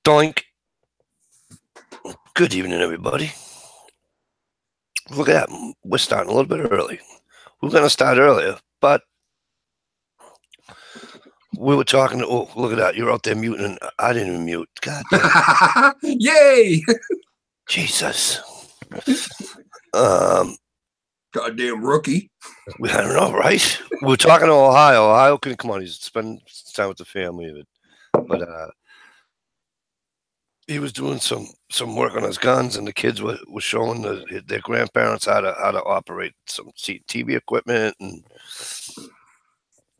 Doink. Good evening, everybody. Look at that. We're starting a little bit early. We were going to start earlier, but we were talking to, oh, look at that. You're out there muting, and I didn't even mute. God damn. Yay! Jesus. Goddamn rookie. I don't know, right? We were talking to Ohio. Ohio couldn't come on. He's spending time with the family. But he was doing some work on his guns, and the kids were showing their grandparents how to operate some TV equipment and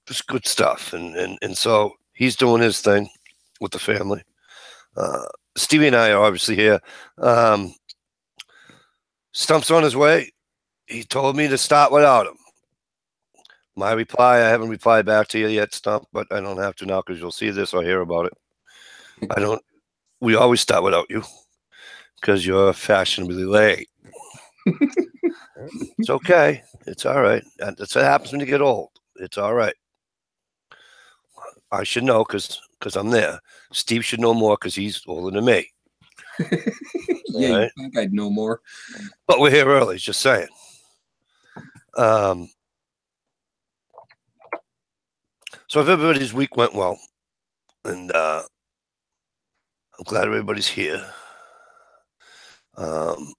just good stuff. And so he's doing his thing with the family. Stevie and I are obviously here. Stump's on his way. He told me to start without him. My reply, I haven't replied back to you yet, Stump, but I don't have to now because you'll see this or hear about it. We always start without you because you're fashionably late. It's okay. It's all right. That's what happens when you get old. It's all right. I should know because I'm there. Steve should know more because he's older than me. Yeah, right? You think I'd know more. But we're here early, just saying. So if everybody's week went well, and I'm glad everybody's here. I'm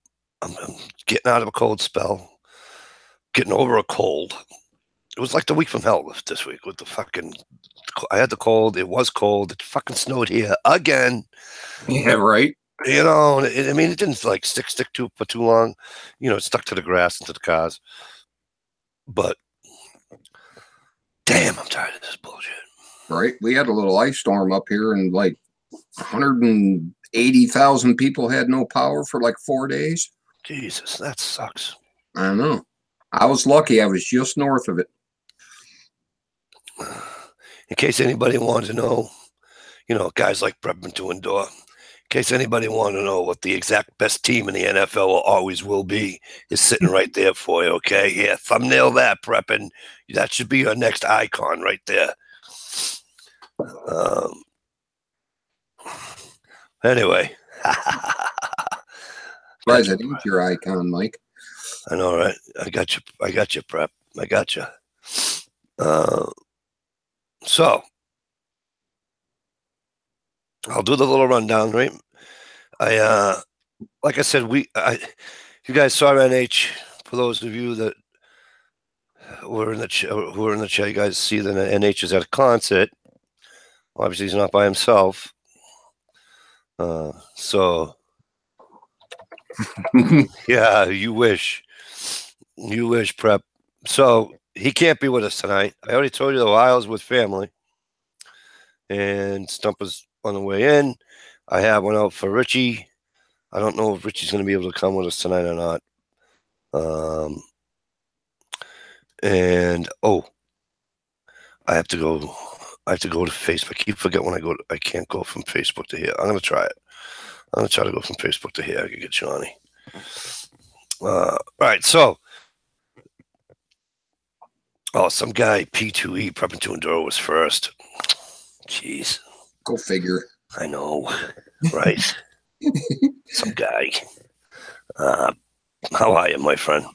getting out of a cold spell, getting over a cold. It was like the week from hell this week with the fucking. I had the cold. It was cold. It fucking snowed here again. Yeah, right. You know, I mean, it didn't like stick to for too long. You know, it stuck to the grass and to the cars. But damn, I'm tired of this bullshit. Right. We had a little ice storm up here, and like 180,000 people had no power for like 4 days. Jesus, that sucks. I know. I was lucky. I was just north of it. In case anybody wanted to know, you know, guys like Prepman to Endure. In case anybody wanted to know what the exact best team in the NFL always will be, is sitting right there for you, okay? Yeah, thumbnail that, Prepman. That should be your next icon right there. Anyway. Guys, I think your icon, Mike. I know, right? I got you, Prep. I got you. So I'll do the little rundown, right? Like I said, you guys saw NH. For those of you that were in the chat, you guys see that NH is at a concert. Obviously, he's not by himself. So yeah, you wish, Prep. So he can't be with us tonight. I already told you the Ohio's with family, and Stump is on the way in. I have one out for Richie. I don't know if Richie's going to be able to come with us tonight or not. And I have to go to Facebook. I keep forgetting when I can't go from Facebook to here. I'm going to try it. I'm going to try to go from Facebook to here. I can get Johnny. All right, so. Oh, some guy, P2E, Prepping to Endure was first. Jeez. Go figure. I know, right? Some guy. How are you, my friend?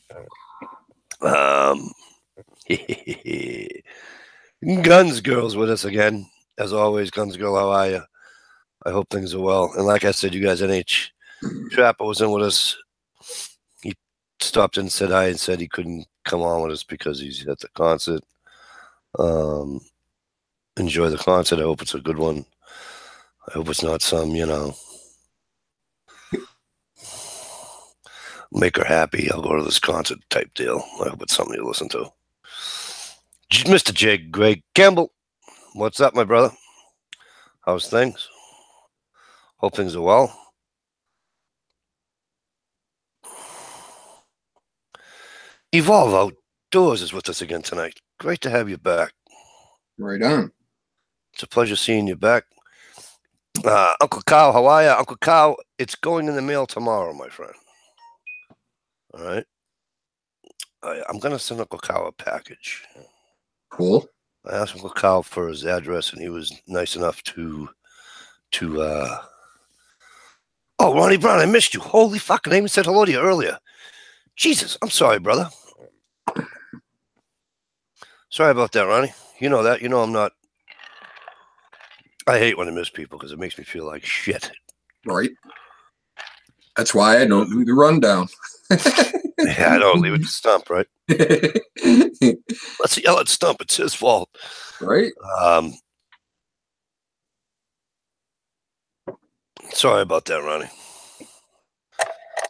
Guns Girl's with us again. As always, Guns Girl, how are you? I hope things are well. And like I said, you guys, NH Trapper was in with us. He stopped in and said hi and said he couldn't come on with us because he's at the concert. Enjoy the concert. I hope it's a good one. I hope it's not some, you know, make her happy, I'll go to this concert type deal. I hope it's something you listen to. Mr. J. Greg Campbell, what's up, my brother? How's things? Hope things are well. Evolve Outdoors is with us again tonight. Great to have you back. Right on. It's a pleasure seeing you back. Uncle Cow, how are you? Uncle Cow, it's going in the mail tomorrow, my friend. All right. I'm going to send Uncle Cow a package. Cool. I asked Uncle Kyle for his address, and he was nice enough to oh, Ronnie Brown, I missed you. Holy fucking, I even said hello to you earlier. Jesus, I'm sorry, brother. Sorry about that, Ronnie. You know that. You know I'm not. I hate when I miss people because it makes me feel like shit. Right. That's why I don't do the rundown. Yeah, I don't leave it to Stump, right? Let's yell at Stump. It's his fault. Right. Sorry about that, Ronnie.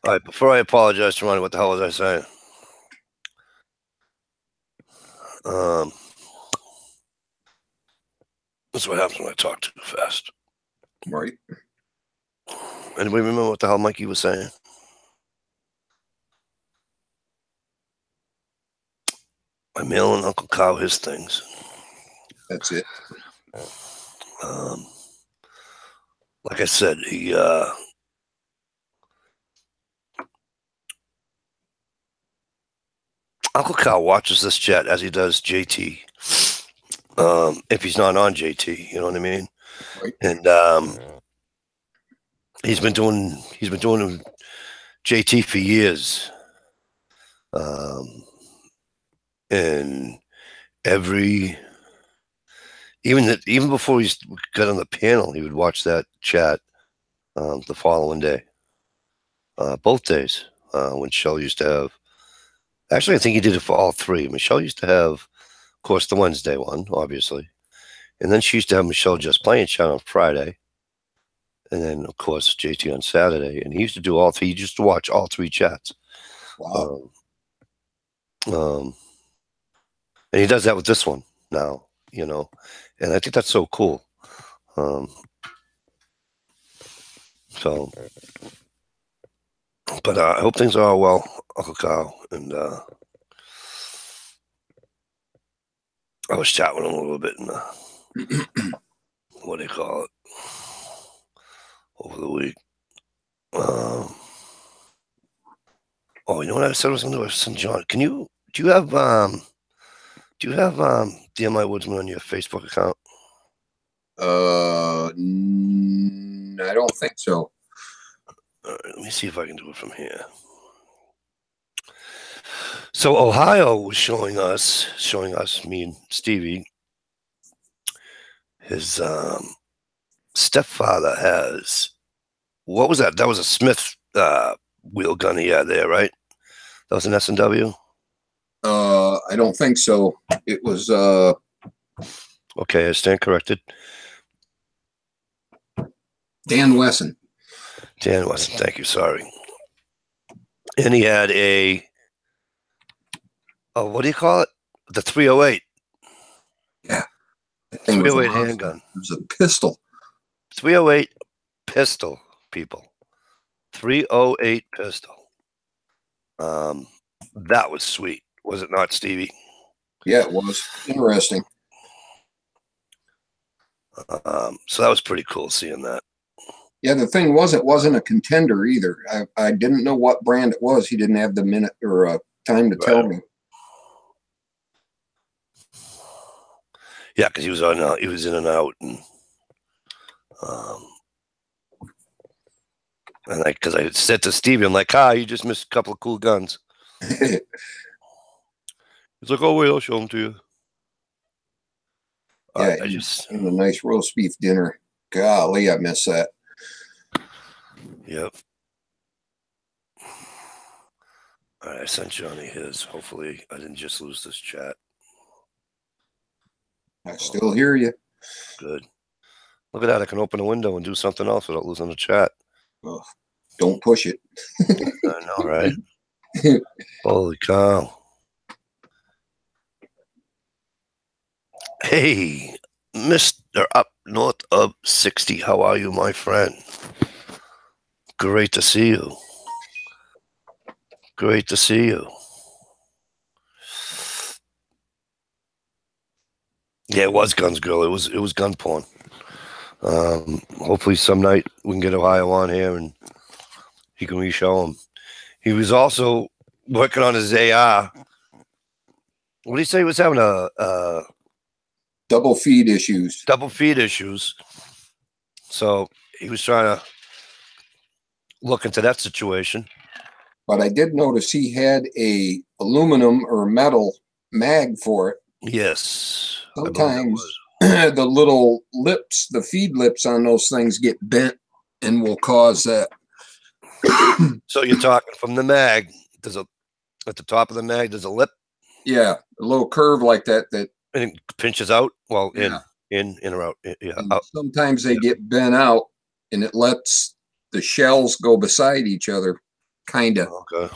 All right, before I apologize to Ronnie, what the hell was I saying? That's what happens when I talk too fast. Right. Anybody remember what the hell Mikey was saying? I'm mailing Uncle Kyle his things. That's it. Like I said, he Uncle Kyle watches this chat as he does JT. If he's not on JT, you know what I mean? Right. And he's been doing JT for years. And even before he got on the panel, he would watch that chat the following day. Both days. When Shell used to have, actually, I think he did it for all three. Michelle used to have, of course, the Wednesday one, obviously. And then she used to have Michelle Just Playing chat on Friday. And then, of course, JT on Saturday. And he used to do all three. He used to watch all three chats. Wow. And he does that with this one now, you know. And I think that's so cool. But I hope things are all well, Uncle Kyle. And I was chatting with him a little bit in what do you call it, over the week. Oh, you know what I said I was going to do? I said, John, do you have Dear My Woodsman on your Facebook account? I don't think so. All right, let me see if I can do it from here. So Ohio was showing us, me and Stevie, his stepfather has, what was that? That was a Smith wheel gun he had there, right? That was an S&W? I don't think so. It was okay, I stand corrected. Dan Wesson. Dan Wesson, thank you, sorry. And he had a, what do you call it? The 308. Yeah. 308 handgun. It was a pistol. 308 pistol, people. 308 pistol. That was sweet, was it not, Stevie? Yeah, it was interesting. So that was pretty cool seeing that. Yeah, the thing was, it wasn't a contender either. I didn't know what brand it was. He didn't have the minute or time to tell me. Yeah, because he was on. He was in and out, and because I said to Stevie, I'm like, you just missed a couple of cool guns. He's like, oh wait, I'll show them to you. Yeah, I just a nice roast beef dinner. Golly, I miss that. Yep. All right, I sent Johnny his. Hopefully, I didn't just lose this chat. I still hear you. Good. Look at that. I can open a window and do something else without losing the chat. Oh, don't push it. I know, right? Holy cow. Hey, Mr. Up North of 60. How are you, my friend? Great to see you. Great to see you. Yeah, it was Guns Girl. It was gun porn. Hopefully some night we can get Ohio on here and he can re-show him. He was also working on his AR. What did he say? He was having Double feed issues. Double feed issues. So he was trying to look into that situation. But I did notice he had a aluminum or metal mag for it. Yes. Sometimes the little lips, the feed lips on those things get bent and will cause that. So you're talking from the mag, there's a, at the top of the mag, there's a lip. Yeah, a little curve like that. That and it pinches out. Well, yeah. in or out. Yeah. Out. Sometimes they get bent out and it lets the shells go beside each other, kind of. Okay.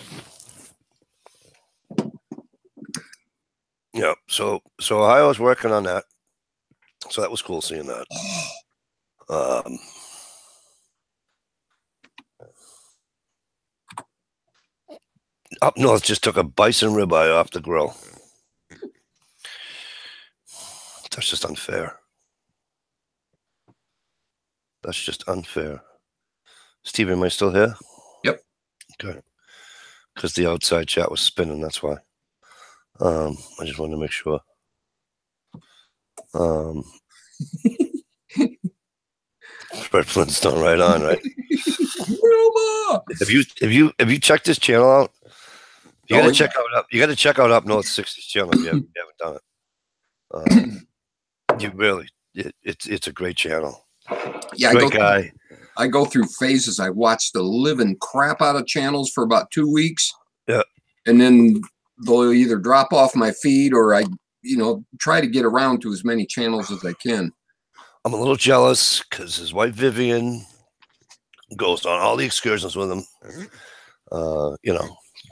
Yeah. So I was working on that. So that was cool seeing that. Up north just took a bison ribeye off the grill. That's just unfair. That's just unfair. Steve, am I still here? Yep. Okay. Because the outside chat was spinning, that's why. I just wanted to make sure. Fred Flintstone, right on, right? Have you checked this channel out? You got to check out up. You got to check out Up North 60's channel if you haven't done it. You really, it's a great channel. Yeah, great guy. I go through phases. I watch the living crap out of channels for about 2 weeks. Yeah, and then they'll either drop off my feed or I, try to get around to as many channels as I can. I'm a little jealous because his wife Vivian goes on all the excursions with him.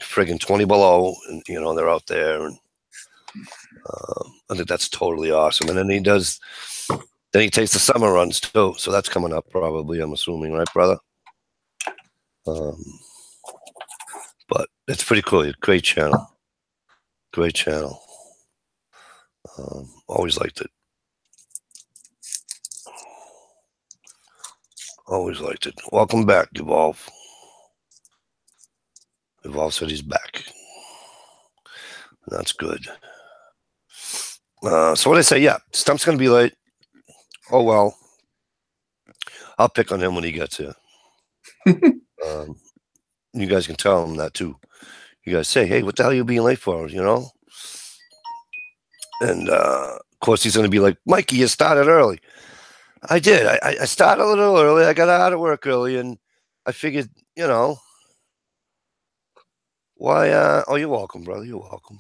Friggin' 20 below, and they're out there, and I think that's totally awesome. And then he takes the summer runs too, so that's coming up probably, I'm assuming, right, brother? But it's pretty cool. Great channel. Great channel. Always liked it. Always liked it. Welcome back, Evolve. Evolve said he's back. That's good. So what I say, yeah, Stump's going to be late. Oh, well. I'll pick on him when he gets here. You guys can tell him that, too. You guys say, hey, what the hell are you being late for, And, of course, he's going to be like, Mikey, you started early. I did. I started a little early. I got out of work early, and I figured, why, oh, you're welcome, brother. You're welcome.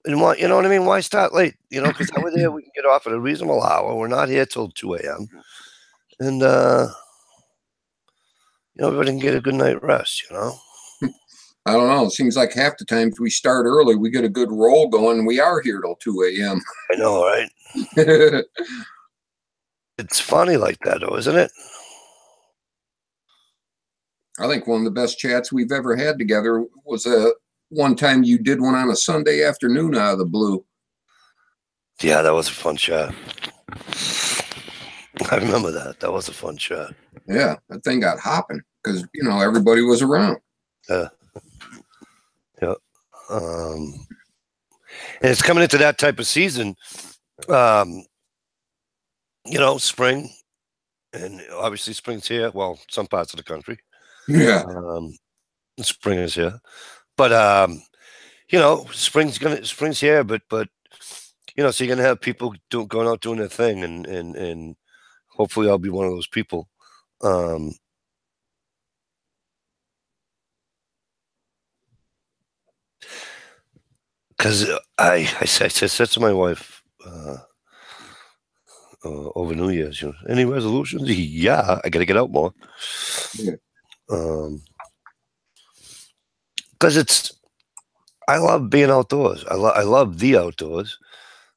And why, you know what I mean? Why start late? Because over there we can get off at a reasonable hour. We're not here till 2 a.m. And, everybody can get a good night rest, I don't know. It seems like half the times we start early, we get a good roll going, and we are here till 2 a.m. I know, right? It's funny like that, though, isn't it? I think one of the best chats we've ever had together was one time you did one on a Sunday afternoon out of the blue. Yeah, that was a fun chat. I remember that. That was a fun chat. Yeah, that thing got hopping because, everybody was around. Yeah. Yeah. And it's coming into that type of season. Spring, and obviously spring's here. Well, some parts of the country. Yeah. Spring is here, but spring's here, but so you're gonna have people going out doing their thing, and hopefully I'll be one of those people. Because I said to my wife over New Year's, any resolutions? Yeah, I got to get out more. Yeah. Because I love being outdoors. I love the outdoors,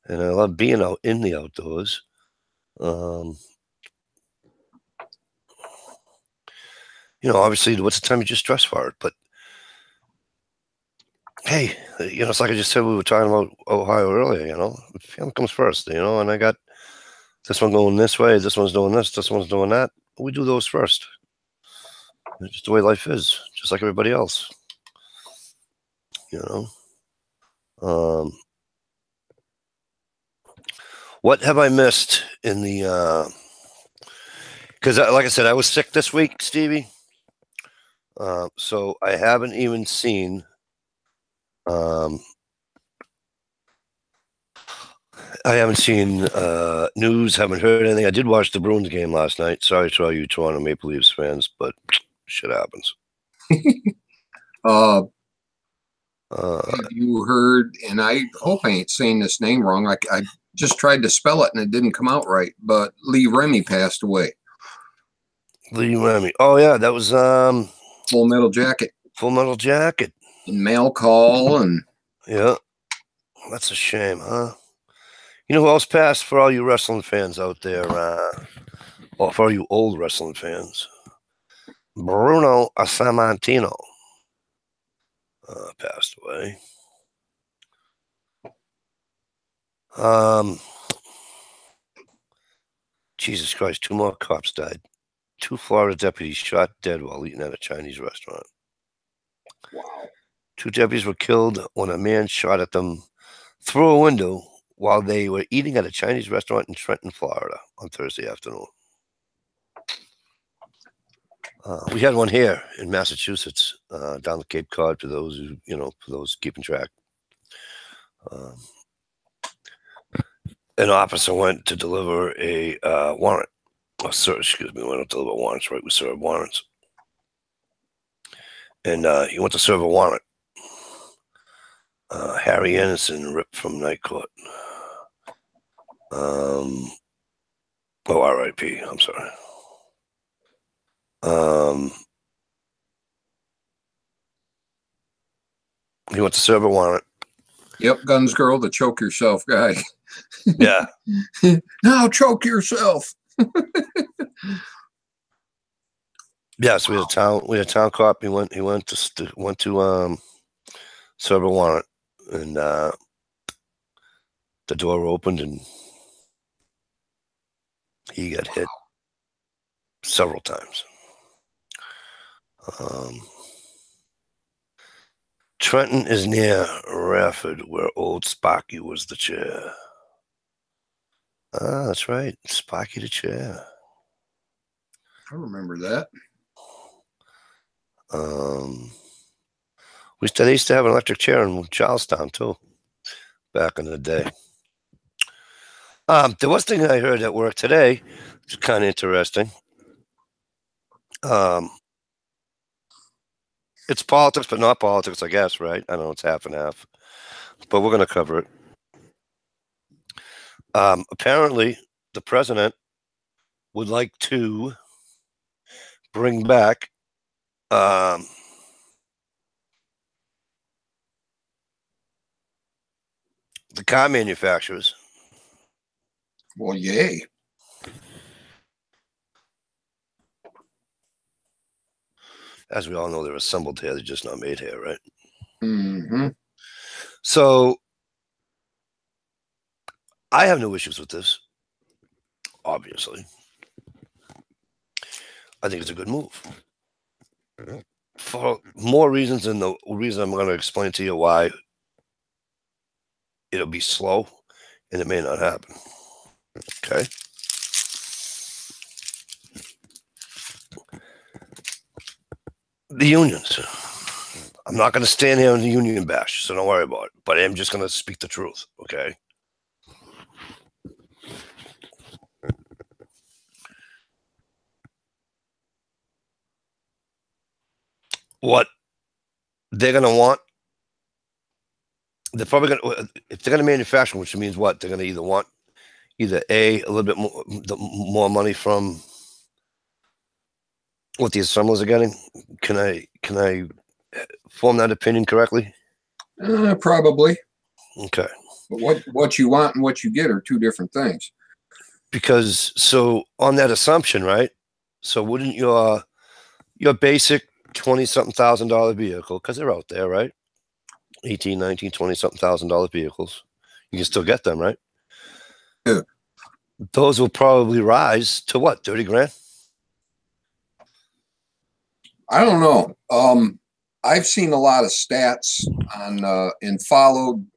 and I love being out in the outdoors. Obviously, what's the time you just dress for it? But hey, it's like I just said, we were talking about Ohio earlier, family comes first, and I got this one going this way, this one's doing this one's doing that. We do those first. It's just the way life is, just like everybody else. What What have I missed in the? Because, like I said, I was sick this week, Stevie. So I haven't even seen. I haven't seen news. Haven't heard anything. I did watch the Bruins game last night. Sorry to all you Toronto Maple Leafs fans, but shit happens. Have you heard? And I hope I ain't saying this name wrong. I just tried to spell it and it didn't come out right. But Lee Remy passed away. Lee Remy. Oh yeah, that was Full Metal Jacket. Full Metal Jacket. And Mail Call and yeah, that's a shame, huh? You know who else passed for all you wrestling fans out there? Or for all you old wrestling fans? Bruno Sammartino passed away. Jesus Christ, 2 more cops died. 2 Florida deputies shot dead while eating at a Chinese restaurant. wow. 2 deputies were killed when a man shot at them through a window while they were eating at a Chinese restaurant in Trenton, Florida on Thursday afternoon. We had one here in Massachusetts, down the Cape Cod, for those who, for those keeping track. An officer went to deliver a warrant. Oh, sir, excuse me, we don't deliver warrants, right? We serve warrants. And he went to serve a warrant. Harry Anderson ripped from Night Court. R.I.P. I'm sorry. He went to serve a warrant. Yep, Guns Girl, the choke yourself guy. Yeah. Now choke yourself. Yeah, so we had a town cop. He went to serve a warrant, and the door opened and he got hit several times. Trenton is near Rafford, where old Sparky was the chair. Ah, that's right, Sparky the chair. I remember that. They used to have an electric chair in Charlestown too, back in the day. There was a thing I heard at work today, which is kind of interesting. It's politics, but not politics, I guess, right? I don't know, it's half and half, but we're going to cover it. Apparently, the president would like to bring back the car manufacturers. Well, yay. As we all know, they're assembled here. They're just not made here, right? Mm-hmm. So I have no issues with this, obviously. I think it's a good move. For more reasons than the reason I'm going to explain to you why it'll be slow and it may not happen. Okay? The unions. I'm not going to stand here on the union bash, so don't worry about it. But I'm just going to speak the truth, okay? What they're going to want, they're probably going to, if they're going to manufacture, which means what? They're going to either want a little bit more money from what the assemblers are getting. Can I form that opinion correctly? Probably. Okay. But what you want and what you get are two different things. Because so on that assumption, right? So wouldn't your basic $20-something-thousand vehicle, because they're out there, right? 18, 19, 20-something $1,000 vehicles. You can still get them, right? Yeah. Those will probably rise to what, 30 grand? I don't know. I've seen a lot of stats on and followed.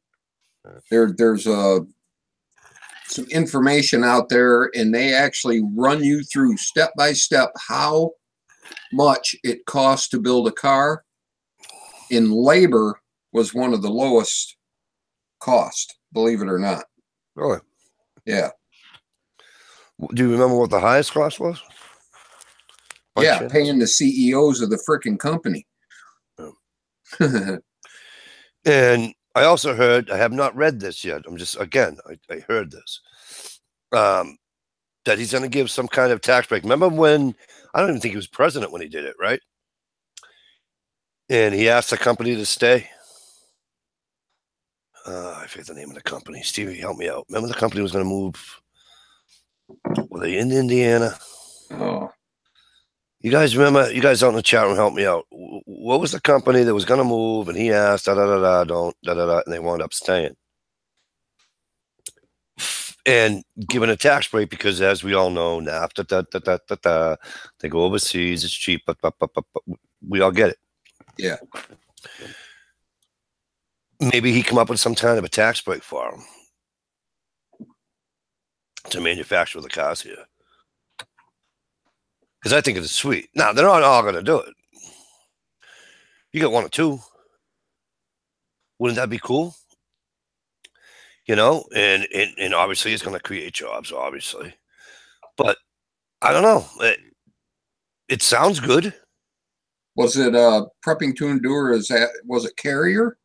There's a some information out there, and they actually run you through step by step how much it costs to build a car. In labor was one of the lowest cost, believe it or not. Really? Yeah. Do you remember what the highest cost was? Yeah, paying the CEOs of the freaking company. Yeah. And I also heard, I have not read this yet. I'm just, again, I heard this, that he's going to give some kind of tax break. Remember when, I don't even think he was president when he did it, right? And he asked the company to stay. I forget the name of the company. Stevie, help me out. Remember the company was going to move? Were they in Indiana? Oh. You guys remember? You guys out in the chat room, help me out. What was the company that was going to move? And he asked, don't, and they wound up staying and given a tax break because, as we all know, NAFTA, they go overseas. It's cheap, but we all get it. Yeah. Maybe he come up with some kind of a tax break for them to manufacture the cars here. Because I think it's sweet. Now, they're not all going to do it. You got one or two. Wouldn't that be cool? You know, and obviously it's going to create jobs, obviously. But I don't know. It sounds good. Was it Prepping to Endure? Was it Carrier?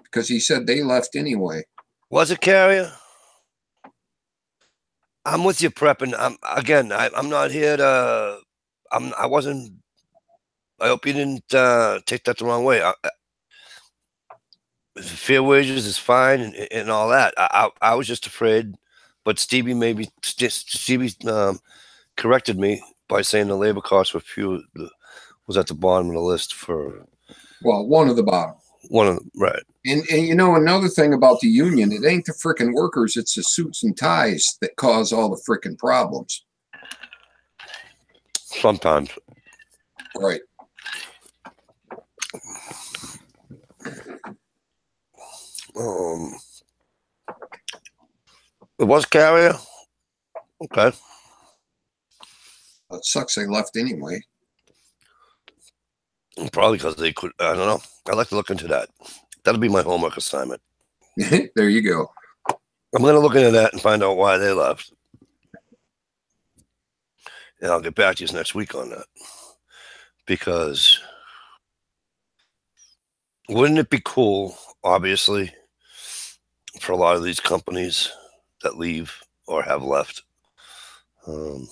Because he said they left anyway. Was it Carrier? I'm with you, Prepping. I'm not here to. I wasn't. I hope you didn't take that the wrong way. Fair wages is fine and all that. I was just afraid, but Stevie corrected me by saying the labor costs was at the bottom of the list for. Well, one of the bottom. One of them, right. And you know, another thing about the union, it ain't the freaking workers, it's the suits and ties that cause all the freaking problems. Sometimes. Right. It was Carrier. Okay. It sucks they left anyway. Probably because they could. I don't know. I'd like to look into that. That'll be my homework assignment. There you go. I'm going to look into that and find out why they left. And I'll get back to you next week on that. Because wouldn't it be cool, obviously, for a lot of these companies that leave or have left to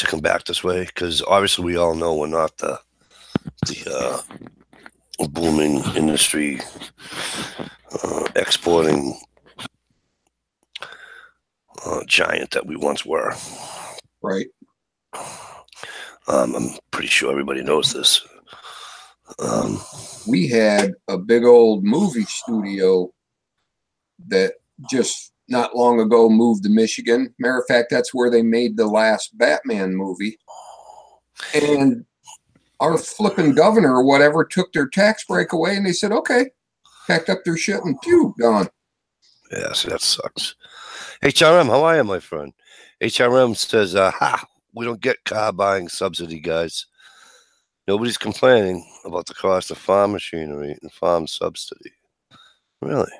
come back this way? Because obviously we all know we're not the booming industry exporting giant that we once were. Right. I'm pretty sure everybody knows this. We had a big old movie studio that just not long ago moved to Michigan. Matter of fact, that's where they made the last Batman movie. And our flipping governor or whatever took their tax break away, and they said, okay, packed up their shit and pew, gone. Yeah, see, that sucks. HRM, how are you, my friend? HRM says, we don't get car buying subsidy, guys. Nobody's complaining about the cost of farm machinery and farm subsidy. Really?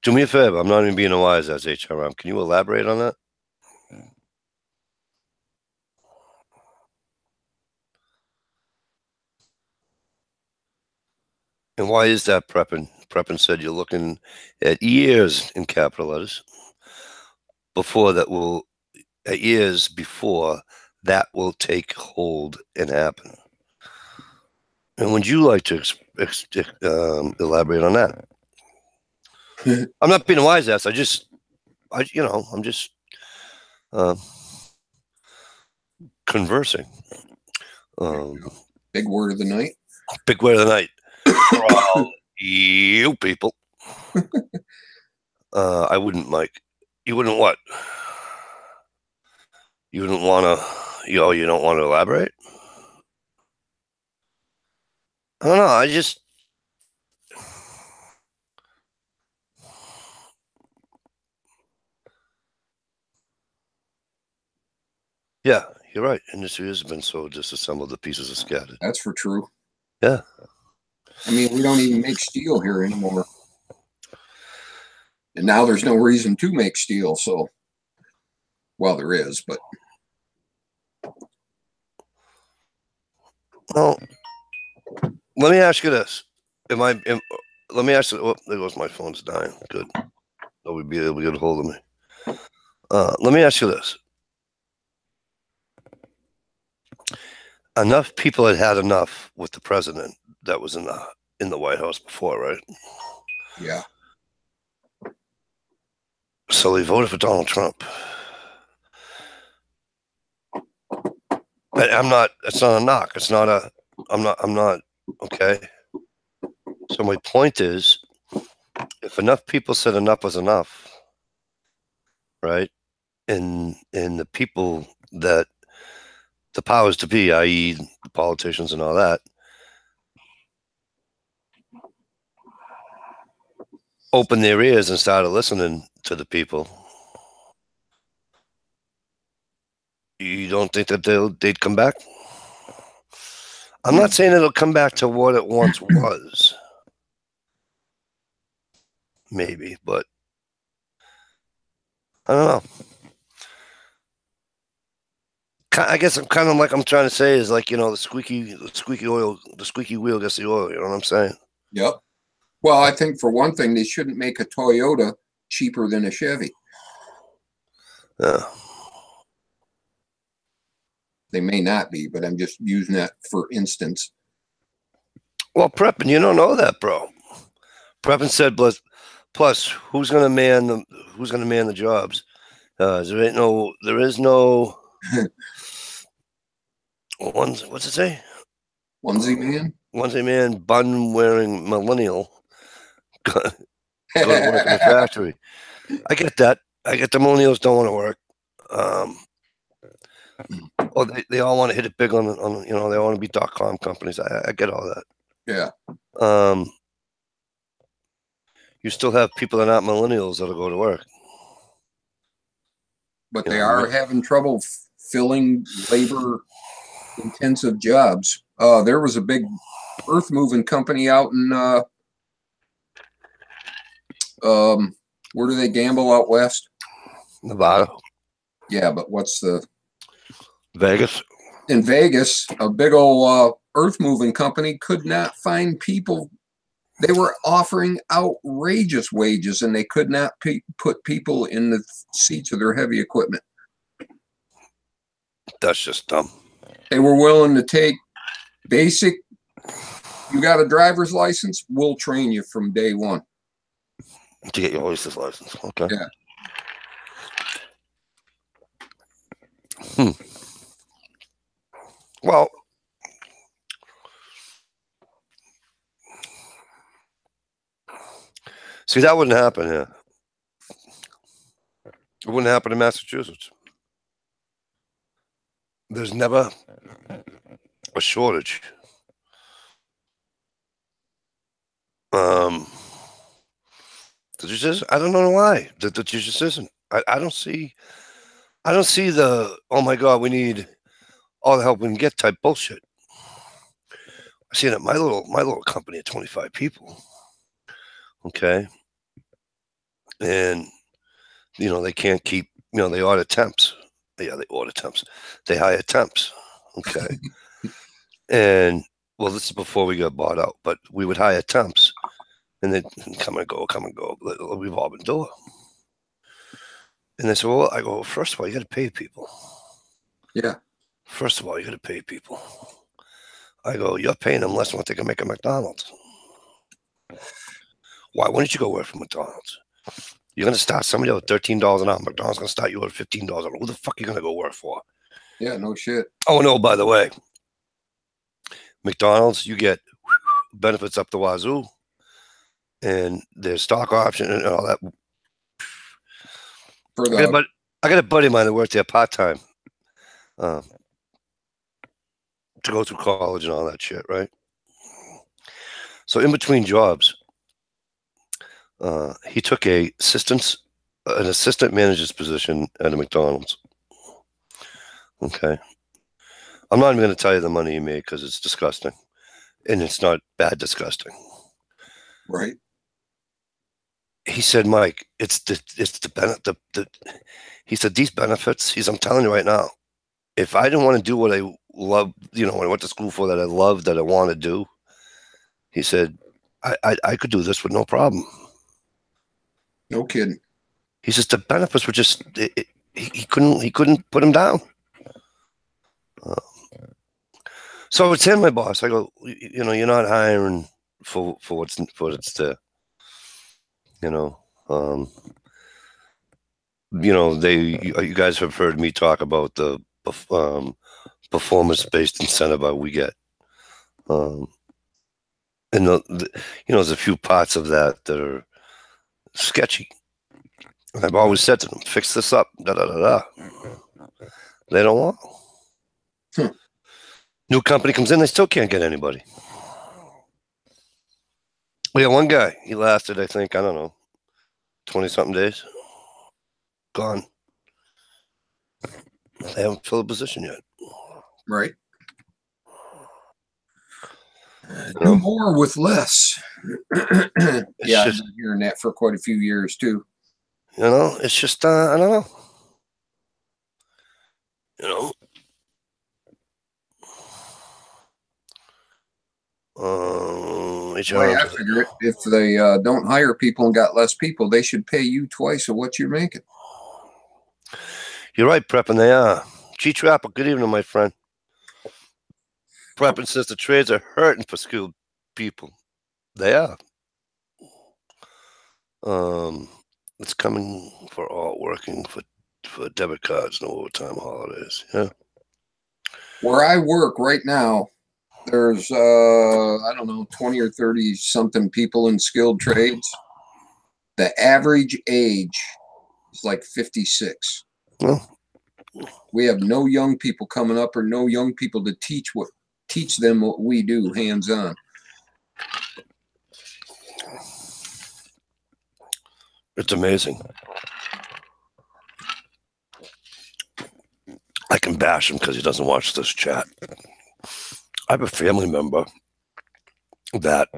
Do me a favor. I'm not even being a wise ass, HRM. Can you elaborate on that? And why is that, Preppin? Preppin said you're looking at years in capital letters before that will, at years before that will take hold and happen. And would you like to elaborate on that? I'm not being a wise ass. I'm just conversing. Big word of the night. Big word of the night. For all you people. I wouldn't, Mike. You wouldn't what? You wouldn't want to, you don't want to elaborate? I don't know. Yeah, you're right. Industry has been so disassembled, the pieces are scattered. That's for true. Yeah. I mean, we don't even make steel here anymore. And now there's no reason to make steel. So, well, there is, but. Well, let me ask you this. Let me ask you, oh, there goes my phone's dying. Good. Nobody'd be able to get a hold of me. Let me ask you this. Enough people had enough with the president that was in the White House before, right? Yeah. So they voted for Donald Trump. I'm not. It's not a knock. It's not a. I'm not. Okay. So my point is, if enough people said enough was enough, right? And the people that the powers to be, i.e., the politicians and all that, opened their ears and started listening to the people. You don't think that they'd come back? I'm not saying it'll come back to what it once was. Maybe, but I don't know. I guess I'm kind of like I'm trying to say is like, the squeaky wheel gets the oil. You know what I'm saying? Yep. Well, I think for one thing, they shouldn't make a Toyota cheaper than a Chevy. Yeah. They may not be, but I'm just using that for instance. Well, Preppin, you don't know that, bro. Preppin said, plus, who's gonna man the jobs? There is no what's it say? Onesie man? Onesie man, bun wearing millennial. Go to work in the factory. I get that. I get the millennials don't want to work. Well, they all want to hit it big on they want to be .com companies. I get all that. Yeah. You still have people that aren't millennials that'll go to work. But they are having trouble filling labor intensive jobs. There was a big earth moving company out in where do they gamble out west? Nevada. Yeah, but what's the Vegas? In Vegas, a big old earth moving company could not find people. They were offering outrageous wages, and they could not put people in the seats of their heavy equipment. That's just dumb. They were willing to take basic. You got a driver's license? We'll train you from day one. To get your hoister's license. Okay. Yeah. Well, see, that wouldn't happen here. It wouldn't happen in Massachusetts. There's never a shortage. I don't know why. There just isn't. I don't see the, oh my God, we need all the help we can get type bullshit. I see it at my little company at 25 people. Okay. And they can't keep, they order temps. Yeah, they order temps. They hire temps. Okay. And well, this is before we got bought out, but we would hire temps and they'd come and go. We've all been doing. And they said, well, I go, first of all, you got to pay people. Yeah. First of all, you got to pay people. I go, you're paying them less than what they can make at McDonald's. Why wouldn't you go work for McDonald's? You're going to start somebody out at $13 an hour. McDonald's going to start you at $15 an hour. Who the fuck are you going to go work for? Yeah, no shit. Oh, no, by the way, McDonald's, you get benefits up the wazoo. And there's stock option and all that. I got a buddy of mine that worked there part-time to go through college and all that shit, right? So in between jobs, he took an assistant manager's position at a McDonald's. Okay. I'm not even going to tell you the money he made because it's disgusting. And it's not bad disgusting. Right. He said, Mike, it's the he said, these benefits, I'm telling you right now, if I didn't want to do what I love, you know, what I went to school for, that I love, that I want to do, he said, I could do this with no problem. No kidding. He says the benefits were just, he couldn't put them down. So it's him, my boss. I go, you know, you're not hiring for what's there. You know, you guys have heard me talk about the performance-based incentive we get. And there's a few parts of that are sketchy. And I've always said to them, fix this up, da da da da. They don't want. New company comes in, they still can't get anybody. We had one guy, he lasted, I think, I don't know, 20-something days. Gone. They haven't filled the position yet. Right. Do more with less. Yeah, I've been hearing that for quite a few years too. You know, it's just I don't know. You know. Well, I figure it, if they don't hire people and got less people, they should pay you twice of what you're making. You're right, Prep, and they are. G-Trapper, good evening, my friend. Prep says the trades are hurting for skilled people. They are. It's coming for all working for debit cards, no overtime holidays. Yeah. Where I work right now, there's I don't know, 20 or 30 something people in skilled trades. The average age is like 56. Well, we have no young people coming up or no young people to teach them what we do hands-on. It's amazing. I can bash him because he doesn't watch this chat. I have a family member that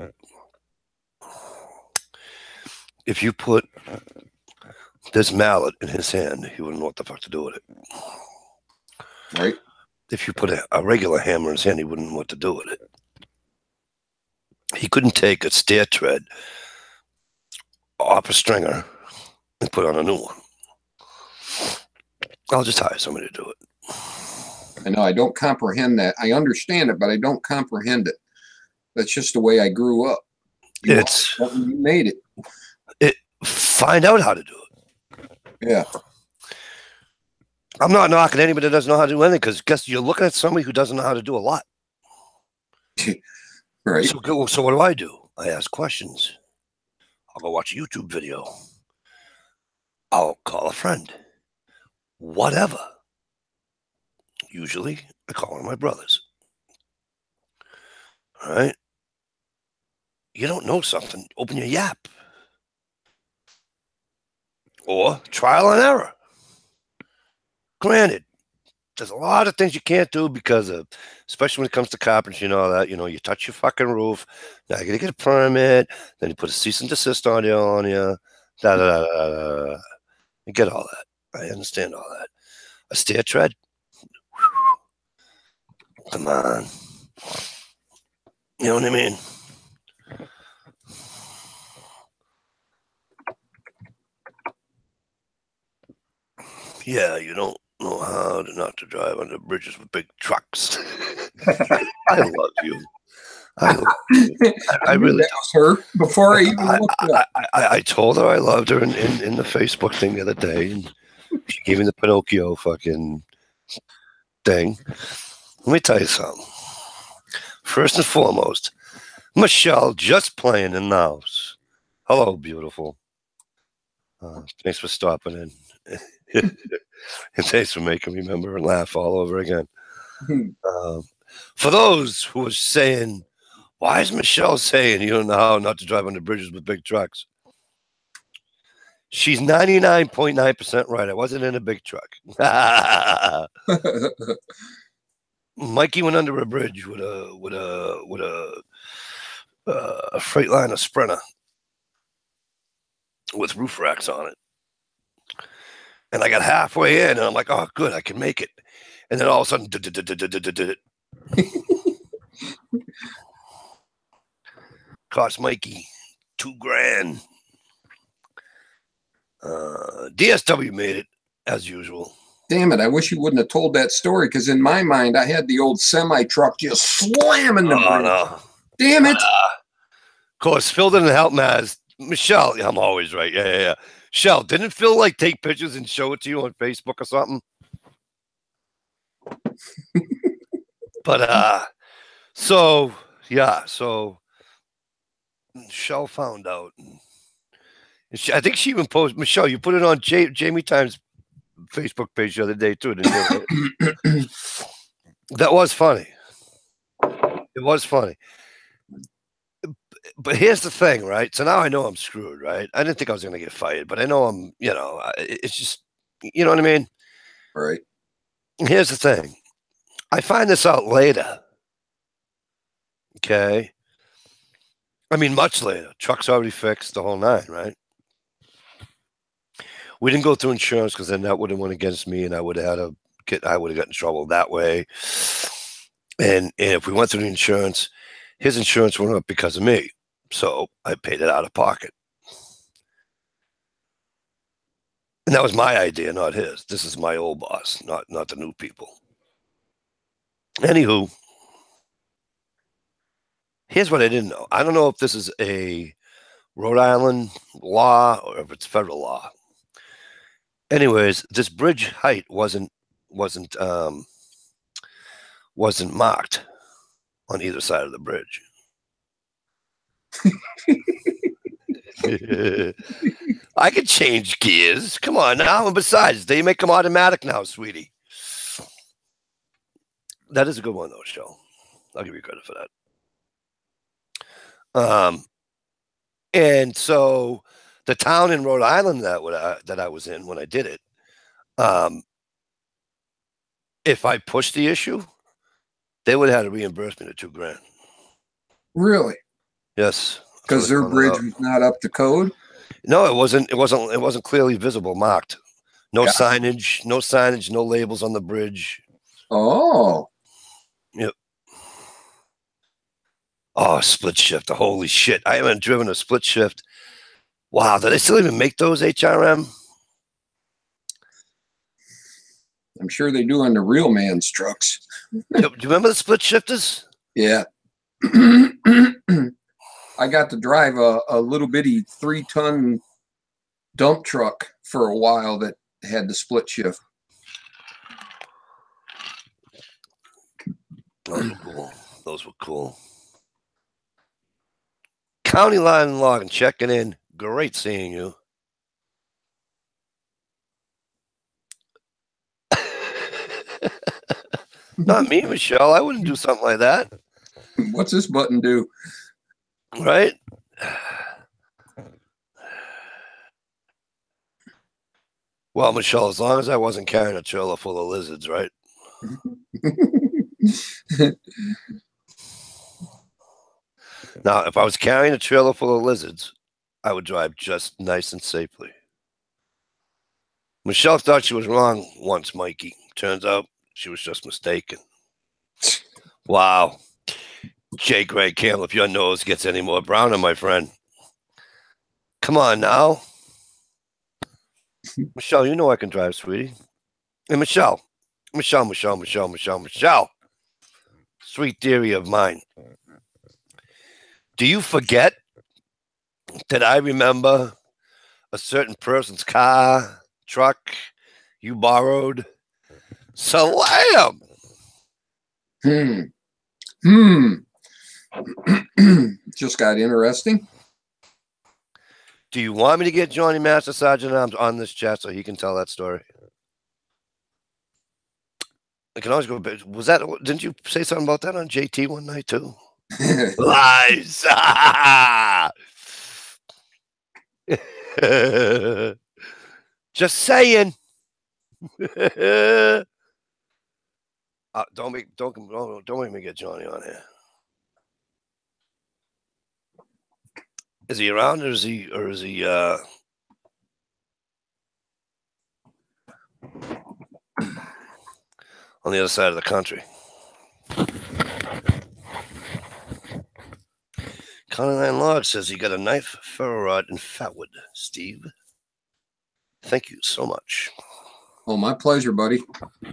if you put this mallet in his hand, he wouldn't know what the fuck to do with it. Right. If you put a regular hammer in his hand, he wouldn't know what to do with it. He couldn't take a stair tread off a stringer and put on a new one. I'll just hire somebody to do it. I know, I don't comprehend that. I understand it, but I don't comprehend it. That's just the way I grew up. You made it. Find out how to do it. Yeah. I'm not knocking anybody that doesn't know how to do anything, because guess you're looking at somebody who doesn't know how to do a lot. Right. So what do? I ask questions. I'll go watch a YouTube video. I'll call a friend. Whatever. Usually, I call one of my brothers. All right? You don't know something, open your Yap. Or trial and error. Granted, there's a lot of things you can't do because of, especially when it comes to carpentry and all that, you touch your fucking roof, now you gotta get a permit, then you put a cease and desist on you, I get all that. I understand all that. A stair tread? Come on. You know what I mean? Yeah, you don't know how not to drive under bridges with big trucks. I love you. I really that was her before I even looked up. I told her I loved her in the Facebook thing the other day, and she gave me the Pinocchio fucking thing. Let me tell you something. First and foremost, Michelle just playing in the house. Hello, beautiful. Thanks for stopping in. And thanks for making me remember and laugh all over again. For those who are saying, why is Michelle saying you don't know how not to drive under bridges with big trucks? She's 99.9% right. I wasn't in a big truck. Mikey went under a bridge with a Freightliner Sprinter with roof racks on it. And I got halfway in, and I'm like, oh, good, I can make it. And then all of a sudden, cost Mikey $2,000. DSW made it, as usual. Damn it, I wish you wouldn't have told that story, because in my mind, I had the old semi-truck just slamming the bridge. No. Damn it. Of course, Phil didn't help me. Michelle, I'm always right. Yeah. Michelle, didn't Phil like take pictures and show it to you on Facebook or something? But so Michelle found out. I think she even posted. Michelle, you put it on Jamie Time's Facebook page the other day too, didn't you? That was funny. It was funny. But here's the thing, right? So now I know I'm screwed, right? I didn't think I was going to get fired, but I know I'm, it's just, you know what I mean? Right. Here's the thing. I find this out later. Okay. I mean, much later. Truck's already fixed, the whole nine, right? We didn't go through insurance because then that would have went against me, and I would have got in trouble that way. And if we went through the insurance, his insurance went up because of me. So I paid it out of pocket. And that was my idea, not his. This is my old boss, not the new people. Anywho, here's what I didn't know. I don't know if this is a Rhode Island law or if it's federal law. Anyways, this bridge height wasn't marked on either side of the bridge. I could change gears. Come on now. And besides, they make them automatic now, sweetie. That is a good one, though, Shell. I'll give you credit for that. And so the town in Rhode Island that I was in when I did it, if I pushed the issue, they would have had to reimburse me the $2,000. Really? Yes. Because their bridge was not up to code? No, it wasn't clearly visible, marked. No signage, no labels on the bridge. Oh. Yep. Oh, split shift. Holy shit. I haven't driven a split shift. Wow. Do they still even make those HRM? I'm sure they do on the real man's trucks. Do you remember the split shifters? Yeah. I got to drive a little bitty 3-ton dump truck for a while that had the split shift. Those were cool. Those were cool. County Line Logging checking in. Great seeing you. Not me, Michelle. I wouldn't do something like that. What's this button do? Right? Well, Michelle, as long as I wasn't carrying a trailer full of lizards, right? Now, if I was carrying a trailer full of lizards, I would drive just nice and safely. Michelle thought she was wrong once, Mikey. Turns out she was just mistaken. Wow. J. Greg Campbell, if your nose gets any more browner, my friend. Come on now. Michelle, you know I can drive, sweetie. And Michelle. Sweet theory of mine. Do you forget that I remember a certain person's car, truck you borrowed? Salam! Just got interesting. Do you want me to get Johnny Master Sergeant Arms on this chat so he can tell that story? I can always go. Didn't you say something about that on JT one night too? Lies. Just saying. Don't make me get Johnny on here. Is he around, or is he on the other side of the country? Connie Lodge says he got a knife, ferro rod, and fatwood. Steve, thank you so much. Oh, my pleasure, buddy.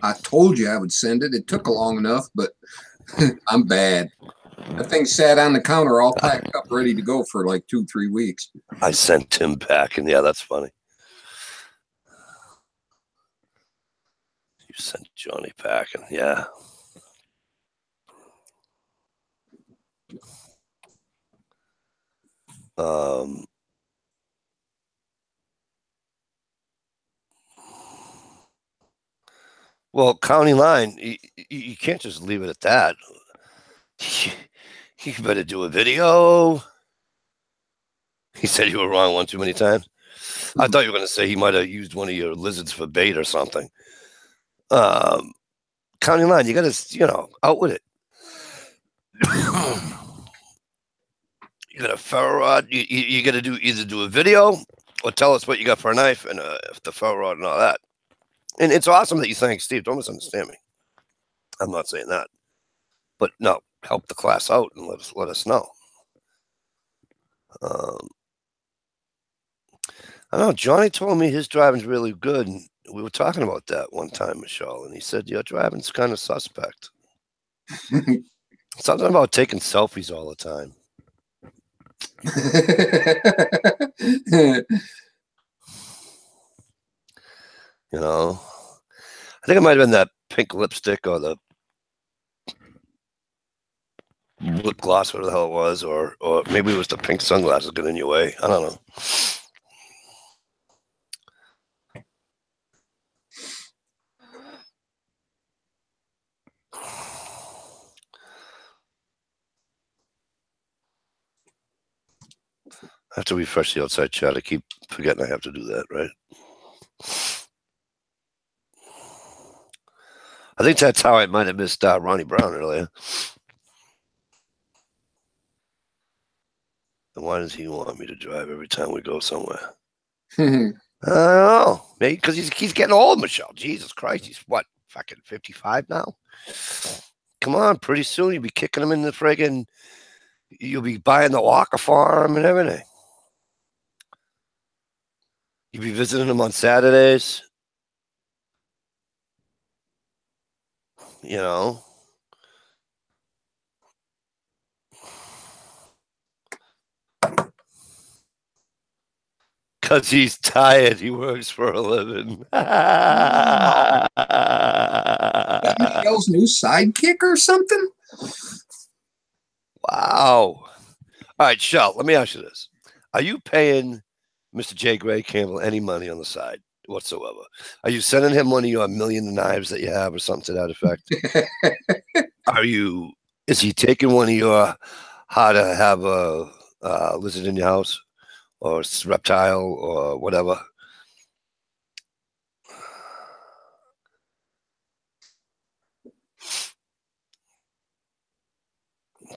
I told you I would send it. It took long enough, but I'm bad. That thing sat on the counter all packed up, ready to go for like 2-3 weeks. I sent him back, and yeah, that's funny. You sent Johnny packing, yeah. Well, county line, you can't just leave it at that. You better do a video. He said you were wrong one too many times. I thought you were going to say he might have used one of your lizards for bait or something. County line, you got to, out with it. You got a ferro rod. You got to either do a video or tell us what you got for a knife and the ferro rod and all that. And it's awesome that you thank Steve. Don't misunderstand me. I'm not saying that, but no, help the class out and let us know. I don't know. Johnny told me his driving's really good, and we were talking about that one time, Michelle, and he said your driving's kind of suspect. Something about taking selfies all the time. I think it might have been that pink lipstick or the lip gloss, whatever the hell it was, or maybe it was the pink sunglasses getting in your way. I don't know. I have to refresh the outside chat. I keep forgetting I have to do that, right? I think that's how I might have missed Ronnie Brown earlier. And why does he want me to drive every time we go somewhere? I don't know. Maybe because he's getting old, Michelle. Jesus Christ. He's what, fucking 55 now? Come on, pretty soon you'll be kicking him in the friggin', you'll be buying the Walker farm and everything. You'll be visiting him on Saturdays. Because he's tired. He works for a living. That Michelle's new sidekick or something? Wow. All right, Shell, let me ask you this. Are you paying Mr. J. Gray Campbell any money on the side whatsoever? Are you sending him one of your million knives that you have or something to that effect? Is he taking one of your how to have a lizard in your house or reptile or whatever?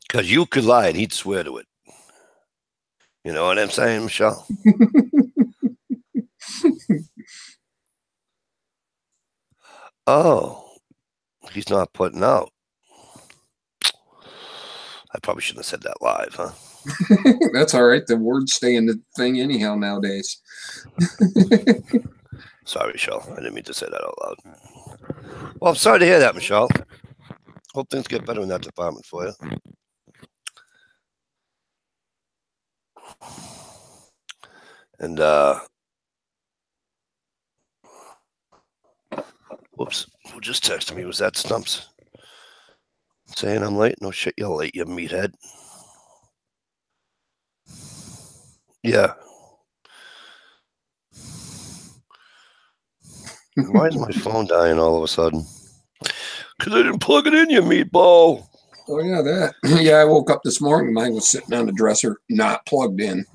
Because you could lie and he'd swear to it. You know what I'm saying, Michelle? Oh, he's not putting out. I probably shouldn't have said that live, huh? That's all right. The words stay in the thing anyhow nowadays. Sorry, Michelle. I didn't mean to say that out loud. Well, I'm sorry to hear that, Michelle. Hope things get better in that department for you. And, whoops, who just texted me? Was that Stumps? Saying I'm late? No shit, you're late, you meathead. Yeah. Why is my phone dying all of a sudden? Because I didn't plug it in, you meatball. Oh, yeah, that. Yeah, I woke up this morning. Mine was sitting on the dresser, not plugged in.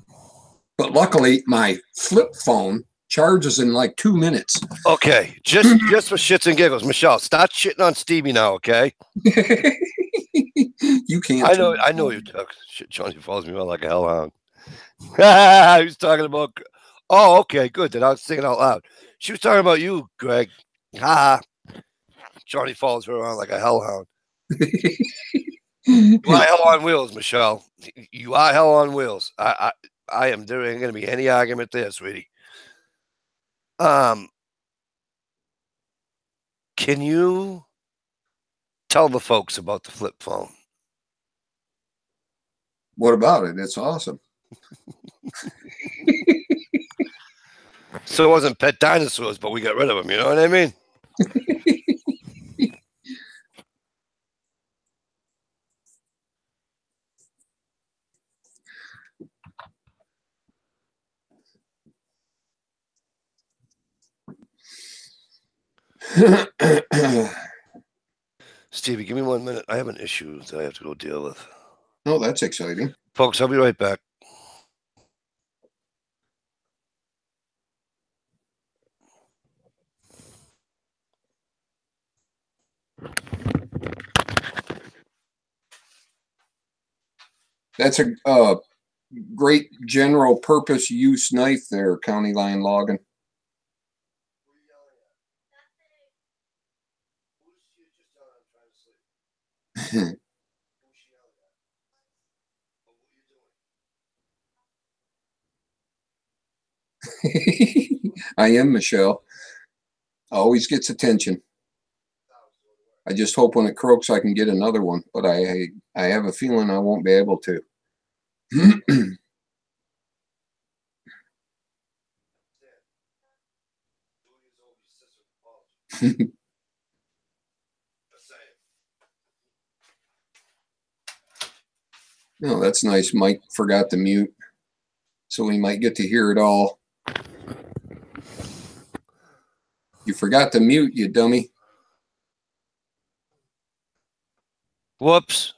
But luckily, my flip phone charges in like 2 minutes. Okay, just for shits and giggles, Michelle, stop shitting on Stevie now, okay? You can't. I know you took shit. Johnny follows me around like a hellhound. He was talking about. Oh, okay, good. Then I was thinking out loud. She was talking about you, Greg. Ha! Johnny follows her around like a hellhound. You are hell on wheels, Michelle. You are hell on wheels. I am. There ain't gonna be any argument there, sweetie. Can you tell the folks about the flip phone? What about it? It's awesome. So it wasn't pet dinosaurs, but we got rid of them. You know what I mean? Stevie, give me 1 minute. I have an issue that I have to go deal with. Oh, that's exciting. Folks, I'll be right back. That's a great general purpose use knife there, County Line Logging. I am Michelle. Always gets attention. I just hope when it croaks I can get another one, but I have a feeling I won't be able to. Oh, that's nice. Mike forgot to mute, so we might get to hear it all. You forgot to mute, you dummy. Whoops.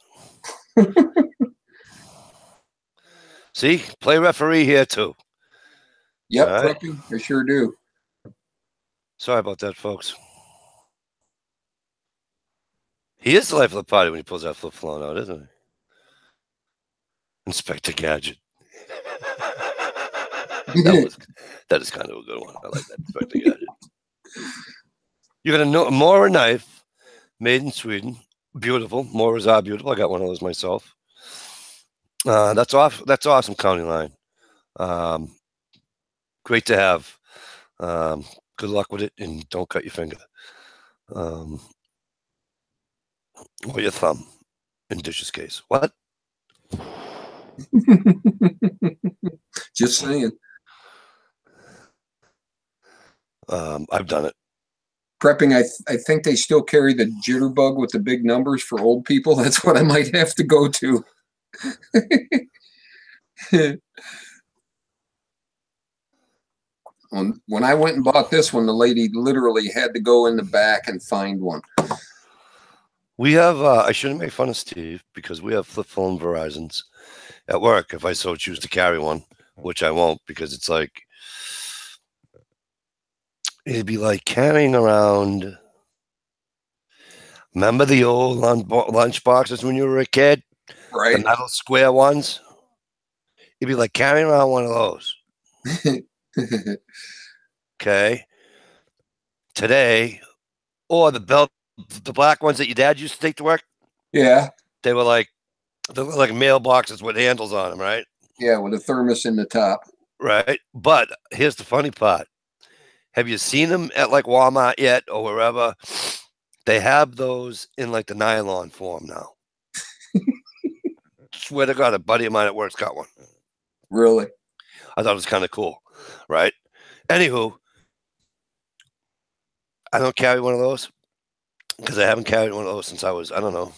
See, play referee here too. Yep, right. Prepping, I sure do. Sorry about that, folks. He is the life of the party when he pulls that flip phone out, isn't he? Inspector Gadget. that is kind of a good one. I like that, Inspector Gadget. You're gonna know Mora knife, made in Sweden. Beautiful. Moras are beautiful. I got one of those myself. That's awesome, County Line. Great to have. Good luck with it, and don't cut your finger. Or your thumb, in Dish's case. What? Just saying. I've done it. Prepping, I think they still carry the jitterbug with the big numbers for old people. That's what I might have to go to. When I went and bought this one, the lady literally had to go in the back and find one. We have, I shouldn't make fun of Steve because we have flip phone Verizons at work if I so choose to carry one, which I won't because it's like, it'd be like carrying around. Remember the old lunch boxes when you were a kid? Right. The metal square ones? It'd be like carrying around one of those. Okay. Today, or the black ones that your dad used to take to work? Yeah. They were like mailboxes with handles on them, right? Yeah, with a thermos in the top. Right. But here's the funny part. Have you seen them at like Walmart yet or wherever? They have those in like the nylon form now. Swear to God, a buddy of mine at work's got one. Really? I thought it was kind of cool, right? Anywho, I don't carry one of those because I haven't carried one of those since I was, I don't know,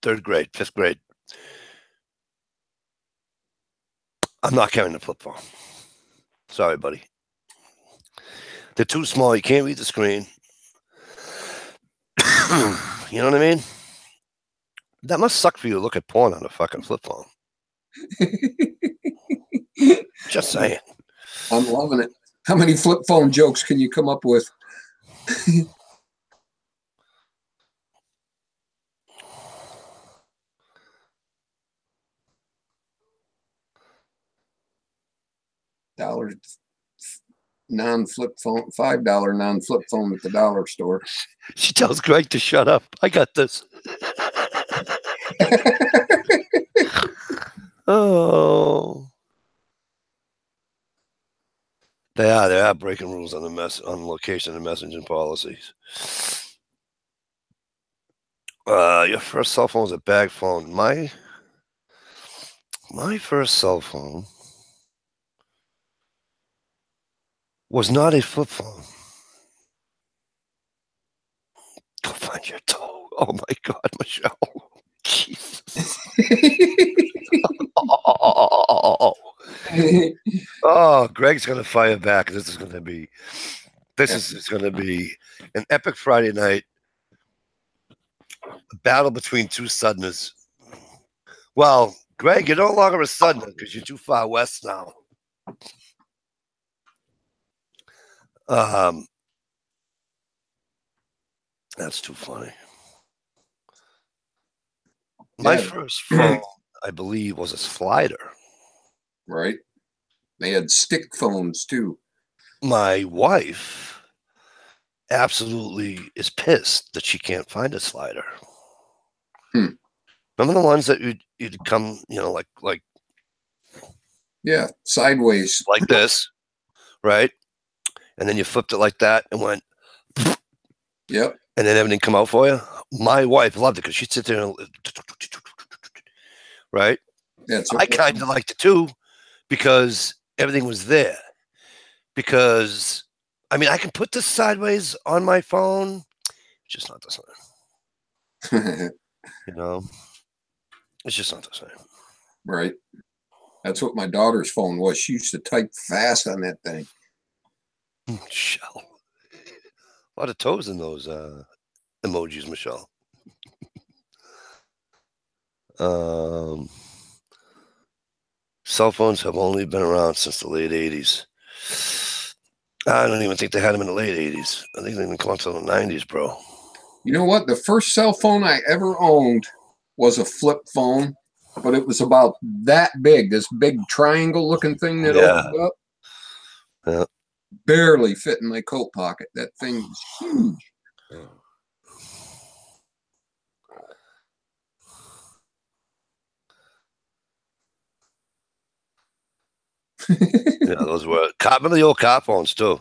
3rd grade, 5th grade. I'm not carrying the flip phone. Sorry, buddy. They're too small. You can't read the screen. You know what I mean? That must suck for you to look at porn on a fucking flip phone. Just saying. I'm loving it. How many flip phone jokes can you come up with? Dollar non-flip phone, $5 non-flip phone at the dollar store. She tells Greg to shut up. I got this. Oh. They are breaking rules on on location and messaging policies. Your first cell phone was a bag phone. My first cell phone was not a flip phone. Go find your toe. Oh my God, Michelle. Jesus. Oh, Greg's gonna fire back. This is gonna be an epic Friday night. A battle between two Southerners. Well, Greg, you're no longer a Southerner because you're too far west now. That's too funny. My first phone, I believe, was a slider. Right. They had stick phones too. My wife absolutely is pissed that she can't find a slider. Remember the ones that you'd come, like yeah, sideways, like this, right? And then you flipped it like that and went, yep, and then everything come out for you. My wife loved it because she'd sit there and, right? I kind of liked it too because everything was there. Because I mean, I can put this sideways on my phone, it's just not the same. It's just not the same. Right. That's what my daughter's phone was. She used to type fast on that thing. Michelle. A lot of toes in those emojis, Michelle. Cell phones have only been around since the late 80s. I don't even think they had them in the late 80s. I think they didn't come out until the 90s, bro. You know what? The first cell phone I ever owned was a flip phone, but it was about that big, this big triangle looking thing that opened up. Yeah. Barely fit in my coat pocket. That thing was huge. Yeah, those were remember the old car phones too.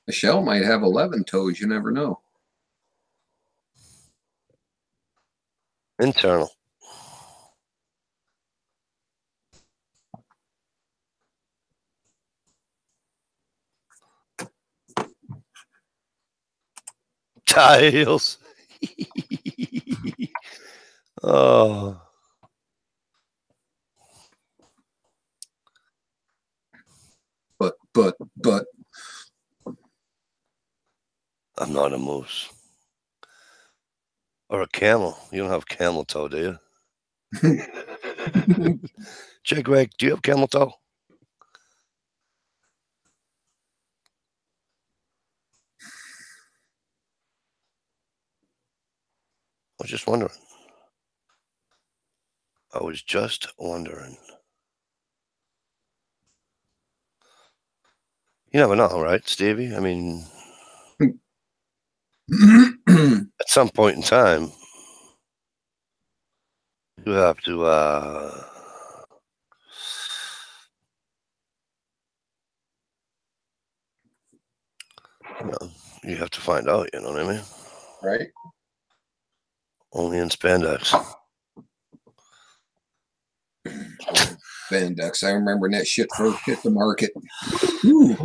Michelle might have 11 toes. You never know. Internal. Tiles. Oh. But I'm not a moose. Or a camel. You don't have camel toe, do you? Jay Greg, do you have camel toe? I was just wondering. You never know, right, Stevie? I mean, at some point in time, you have to, you have to find out, you know what I mean? Right. Only in spandex. Spandex. I remember when that shit first hit the market. Ooh.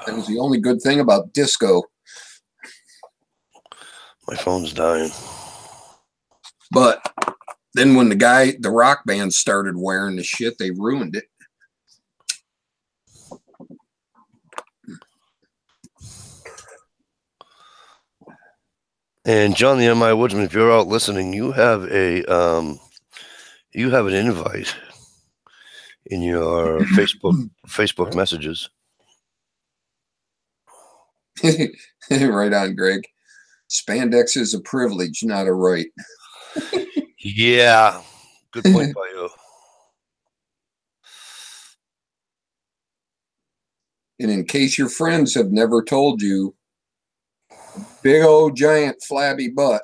That was the only good thing about disco. My phone's dying. But then when the rock band started wearing the shit, they ruined it. And John the MI Woodsman, if you're out listening, you have an invite in your Facebook messages. Right on, Greg. Spandex is a privilege, not a right. Yeah, good point by you. And in case your friends have never told you, big old giant flabby butt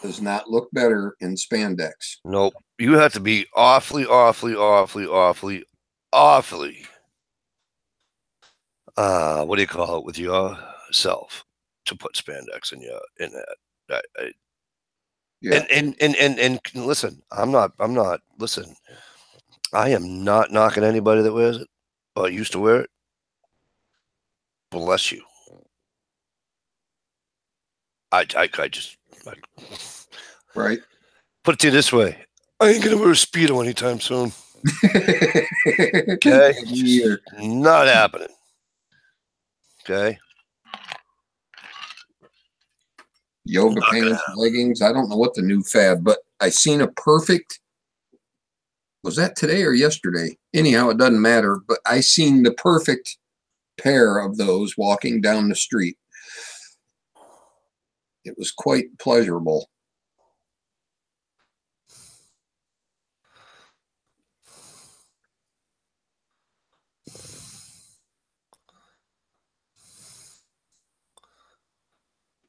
does not look better in spandex. Nope. You have to be awfully, awfully, awfully, awfully, awfully. What do you call it with yourself to put spandex in that? Yeah. And listen, I'm not. Listen, I am not knocking anybody that wears it or used to wear it. Bless you. I just Right. put it to you this way: I ain't gonna wear a Speedo anytime soon. Okay, Either. not happening. Okay. Yoga pants, leggings. I don't know what the new fad, but I seen a perfect. Was that today or yesterday? Anyhow, it doesn't matter. But I seen the perfect pair of those walking down the street. It was quite pleasurable.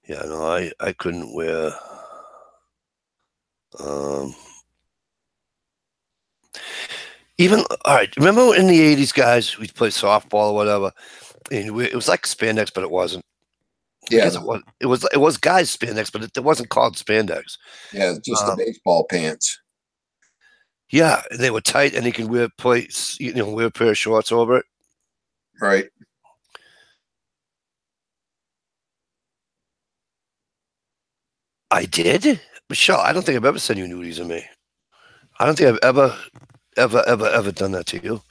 Yeah, no, I couldn't wear. Even all right. Remember in the '80s, guys, we'd play softball or whatever, and it was like spandex, but it wasn't. I Yeah. guess it was. It was guys spandex, but it wasn't called spandex. Yeah, it's just the baseball pants. Yeah, and they were tight, and you could wear wear a pair of shorts over it. Right. I did, Michelle. I don't think I've ever sent you nudies of me. I don't think I've ever done that to you.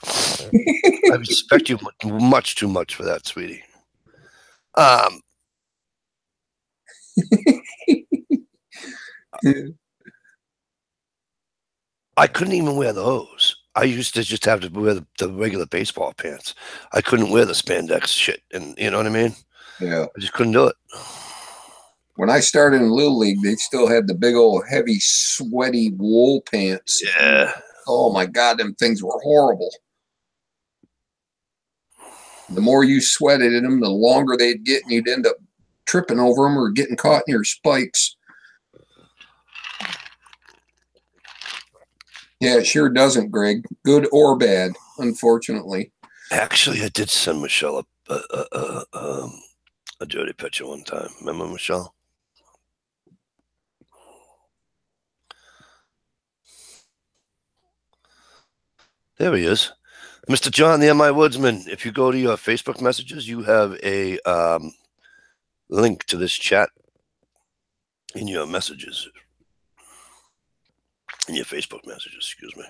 I respect you much too much for that, sweetie. I couldn't even wear those. I used to just have to wear the regular baseball pants. I couldn't wear the spandex shit, and you know what I mean? Yeah. I just couldn't do it. When I started in Little League, they still had the big old heavy, sweaty wool pants. Yeah. Oh my God, them things were horrible. The more you sweated in them, the longer they'd get, and you'd end up tripping over them or getting caught in your spikes. Yeah, it sure doesn't, Greg. Good or bad, unfortunately. Actually, I did send Michelle a dirty picture one time. Remember Michelle? There he is. Mr. John, the MI Woodsman. If you go to your Facebook messages, you have a link to this chat in your messages. In your Facebook messages, excuse me.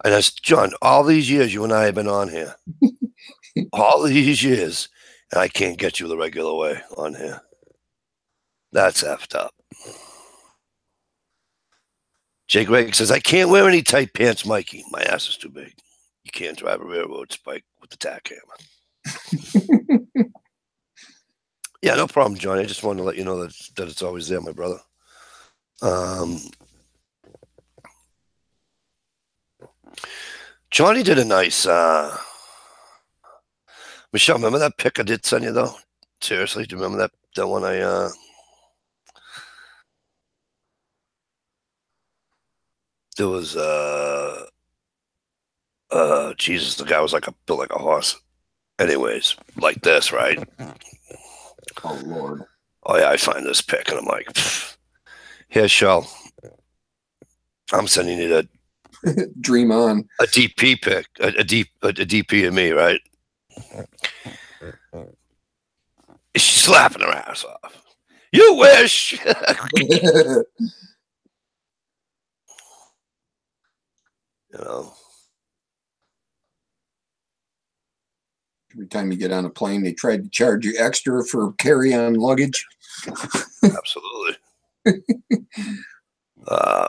And that's John, all these years you and I have been on here. All these years, and I can't get you the regular way on here. That's effed up. Jay Greg says, I can't wear any tight pants, Mikey. My ass is too big. You can't drive a railroad spike with the tack hammer. Yeah, no problem, Johnny. I just wanted to let you know that it's always there, my brother. Johnny did a nice Michelle, remember that pic I did send you though? Seriously, do you remember that one I there was Jesus, the guy was built like a horse. Anyways, like this, right? Oh Lord. Oh yeah, I find this pic and I'm like, here's Shell. I'm sending you that Dream on. a DP pic, a DP of me, right? She's slapping her ass off. You wish. You know. Every time you get on a plane, they tried to charge you extra for carry-on luggage. Absolutely. Uh,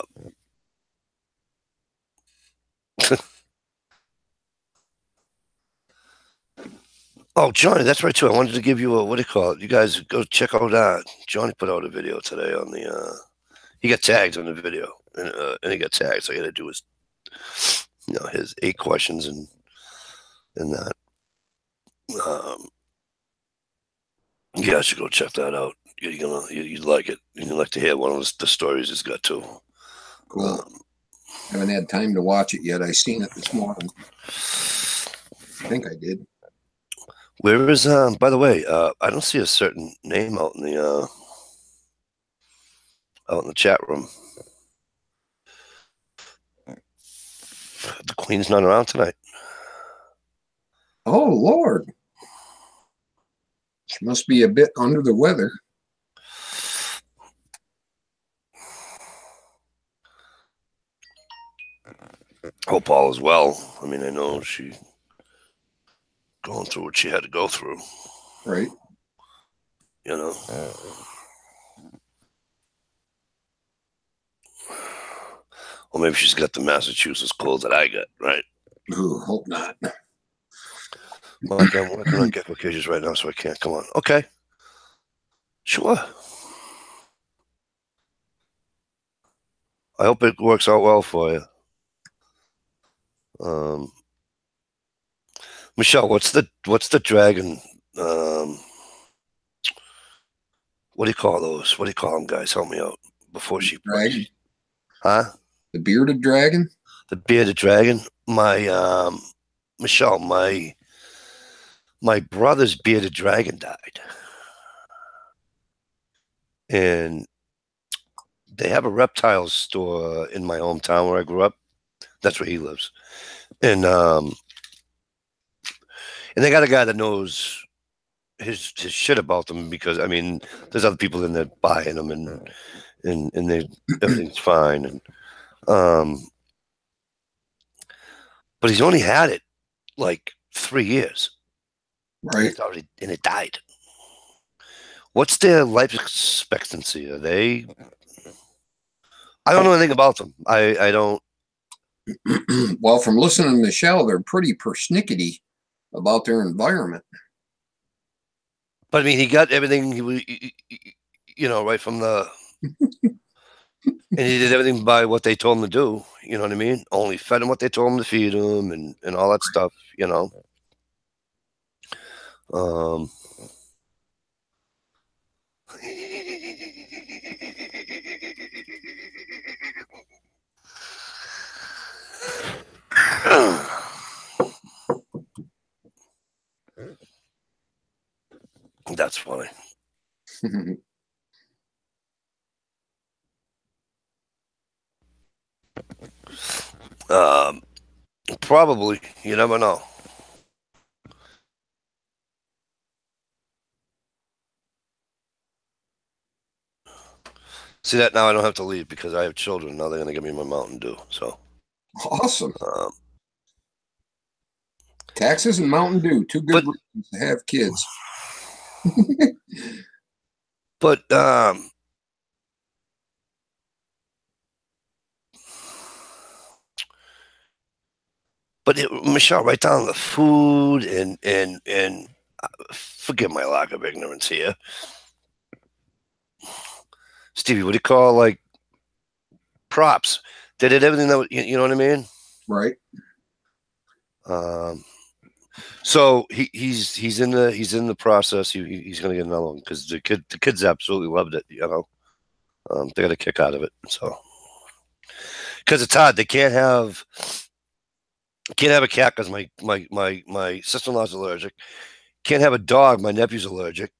oh, Johnny, that's right too. I wanted to give you a, what do you call it? You guys go check out Johnny put out a video today on the he got tagged on the video, and he got tagged, so I got to do his, his 8 questions and that. You guys should go check that out. You'd like it. You'd like to hear one of the stories he's got too. Cool. Haven't had time to watch it yet. I seen it this morning. I think I did. Where is by the way, I don't see a certain name out in the chat room. The Queen's not around tonight. Oh Lord. She must be a bit under the weather. Hope all is well. I mean, I know she going through what she had to go through. Right. You know. Well, maybe she's got the Massachusetts cold that I got, right? Ooh, hope not. Mike, I'm working on gecko cages right now, so I can't. Come on. Okay. Sure. I hope it works out well for you. Michelle, what's the dragon? What do you call those? What do you call them, guys? Help me out before she dragon. Huh? The bearded dragon. The bearded dragon. My Michelle, my brother's bearded dragon died, and they have a reptile store in my hometown where I grew up. That's where he lives, and they got a guy that knows his shit about them, because I mean, there's other people in there buying them, and they everything's fine, and but he's only had it like 3 years, right? And it died. What's their life expectancy? Are they? I don't know anything about them. I don't. Well, from listening to Michelle, they're pretty persnickety about their environment. But I mean, he got everything right from the, and he did everything by what they told him to do. You know what I mean? Only fed him what they told him to feed him, and all that stuff. You know. That's funny. Probably. You never know. See that now? I don't have to leave because I have children. Now they're gonna give me my Mountain Dew. So awesome. Taxes and Mountain Dew, two good reasons to have kids. But Michelle, write down the food and forgive my lack of ignorance here. Stevie, what do you call like props? They did everything that you know what I mean? Right. So he's in the process. He's gonna get another one because the kids absolutely loved it. You know, they got a kick out of it. So because it's hard, they can't have a cat because my sister-in-law's allergic. Can't have a dog. My nephew's allergic.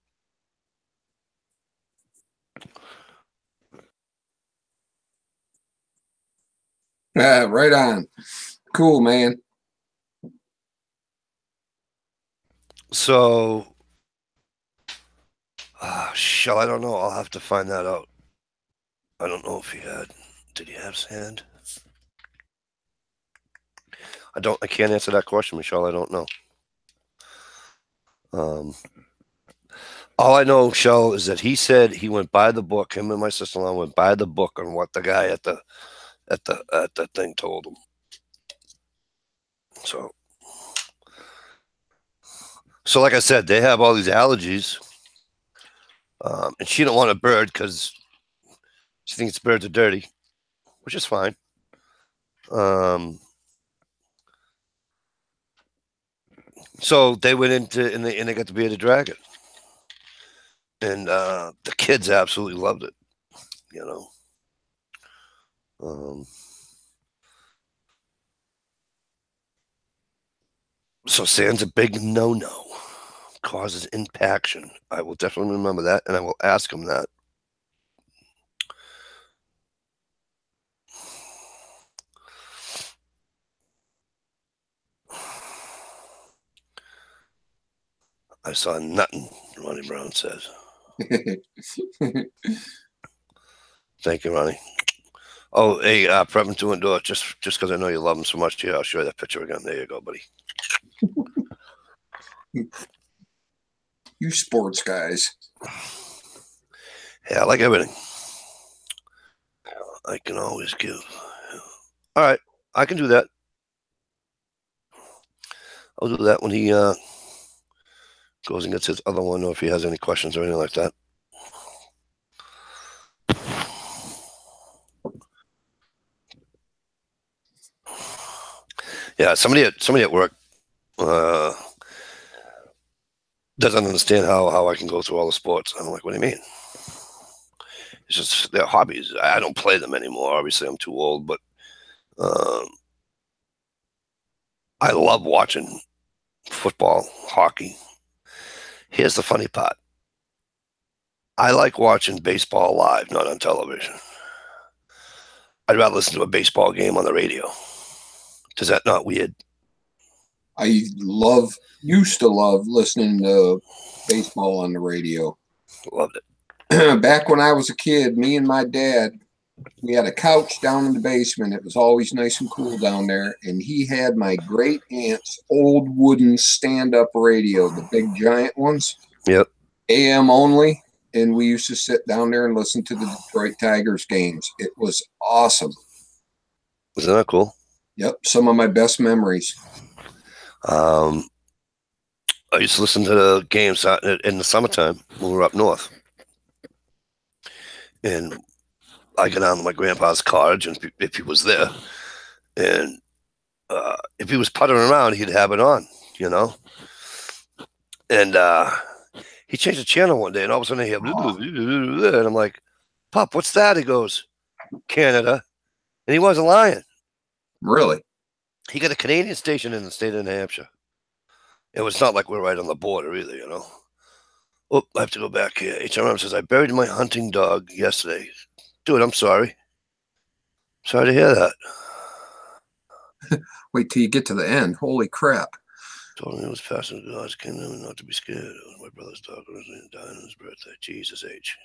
Right on. Cool, man. So, I don't know. I'll have to find that out. I don't know if did he have sand? I can't answer that question, Michelle. I don't know. All I know, Shell, is that he said he went by the book. Him and my sister-in-law went by the book on what the guy at the thing told him. So like I said, they have all these allergies, and she don't want a bird because she thinks birds are dirty, which is fine. So they went into and they got to be at the dragon, and the kids absolutely loved it. You know. So sand's a big no-no. Causes impaction. I will definitely remember that, and I will ask him that. I saw nothing, Ronnie Brown says. Thank you, Ronnie. Oh, hey, Prep to endure. Just because I know you love him so much, yeah, I'll show you that picture again. There you go, buddy. You sports guys. Yeah, I like everything. I can always give. All right, I can do that. I'll do that when he goes and gets his other one, or if he has any questions or anything like that. Yeah, somebody at work doesn't understand how I can go through all the sports. I'm like, what do you mean? It's just their hobbies. I don't play them anymore. Obviously, I'm too old, but I love watching football, hockey. Here's the funny part. I like watching baseball live, not on television. I'd rather listen to a baseball game on the radio. Is that not weird? I used to love listening to baseball on the radio. Loved it. Back when I was a kid, me and my dad, we had a couch down in the basement. It was always nice and cool down there. And he had my great aunt's old wooden stand-up radio, the big giant ones. Yep. AM only. And we used to sit down there and listen to the Detroit Tigers games. It was awesome. Isn't that cool? Yep. Some of my best memories. I used to listen to the games in the summertime when we were up north. And I got down to my grandpa's cottage, and if he was there, and if he was puttering around, he'd have it on, you know. And he changed the channel one day, and all of a sudden he had, and I'm like, "Pop, what's that?" He goes, "Canada," and he wasn't lying. Really? He got a Canadian station in the state of New Hampshire. It was not like we're right on the border either, you know. Oh, I have to go back here. HRM says, I buried my hunting dog yesterday. Dude, I'm sorry. Sorry to hear that. Wait till you get to the end. Holy crap. Told me it was passing God's kingdom and not to be scared. It was my brother's dog originally died on his birthday. Jesus H.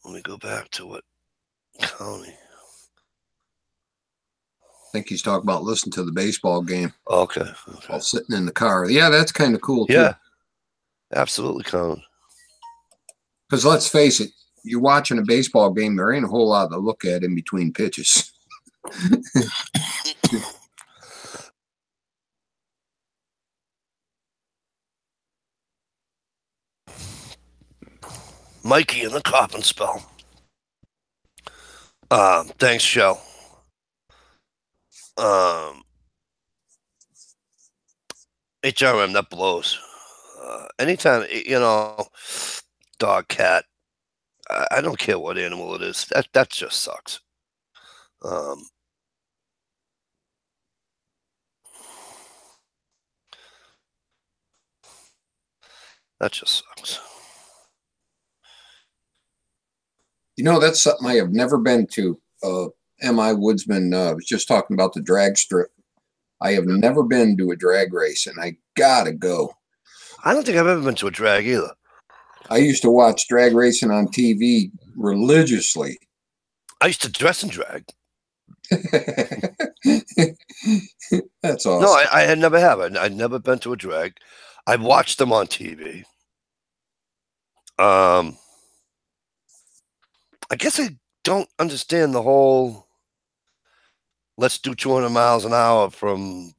Let me go back to what county. I think he's talking about listening to the baseball game. Okay. While sitting in the car. Yeah, that's kind of cool, too. Yeah, absolutely, Colin. Because let's face it, you're watching a baseball game, there ain't a whole lot to look at in between pitches. Mikey in the coffin spell. Thanks, Shell. HRM, that blows. Anytime, you know, dog, cat, I don't care what animal it is. That just sucks. That just sucks. You know, that's something I have never been to. M.I. Woodsman was just talking about the drag strip. I have never been to a drag race, and I gotta go. I don't think I've ever been to a drag either. I used to watch drag racing on TV religiously. I used to dress in drag. That's No, awesome. I had never have. I'd never been to a drag. I watched them on TV. I guess I don't understand the whole let's do 200 miles an hour from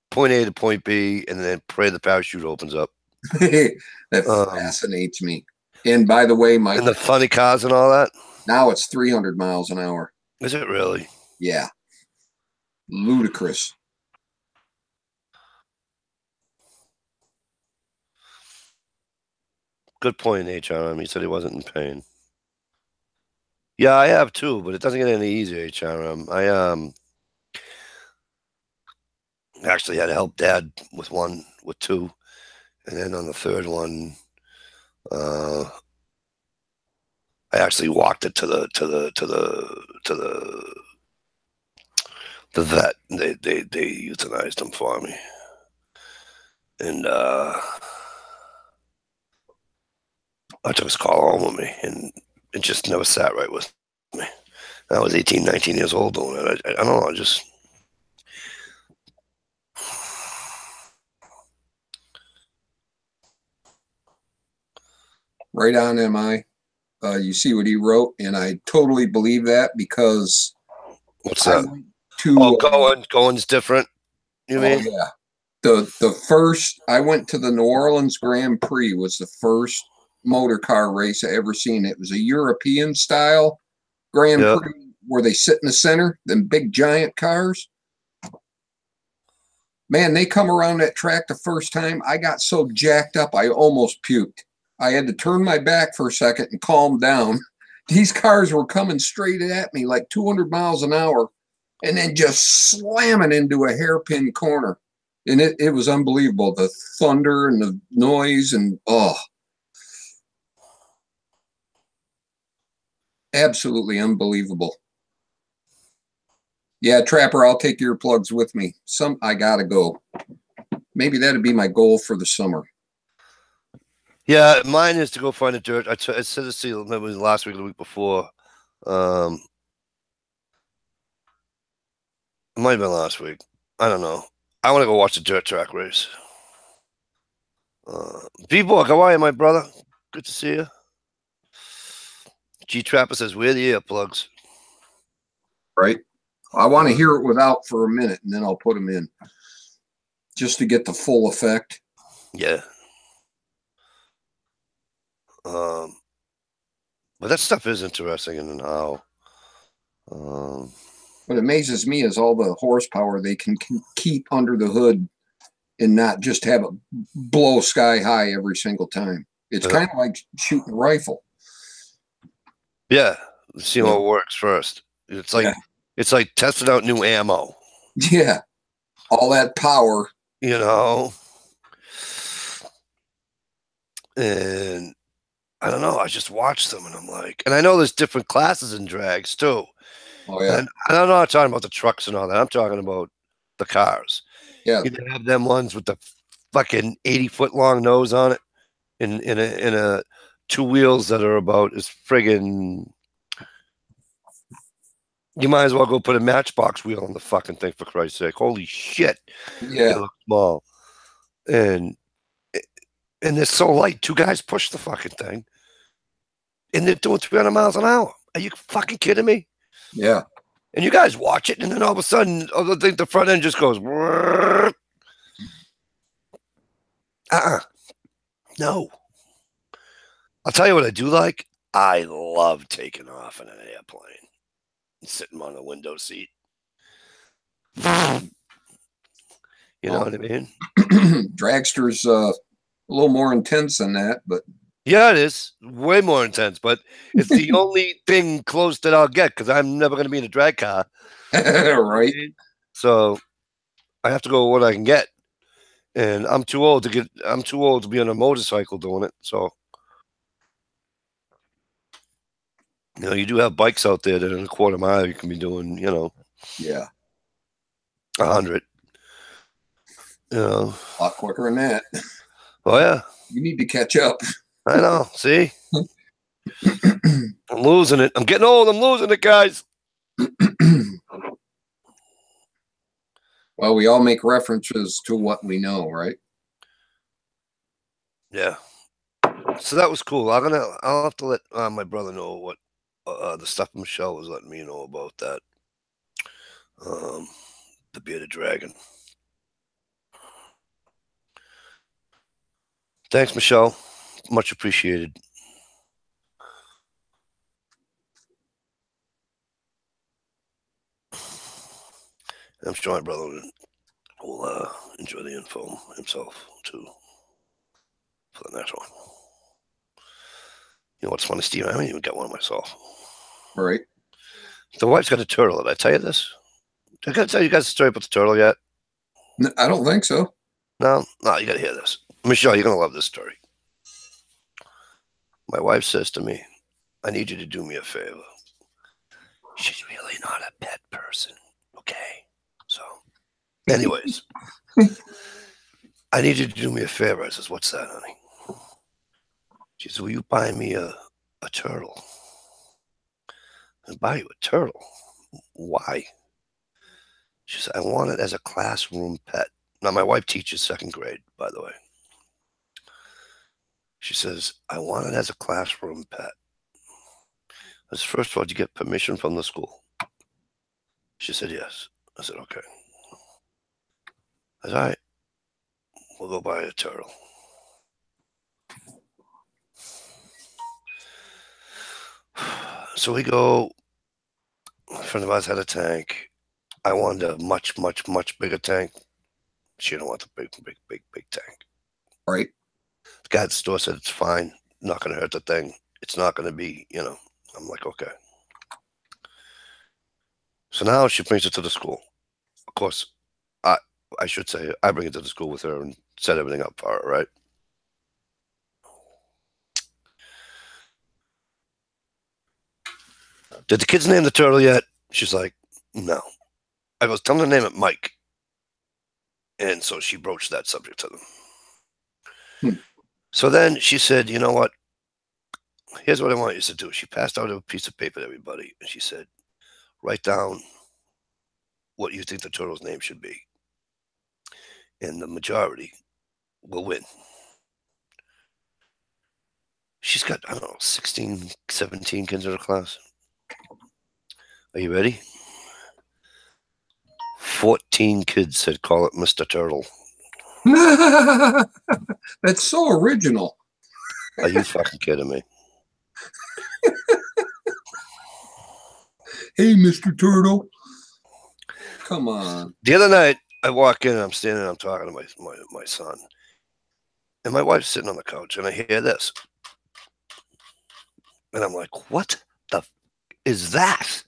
point A to point B and then pray the parachute opens up. That fascinates me. And by the way, my And the funny cars and all that. now it's 300 miles an hour. Is it really? Yeah. Ludicrous. Good point, HRM. He said he wasn't in pain. Yeah, I have too, but it doesn't get any easier, HRM. I actually had to help Dad with two, and then on the third one, I actually walked it to the vet. They euthanized him for me, and I took his call home with me, and it just never sat right with me. I was 18, 19 years old doing it. I don't know. I just Right on, MI. You see what he wrote, and I totally believe that because what's I that? went to Going's different. You mean? yeah. The first I went to the New Orleans Grand Prix was the first motor car race I ever seen. It was a European style Grand Yeah. Prix where they sit in the center, them big giant cars. Man, they come around that track the first time. I got so jacked up, I almost puked. I had to turn my back for a second and calm down. These cars were coming straight at me like 200 miles an hour and then just slamming into a hairpin corner. And it was unbelievable. The thunder and the noise and absolutely unbelievable. Yeah, Trapper, I'll take your plugs with me. I gotta go. Maybe that'd be my goal for the summer. Yeah, mine is to go find a dirt. I said this to you maybe last week or the week before. It might have been last week. I don't know. I want to go watch the dirt track race. B-Boy, how are you, my brother? Good to see you. G Trapper says, "Where are the earplugs?" Right. I want to hear it without for a minute, and then I'll put them in just to get the full effect. Yeah. But that stuff is interesting and how. What amazes me is all the horsepower they can keep under the hood and not just have it blow sky high every single time. It's kind of like shooting a rifle. Yeah, see how it works first. It's like testing out new ammo. Yeah, all that power. And I don't know. I just watched them, and I'm like, and I know there's different classes in drags too. Oh yeah. And I'm not talking about the trucks and all that. I'm talking about the cars. Yeah. You have them ones with the fucking 80-foot long nose on it, in a two wheels that are about as friggin'. You might as well go put a Matchbox wheel on the fucking thing, for Christ's sake. Holy shit. Yeah. They look small. And they're so light. Two guys push the fucking thing. And they're doing 300 miles an hour. Are you fucking kidding me? Yeah. And you guys watch it, and then all of a sudden, the front end just goes. No. I'll tell you what I do like. I love taking off in an airplane. Sitting on the window seat. You know what I mean? Dragster's a little more intense than that, but yeah, it is way more intense. But it's the only thing close that I'll get because I'm never going to be in a drag car, right? So I have to go with what I can get, and I'm too old to get. I'm too old to be on a motorcycle doing it. So you do have bikes out there that in a quarter mile you can be doing. Yeah, 100. You know. A lot quicker than that. Oh yeah, You need to catch up. I know. See, I'm losing it. I'm getting old. I'm losing it, guys. Well, we all make references to what we know, right? Yeah. So that was cool. I'll have to let my brother know what the stuff Michelle was letting me know about that. Um, the bearded dragon. Thanks, Michelle. Much appreciated. I'm sure my brother will enjoy the info himself too for the next one. You know what's funny, Steve? I haven't even got one myself. All right. The wife's got a turtle. Did I tell you this? Did I gotta tell you guys the story about the turtle yet? I don't think so. No, no, you gotta hear this. Michelle, you're gonna love this story. My wife says to me, I need you to do me a favor. She's really not a pet person. Okay. So, anyways, I need you to do me a favor. I says, what's that, honey? She says, will you buy me a turtle? I buy you a turtle? Why? She said, I want it as a classroom pet. Now, my wife teaches second grade, by the way. She says, I want it as a classroom pet. I said, first of all, did you get permission from the school? She said, yes. I said, okay. I said, all right, we'll go buy a turtle. So we go. A friend of ours had a tank. I wanted a much, much, much bigger tank. She didn't want the big tank. Right. The guy at the store said it's fine. Not going to hurt the thing. It's not going to be, I'm like, okay. So now she brings it to the school. Of course, I should say I bring it to the school with her and set everything up for her, right? Did the kids name the turtle yet? She's like, no. I goes, tell them to name it Mike. And so she broached that subject to them. Hmm. So then she said, you know what? Here's what I want you to do. She passed out a piece of paper to everybody. And she said, write down what you think the turtle's name should be. And the majority will win. She's got, I don't know, 16, 17 kids in her class. Are you ready? 14 kids said, call it Mr. Turtle. That's so original. Are you fucking kidding me? Hey, Mr. Turtle. Come on. The other night, I walk in and I'm standing and I'm talking to my son. And my wife's sitting on the couch and I hear this. And I'm like, what the is that?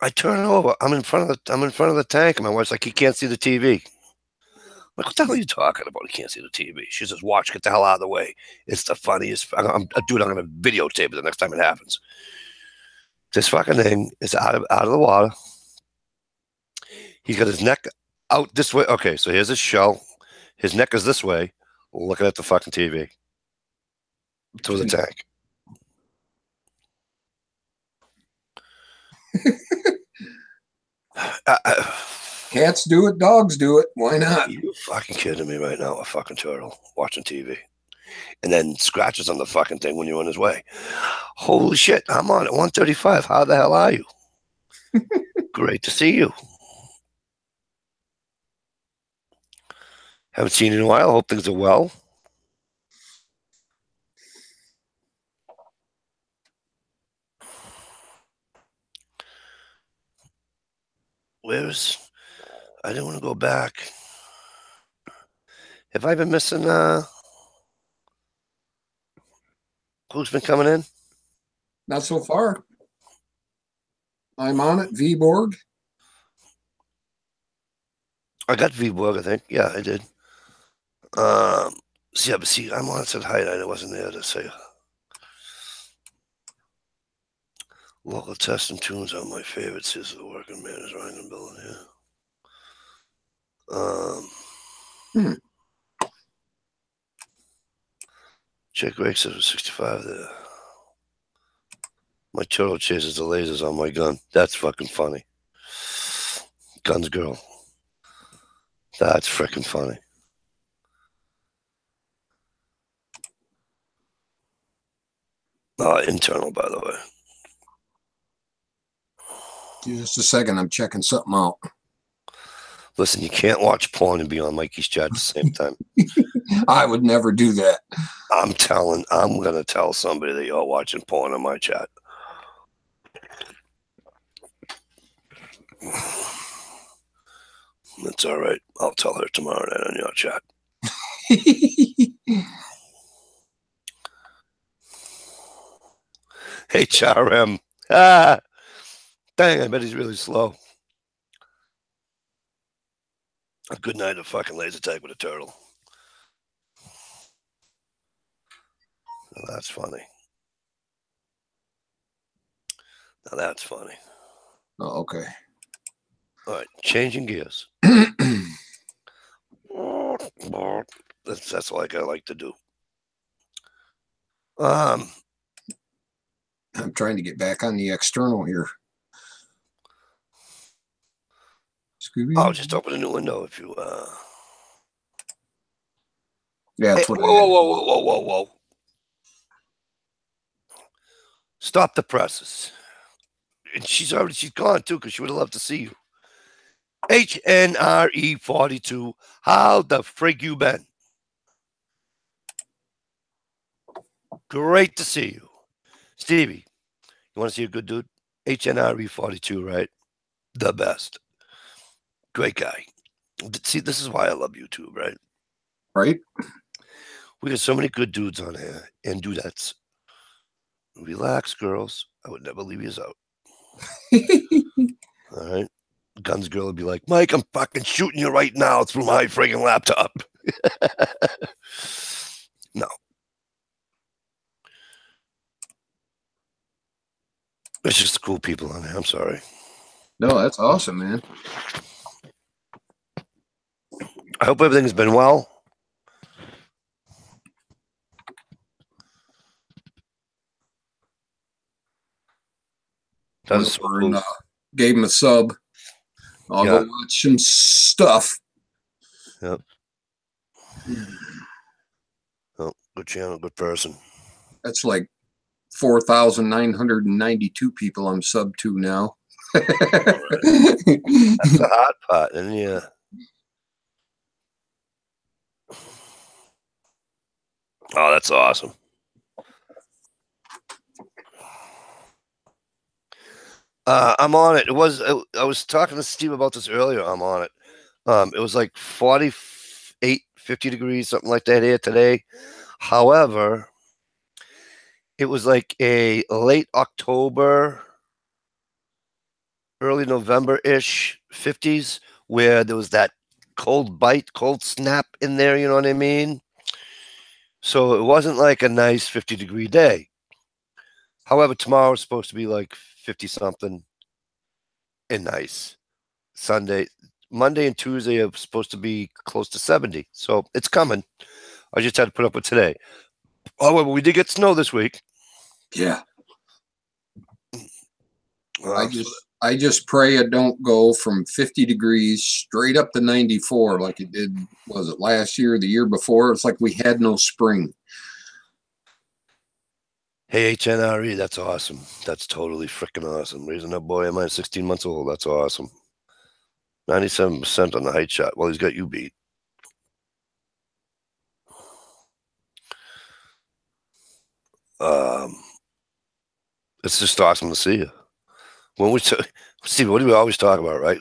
I turn over. I'm in front of the tank, and my wife's like, he can't see the TV. I'm like, what the hell are you talking about? He can't see the TV. She says, watch, get the hell out of the way. It's the funniest. Dude, I'm gonna videotape it the next time it happens. This fucking thing is out of the water. He's got his neck out this way. Okay, so here's his shell. His neck is this way, looking at the fucking TV through the tank. Cats do it, dogs do it. Why not? You fucking kidding me right now? A fucking turtle watching TV. And then scratches on the fucking thing when you're on his way. Holy shit, I'm on at 135. How the hell are you? Great to see you. Haven't seen you in a while. Hope things are well. I didn't want to go back. Have I been missing who's been coming in? Not so far. I'm on it. V-Borg. I got V-Borg, I think. Yeah, I did. See, I'm on it said hi. I wasn't there to say. Local tests and tunes are my favorites. Here's the working man is running the building here. Check rake says 65 there. My turtle chases the lasers on my gun. That's fucking funny. Guns girl. That's freaking funny. Internal, by the way. Just a second. I'm checking something out. Listen, you can't watch porn and be on Mikey's chat at the same time. I would never do that. I'm going to tell somebody that you're watching porn on my chat. That's all right. I'll tell her tomorrow night on your chat. HRM. Dang, I bet he's really slow. A good night of fucking laser tag with a turtle. Now that's funny. Now that's funny. Oh, okay. All right, changing gears. That's like I like to do. I'm trying to get back on the external here. I'll just open a new window if you. Yeah, that's hey, what whoa. Stop the presses. And she's gone too because she would have loved to see you. HNRE 42. How the frig you been? Great to see you. Stevie, you want to see a good dude? HNRE 42, right? The best. Great guy. See, this is why I love YouTube, right? Right. We got so many good dudes on here and dudettes. Relax, girls. I would never leave you out. All right. Guns girl would be like, Mike, I'm fucking shooting you right now through my friggin' laptop. No. It's just cool people on there. I'm sorry. No, that's awesome, man. I hope everything's been well. Gave him a sub. I'll go watch some stuff. Yep. Oh, good channel, good person. That's like 4,992 people I'm sub to now. That's the hot part, and yeah. Oh, that's awesome. I'm on it. I was talking to Steve about this earlier. I'm on it. It was like 48, 50 degrees, something like that here today. However, it was like a late October, early November-ish 50s where there was that cold snap in there, you know what I mean? So it wasn't like a nice 50-degree day. However, tomorrow is supposed to be like 50-something and nice. Monday and Tuesday are supposed to be close to 70. So it's coming. I just had to put up with today. However, we did get snow this week. Yeah. I just pray it don't go from 50 degrees straight up to 94 like it did, was it last year, the year before? It's like we had no spring. Hey, HNRE, that's awesome. That's totally freaking awesome. Raising that boy, am I 16 months old? That's awesome. 97% on the height shot. Well, he's got you beat. It's just awesome to see you. When Steve, what do we always talk about, right?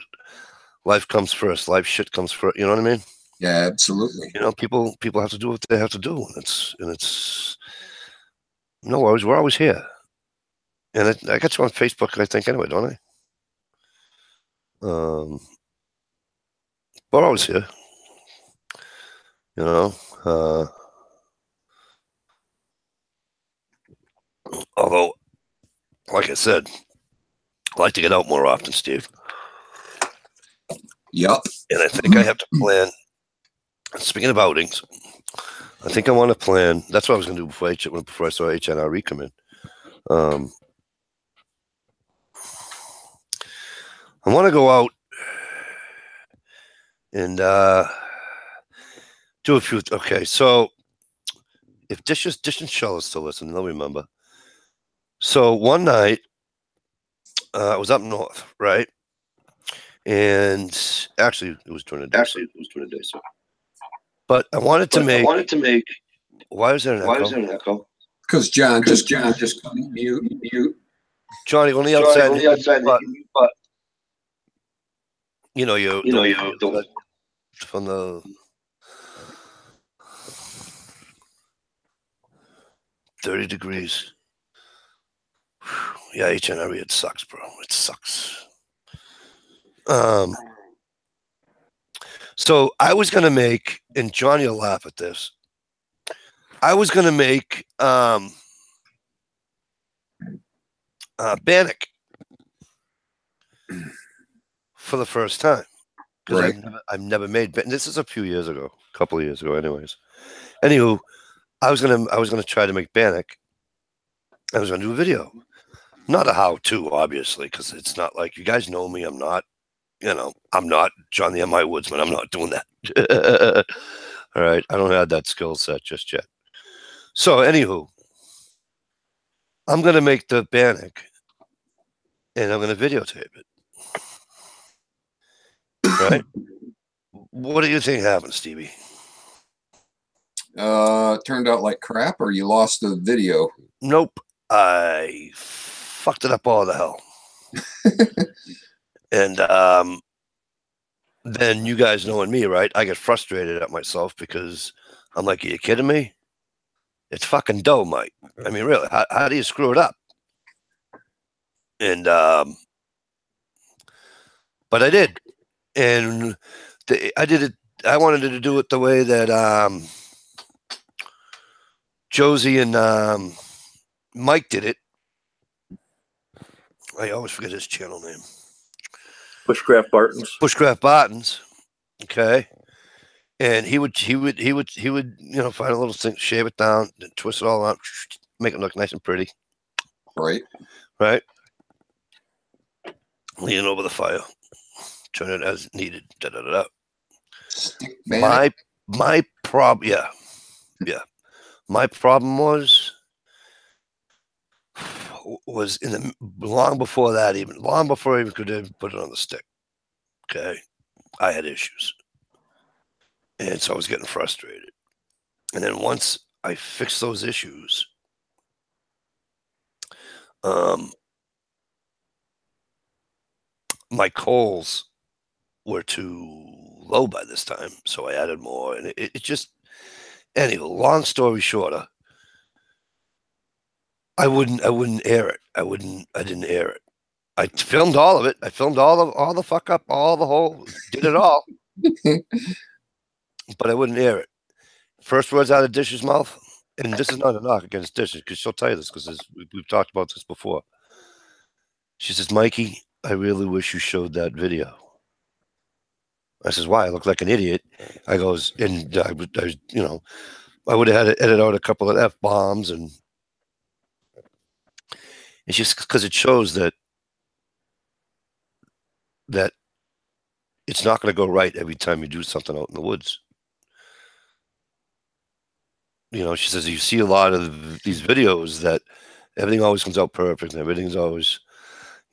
Life comes first. Life shit comes first. You know what I mean? Yeah, absolutely. You know, people have to do what they have to do, and it's no worries. We're always here, and I got you on Facebook, I think, anyway, don't I? We're always here. You know, although, like I said, I like to get out more often, Steve. Yep. And I think I have to plan. Speaking of outings, I think I want to plan. That's what I was going to do before I saw HNRE come in. I want to go out and do a few. Okay, so if Dish and Shell is still listening, they'll remember. So one night, I was up north, right? And actually, it was during the day. So. But I wanted to make. Why is there an echo? Because John just mute. Johnny, on the outside, but you know, from the 30 degrees. Yeah, HNRE, it sucks, bro. It sucks. So I was gonna make, and Johnny will laugh at this. I was gonna make Bannock for the first time because Right. I've never made. This is a few years ago, a couple of years ago, anyways. Anywho, I was gonna try to make Bannock. I was gonna do a video, not a how-to, obviously, because it's not like you guys know me. I'm not, I'm not John the M.I. Woodsman. I'm not doing that. All right, I don't have that skill set just yet. So, anywho, I'm gonna make the Bannock, and I'm gonna videotape it. Right? What do you think happened, Stevie? Turned out like crap, or you lost the video? Nope. I fucked it up all the hell. And then you guys knowing me, right? I get frustrated at myself because I'm like, are you kidding me? It's fucking dough, Mike. I mean, really, how do you screw it up? And but I did. And I did it. I wanted to do it the way that Josie and Mike did it. I always forget his channel name. Bushcraft Bartons. Bushcraft Bartons. Okay. And he would, find a little thing, shave it down, twist it all out, make it look nice and pretty. Right. Right. Lean it over the fire, turn it as needed. Da da da da. My problem, yeah. My problem was long before that, long before I even could even put it on the stick. Okay, I had issues, and so I was getting frustrated. And then once I fixed those issues, my coals were too low by this time, so I added more, and it just. Anyway, long story shorter, I wouldn't air it. I didn't air it. I filmed all of it. I filmed all the fuck up, all the whole, did it all. But I wouldn't air it. First words out of Dish's mouth, and this is not a knock against Dish, because she'll tell you this, because we've talked about this before. She says, Mikey, I really wish you showed that video. I says, why? I look like an idiot. I goes, and I would have had to edit out a couple of F-bombs, and it's just because it shows that it's not going to go right every time you do something out in the woods. She says, you see a lot of these videos that everything always comes out perfect and everything's always,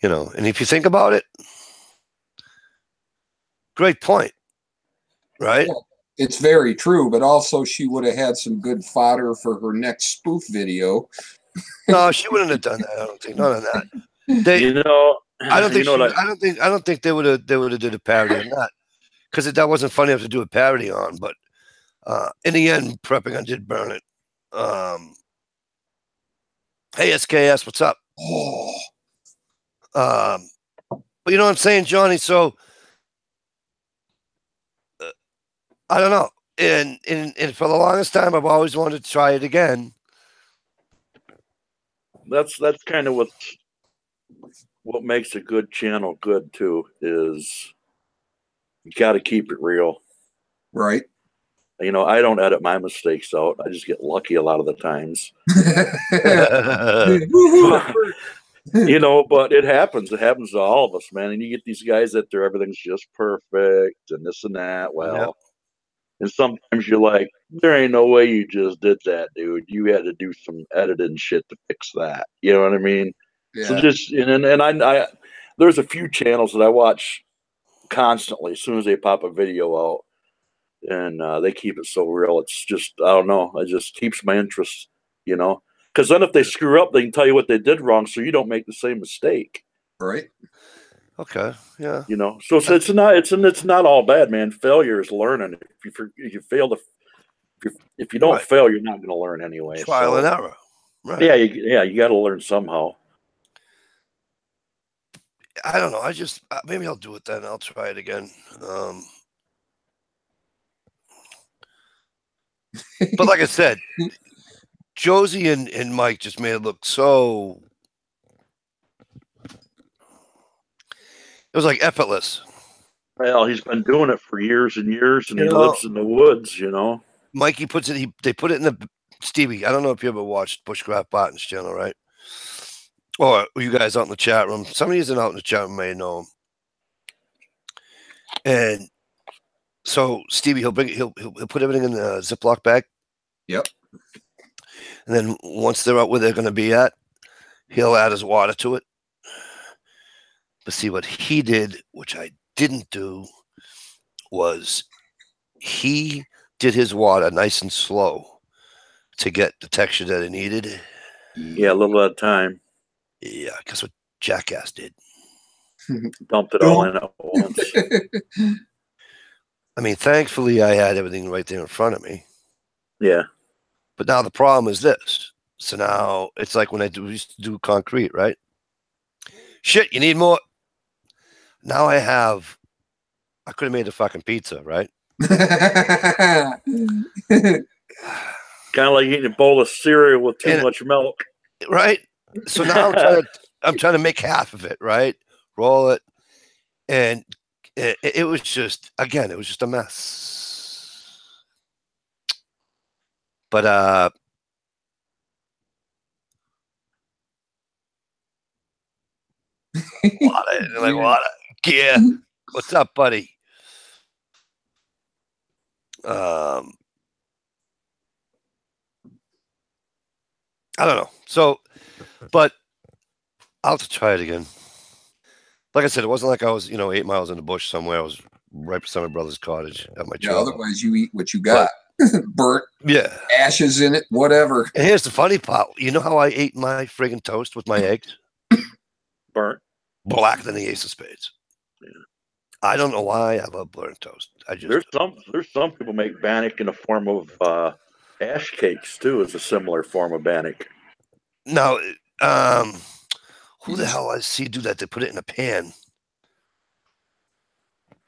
and if you think about it, great point, right? Yeah, it's very true, but also she would have had some good fodder for her next spoof video. No, she wouldn't have done that. I don't think. None of that. I don't think they would have did a parody on that, because that wasn't funny enough to do a parody on. But in the end, prepping, I did burn it. Hey, SKS, what's up? Oh. But you know what I'm saying, Johnny? So I don't know. And for the longest time, I've always wanted to try it again. That's kind of what makes a good channel good too, is You got to keep it real. Right. You know, I don't edit my mistakes out. I just get lucky a lot of the times. You know, but it happens. It happens to all of us, man. And you get these guys that everything's just perfect and this and that. Well, Yep. and sometimes you're like, there ain't no way you just did that, dude. You had to do some editing shit to fix that. You know what I mean? So Yeah. just and I there's a few channels that I watch constantly as soon as they pop a video out, and they keep it so real. It's just I don't know. It just keeps my interest, you know. Because then if they screw up, they can tell you what they did wrong, so you don't make the same mistake. Right. Okay. Yeah. You know, so it's not all bad, man. Failure is learning. If you fail to if you don't Right. fail, you're not going to learn anyway. Trial and So, error. Right. yeah, you got to learn somehow. I don't know. I just maybe I'll do it then. I'll try it again. But like I said, Josie and Mike just made it look so. It was like effortless. Well, he's been doing it for years and years, and You he know, lives in the woods. You know, Mikey puts it. They put it in the Stevie. I don't know if you ever watched Bushcraft Barton's channel, right? Or you guys out in the chat room. Some of you out in the chat room may know him. And so Stevie, he'll put everything in a Ziploc bag. Yep. And then once they're out where they're going to be at, he'll add his water to it. But see what he did, which I didn't do, was he did his water nice and slow to get the texture that it needed. Yeah, a little at a time. Yeah, guess what Jackass did? Dumped it all in at once. I mean, thankfully, I had everything right there in front of me. Yeah. But now the problem is this. So now it's like when we used to do concrete, right? Shit, you need more. Now I could have made a fucking pizza, right? Kind of like eating a bowl of cereal with too much milk. Right? So now I'm trying to make half of it, right? Roll it. And it was just, again, it was just a mess. But water. Yeah. What's up, buddy? I don't know. So, but I'll have to try it again. Like I said, it wasn't like I was, 8 miles in the bush somewhere. I was right beside my brother's cottage at my trailer. Otherwise you eat what you got. Burnt. Yeah. Ashes in it, whatever. And here's the funny part. You know how I ate my friggin' toast with my eggs? Burnt. Blacker than the ace of spades. Yeah. I don't know why I love burnt toast. There's some people make bannock in the form of ash cakes too, as a similar form of bannock. Now, who the hell I see do that? They put it in a pan.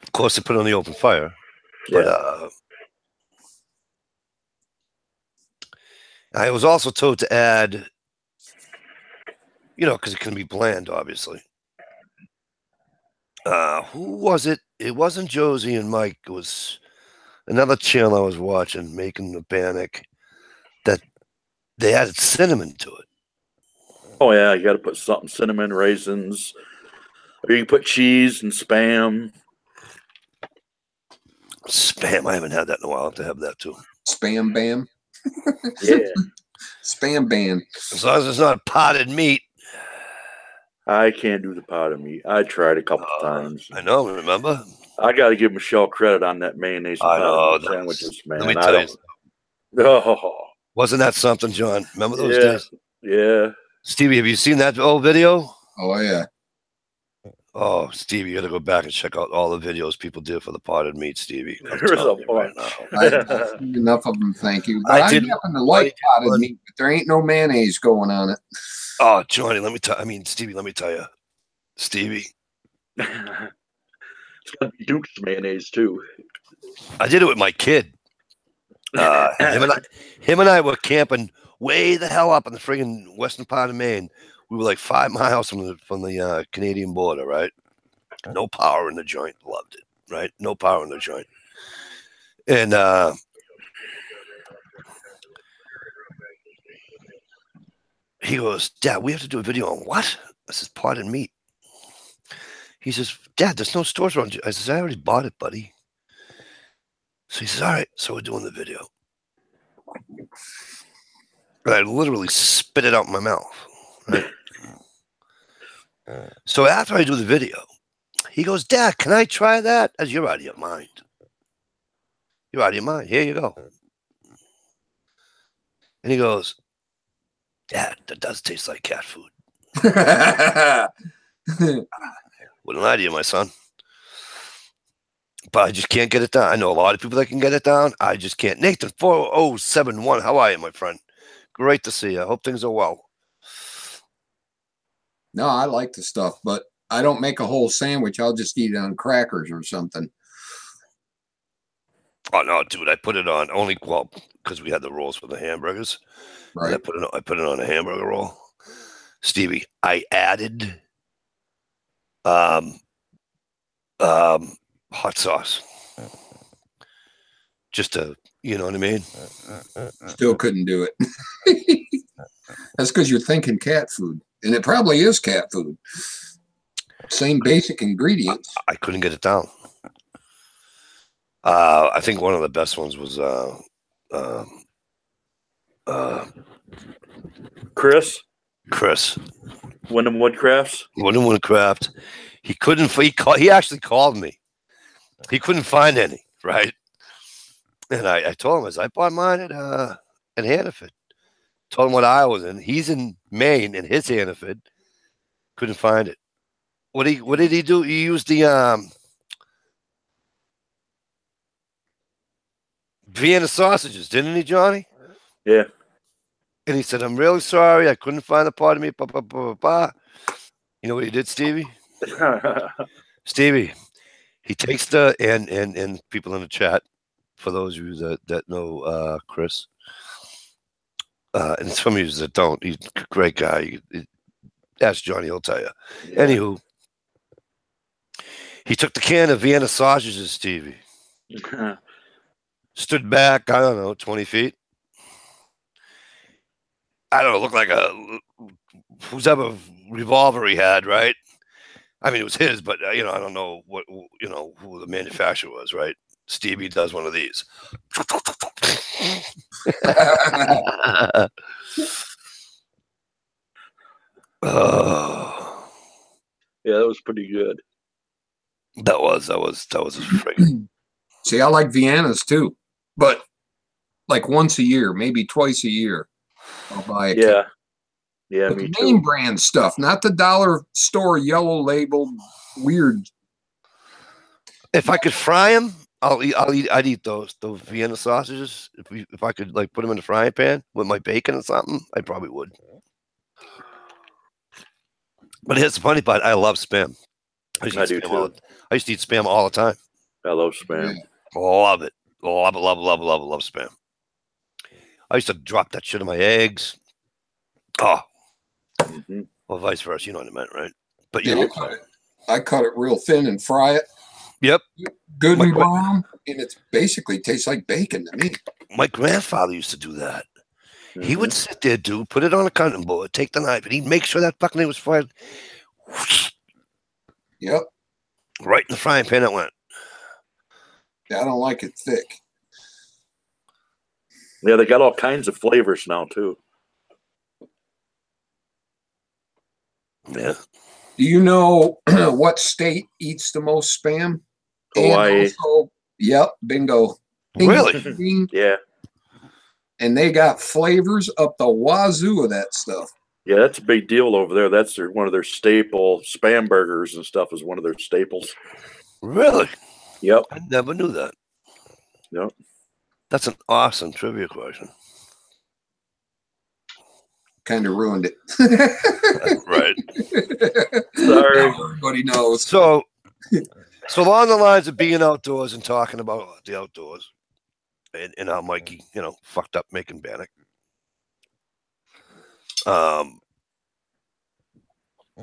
Of course, they put it on the open fire. But I was also told to add, because it can be bland, obviously. Who was it? It wasn't Josie and Mike. It was another channel I was watching making the bannock that they added cinnamon to it. Oh yeah, you got to put something, cinnamon, raisins, or you can put cheese and Spam. Spam, I haven't had that in a while. I have to have that too. Spam Bam. Yeah. Spam Bam. As long as it's not potted meat. I can't do the potted meat. I tried a couple times. I know, remember? I got to give Michelle credit on that mayonnaise and sandwiches, man. Let me tell you. Oh. Wasn't that something, John? Remember those days? Yeah. Stevie, have you seen that old video? Oh, yeah. Oh, Stevie, you got to go back and check out all the videos people did for the potted meat, Stevie. There's a bunch. I've seen enough of them, thank you. But I happen to like potted meat, but there ain't no mayonnaise going on it. Oh, Johnny, Stevie, let me tell you. Stevie. It's got to be Duke's mayonnaise, too. I did it with my kid. Him and I were camping way the hell up in the friggin' western part of Maine. We were like 5 miles from the Canadian border, right? No power in the joint. Loved it. right? No power in the joint. And he goes, Dad, we have to do a video on what? I says, potted meat. He says, Dad, there's no stores around you. I says, I already bought it, buddy. So he says, all right, so we're doing the video. And I literally spit it out in my mouth, right? So after I do the video, he goes, Dad, can I try that? I said, you're out of your mind. You're out of your mind. Here you go. And he goes, Dad, that does taste like cat food. Wouldn't lie to you, my son. But I just can't get it down. I know a lot of people that can get it down. I just can't. Nathan, 4071, how are you, my friend? Great to see you. I hope things are well. No, I like the stuff, but I don't make a whole sandwich. I'll just eat it on crackers or something. Oh, no, dude, I put it on only, well, because we had the rolls for the hamburgers. Right. I put it on a hamburger roll. Stevie, I added hot sauce. Just to, you know what I mean? Still couldn't do it. That's because you're thinking cat food. And it probably is cat food. Same basic ingredients. I couldn't get it down. I think one of the best ones was Chris Wyndham Woodcrafts. Wyndham Woodcraft. He couldn't. He actually called me. He couldn't find any. Right. And I told him, I bought mine at Hannaford. Told him what aisle I was in. He's in Maine, and his Hannaford. Couldn't find it. What did he do? He used the Vienna sausages, didn't he, Johnny? Yeah. And he said, I'm really sorry. I couldn't find the part of me. Bah, bah, bah, bah, bah. You know what he did, Stevie? Stevie, he takes the, and people in the chat, for those of you that know Chris, and some of you that don't, he's a great guy. Ask Johnny, he'll tell you. Yeah. Anywho, he took the can of Vienna sausages, Stevie. Stood back, I don't know, 20 feet. I don't know, looked like whoever revolver he had, right? I mean, it was his, but I don't know who the manufacturer was, right? Stevie does one of these. Oh. Yeah, that was pretty good. That was friggin'. See, I like Viennas too, but like once a year, maybe twice a year, I'll buy a can. Yeah, but me the too. name brand stuff, not the dollar store yellow labeled weird. If I could fry them, I'd eat those Vienna sausages. If I could like put them in the frying pan with my bacon or something, I probably would. But here's the funny part: I love Spam. I used to eat Spam all the time. I love Spam. Yeah. Love it. Love Spam. I used to drop that shit in my eggs. Oh. Mm-hmm. Well, vice versa. You know what I meant, right? But yeah, I cut it real thin and fry it. Yep. Good and brown, and it basically tastes like bacon to me. My grandfather used to do that. Mm-hmm. He would sit there, dude, put it on a cutting board, take the knife, and he'd make sure that fucking thing was fried. Yep. Right in the frying pan it went. Yeah, I don't like it thick. Yeah, they got all kinds of flavors now, too. Yeah. Do you know what state eats the most Spam? Hawaii. Also, yep, bingo. Really? Yeah. And they got flavors up the wazoo of that stuff. Yeah, that's a big deal over there. That's one of their staple Spam burgers and stuff is one of their staples. Really? Yep. I never knew that. Yep. That's an awesome trivia question. Kind of ruined it. Right. Sorry. Everybody knows. So along the lines of being outdoors and talking about the outdoors and how Mikey, fucked up making Bannock.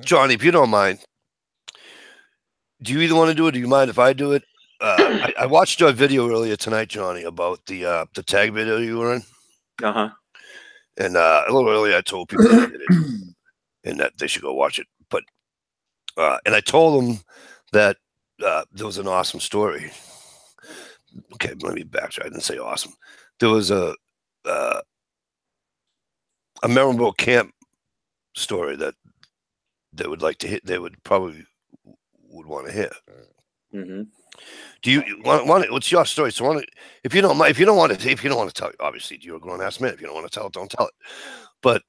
Johnny, if you don't mind, do you either want to do it? Do you mind if I do it? I watched your video earlier tonight, Johnny, about the tag video you were in. Uh-huh. And a little earlier, I told people that did it and that they should go watch it. But and I told them that there was an awesome story. Okay, let me backtrack. I didn't say awesome. There was a memorable camp story that they would like to hit. They would probably would want to hear. Mm-hmm. Do you want? What's your story? So, if you don't mind, if you don't want to tell, obviously you're a grown ass man. If you don't want to tell it, don't tell it. But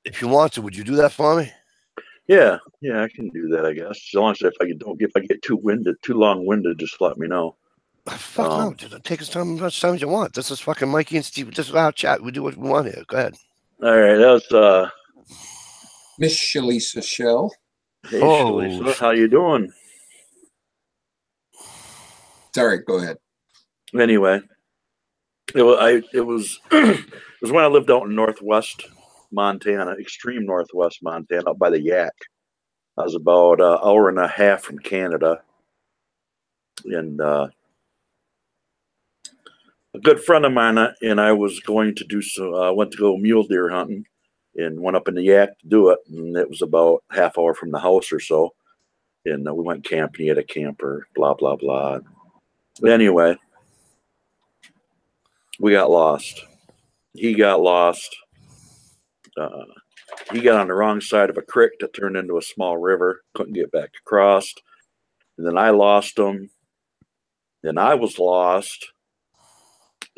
if you want to, would you do that for me? Yeah, I can do that, I guess. As long as if I get too long winded, just let me know. Fuck no, just take as much time as you want. This is fucking Mikey and Steve. This is our chat. We do what we want here. Go ahead. All right, that was Miss Shalisa Shell. Hey, Shalisa, how you doing? Sorry, go ahead. Anyway, it was it was when I lived out in northwest Montana, extreme northwest Montana, up by the Yak. I was about an hour and a half from Canada, and a good friend of mine and I was going to do went to go mule deer hunting, and went up in the Yak to do it, and it was about half hour from the house or so, and we went camping. He had a camper, blah blah blah. Anyway, we got lost. He got lost. He got on the wrong side of a creek that turned into a small river. Couldn't get back across. And then I lost him. Then I was lost.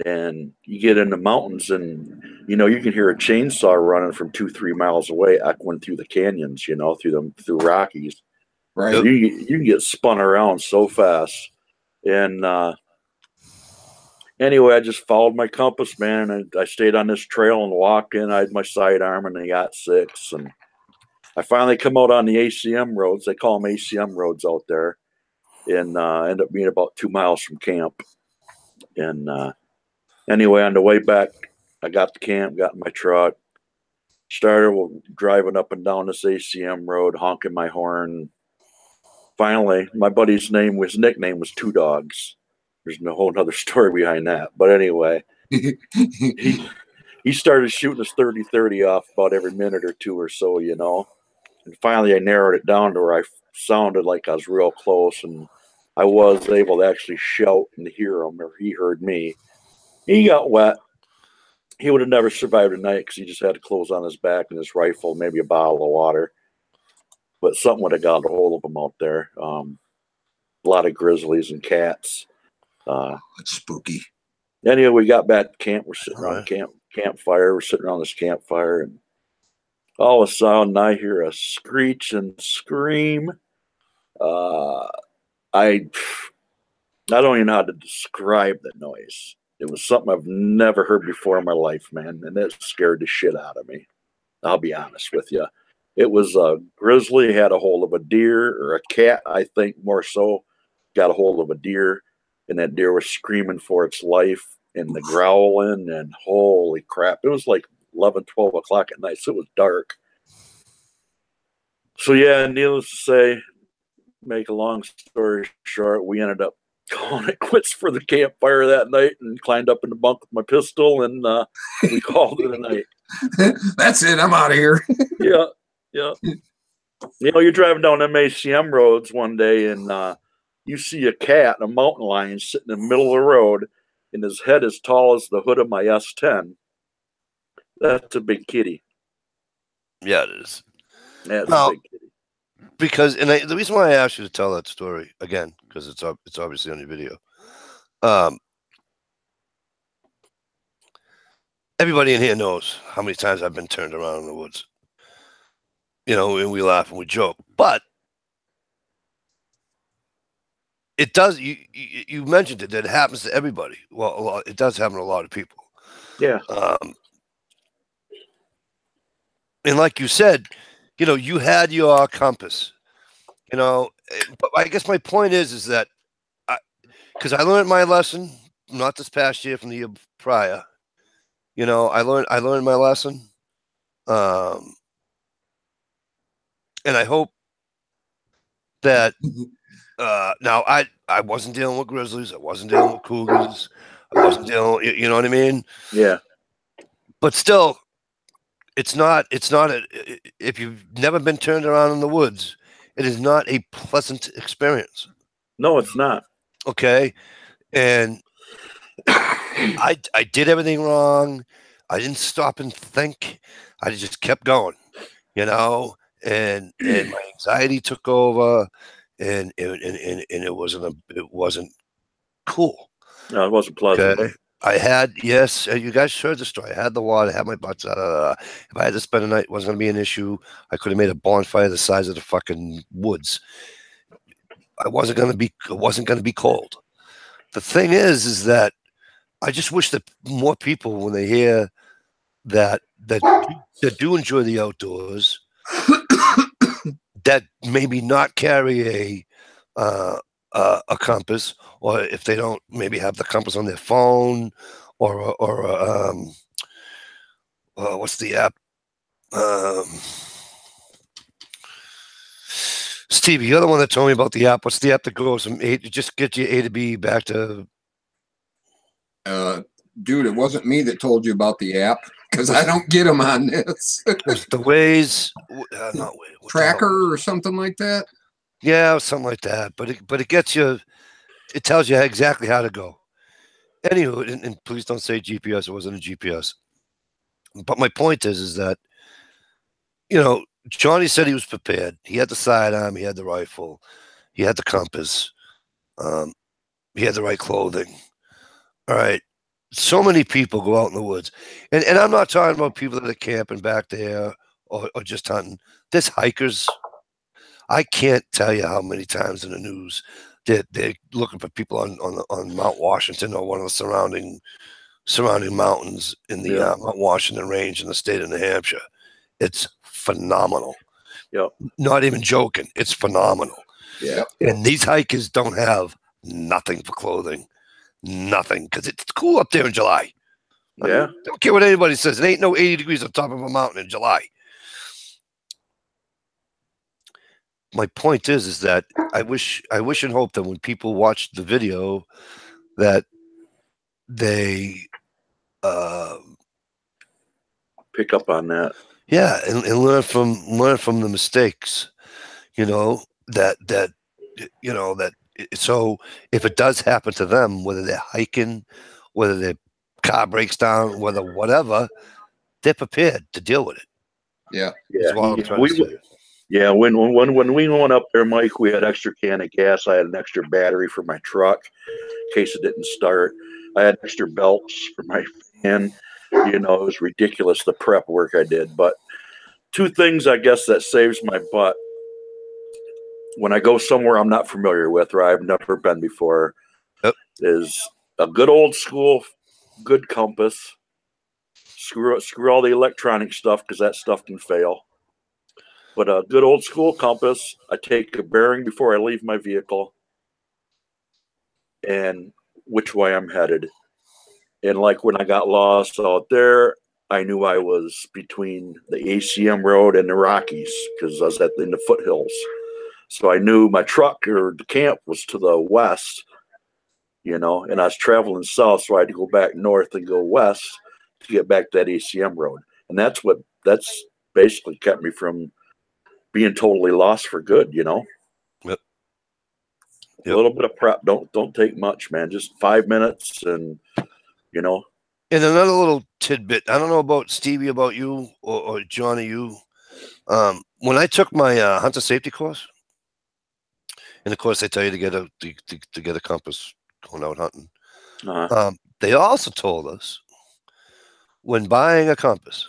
And you get in the mountains and, you can hear a chainsaw running from 2-3 miles away, echoing through the canyons, through Rockies. Right. You can get spun around so fast. And anyway, I just followed my compass, man, and I stayed on this trail and walked in. I had my sidearm and I got 6. And I finally come out on the ACM roads. They call them ACM roads out there. And end up being about 2 miles from camp. And anyway, on the way back, I got to camp, got in my truck, started driving up and down this ACM road, honking my horn. Finally, my buddy's nickname was Two Dogs. There's no whole other story behind that. But anyway, he started shooting his 30-30 off about every minute or two or so, And finally, I narrowed it down to where I sounded like I was real close, and I was able to actually shout and hear him, or he heard me. He got wet. He would have never survived the night because he just had clothes on his back and his rifle, maybe a bottle of water. But something would have got a hold of him out there. A lot of grizzlies and cats. That's spooky. Anyway, we got back to camp. We're sitting around the campfire. We're sitting around this campfire, and all of a sudden I hear a screech and scream. I don't even know how to describe the noise. It was something I've never heard before in my life, man, and it scared the shit out of me. I'll be honest with you. It was a grizzly had a hold of a deer, or a cat, I think more so, got a hold of a deer, and that deer was screaming for its life and the growling, and holy crap. It was like 11, 12 o'clock at night, so it was dark. So yeah, needless to say, make a long story short, we ended up calling it quits for the campfire that night and climbed up in the bunk with my pistol, and we called it a night. That's it. I'm out of here. Yeah. You're driving down MACM roads one day, and you see a cat, a mountain lion, sitting in the middle of the road, and his head as tall as the hood of my S10. That's a big kitty. Yeah, it is. That's a big kitty. Because, the reason why I asked you to tell that story again, because it's obviously on your video. Everybody in here knows how many times I've been turned around in the woods. And we laugh and we joke, but it does. You mentioned it. That it happens to everybody. Well, it does happen to a lot of people. Yeah. And like you said, you had your compass. But I guess my point is that because I learned my lesson, not this past year, from the year prior. I learned my lesson. And I hope that now I wasn't dealing with grizzlies, I wasn't dealing with cougars, I wasn't dealing, you know what I mean? Yeah. But still, it's not if you've never been turned around in the woods, it is not a pleasant experience. No, it's not. Okay, and I did everything wrong. I didn't stop and think. I just kept going, you know, and my anxiety took over, and it wasn't cool. No, it wasn't pleasant. Okay. I had, yes, you guys heard the story. I had the water, I had my butts. If I had to spend a night, it wasn't going to be an issue. I could have made a bonfire the size of the fucking woods. It wasn't going to be cold. The thing is that I just wish that more people, when they hear that do enjoy the outdoors, that maybe not carry a compass, or if they don't maybe have the compass on their phone, or what's the app? Stevie, you're the one that told me about the app. What's the app that goes from A to just get you A to B back to? Dude, it wasn't me that told you about the app because I don't get them on this. Was the Waze, not Waze, Tracker or something like that? Yeah, something like that. But it gets you. It tells you exactly how to go. Anywho, and please don't say GPS. It wasn't a GPS. But my point is that, you know, Johnny said he was prepared. He had the sidearm. He had the rifle. He had the compass. He had the right clothing. All right. So many people go out in the woods. And I'm not talking about people that are camping back there or just hunting. There's hikers. I can't tell you how many times in the news they're looking for people on Mount Washington or one of the surrounding mountains in the Mount Washington range in the state of New Hampshire. It's phenomenal. Yep. Not even joking. It's phenomenal. Yeah. And these hikers don't have nothing for clothing. Nothing. Because it's cool up there in July. Yeah. I don't care what anybody says. It ain't no 80 degrees on top of a mountain in July. My point is that I wish and hope that when people watch the video that they pick up on that. Yeah, and learn from the mistakes, you know, that so if it does happen to them, whether they're hiking, whether their car breaks down, whether whatever, they're prepared to deal with it. Yeah. Yeah, when we went up there, Mike, we had extra can of gas. I had an extra battery for my truck in case it didn't start. I had extra belts for my fan. You know, it was ridiculous, the prep work I did. But two things, I guess, that saves my butt when I go somewhere I'm not familiar with or I've never been before is a good old school, good compass. Screw all the electronic stuff because that stuff can fail. But a good old school compass, I take a bearing before I leave my vehicle and which way I'm headed. And like when I got lost out there, I knew I was between the ACM road and the Rockies because I was in the foothills. So I knew my truck or the camp was to the west, you know, and I was traveling south, so I had to go back north and go west to get back to that ACM road. And that's basically kept me from being totally lost for good, you know. Yep. A little bit of prep. Don't take much, man. Just 5 minutes and, you know. And another little tidbit. I don't know about Stevie, about you, or Johnny, you. When I took my hunter safety course, and of course they tell you to get a compass going out hunting. They also told us when buying a compass,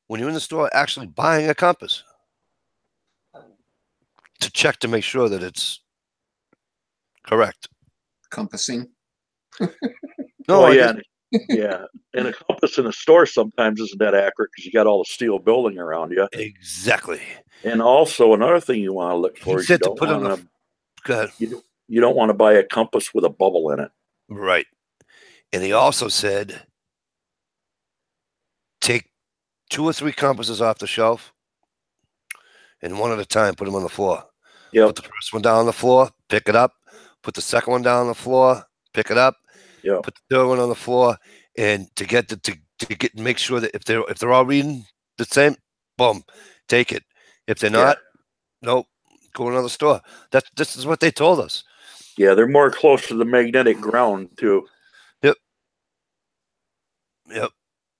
when you're in the store actually buying a compass, to check to make sure that it's correct. Compassing. No, yeah. And a compass in a store sometimes isn't that accurate because you got all the steel building around you. Exactly. And also another thing you want to look for is you don't want to buy a compass with a bubble in it. Right. And he also said, take 2 or 3 compasses off the shelf and one at a time put them on the floor. Yep. Put the first one down on the floor, pick it up. Put the second one down on the floor, pick it up. Yep. Put the third one on the floor, and to get make sure that if they're all reading the same, boom, take it. If they're not, nope, go to another store. This is what they told us. Yeah, they're more close to the magnetic ground too. Yep.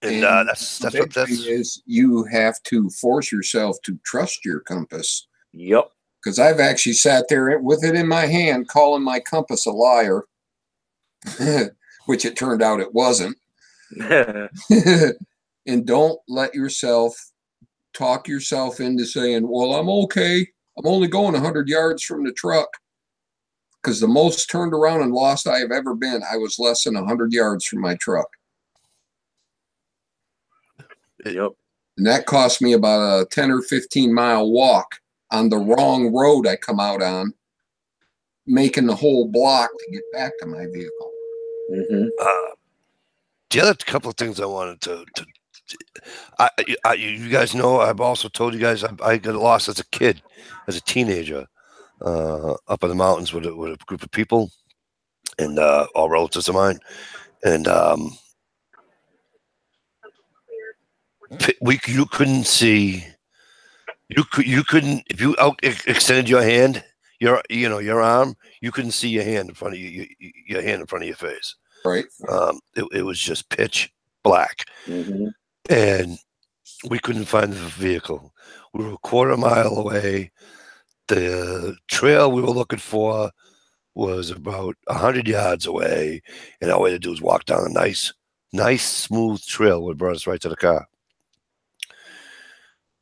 And that's the what big thing is you have to force yourself to trust your compass. Yep. Because I've actually sat there with it in my hand, calling my compass a liar, which it turned out it wasn't. And don't let yourself talk yourself into saying, well, I'm okay. I'm only going 100 yards from the truck. Because the most turned around and lost I have ever been, I was less than 100 yards from my truck. Yep. And that cost me about a 10 or 15 mile walk on the wrong road I come out on, making the whole block to get back to my vehicle. Mm-hmm. The other couple of things I wanted to you guys know, I've also told you guys I got lost as a kid, as a teenager, up in the mountains with a group of people, and all relatives of mine, and you couldn't see, you couldn't, if you extended your hand, your arm, you couldn't see your hand in front of you, your hand in front of your face. Right. It was just pitch black. Mm-hmm. And we couldn't find the vehicle. We were a quarter mile away. The trail we were looking for was about 100 yards away, and all we had to do was walk down a nice smooth trail that brought us right to the car.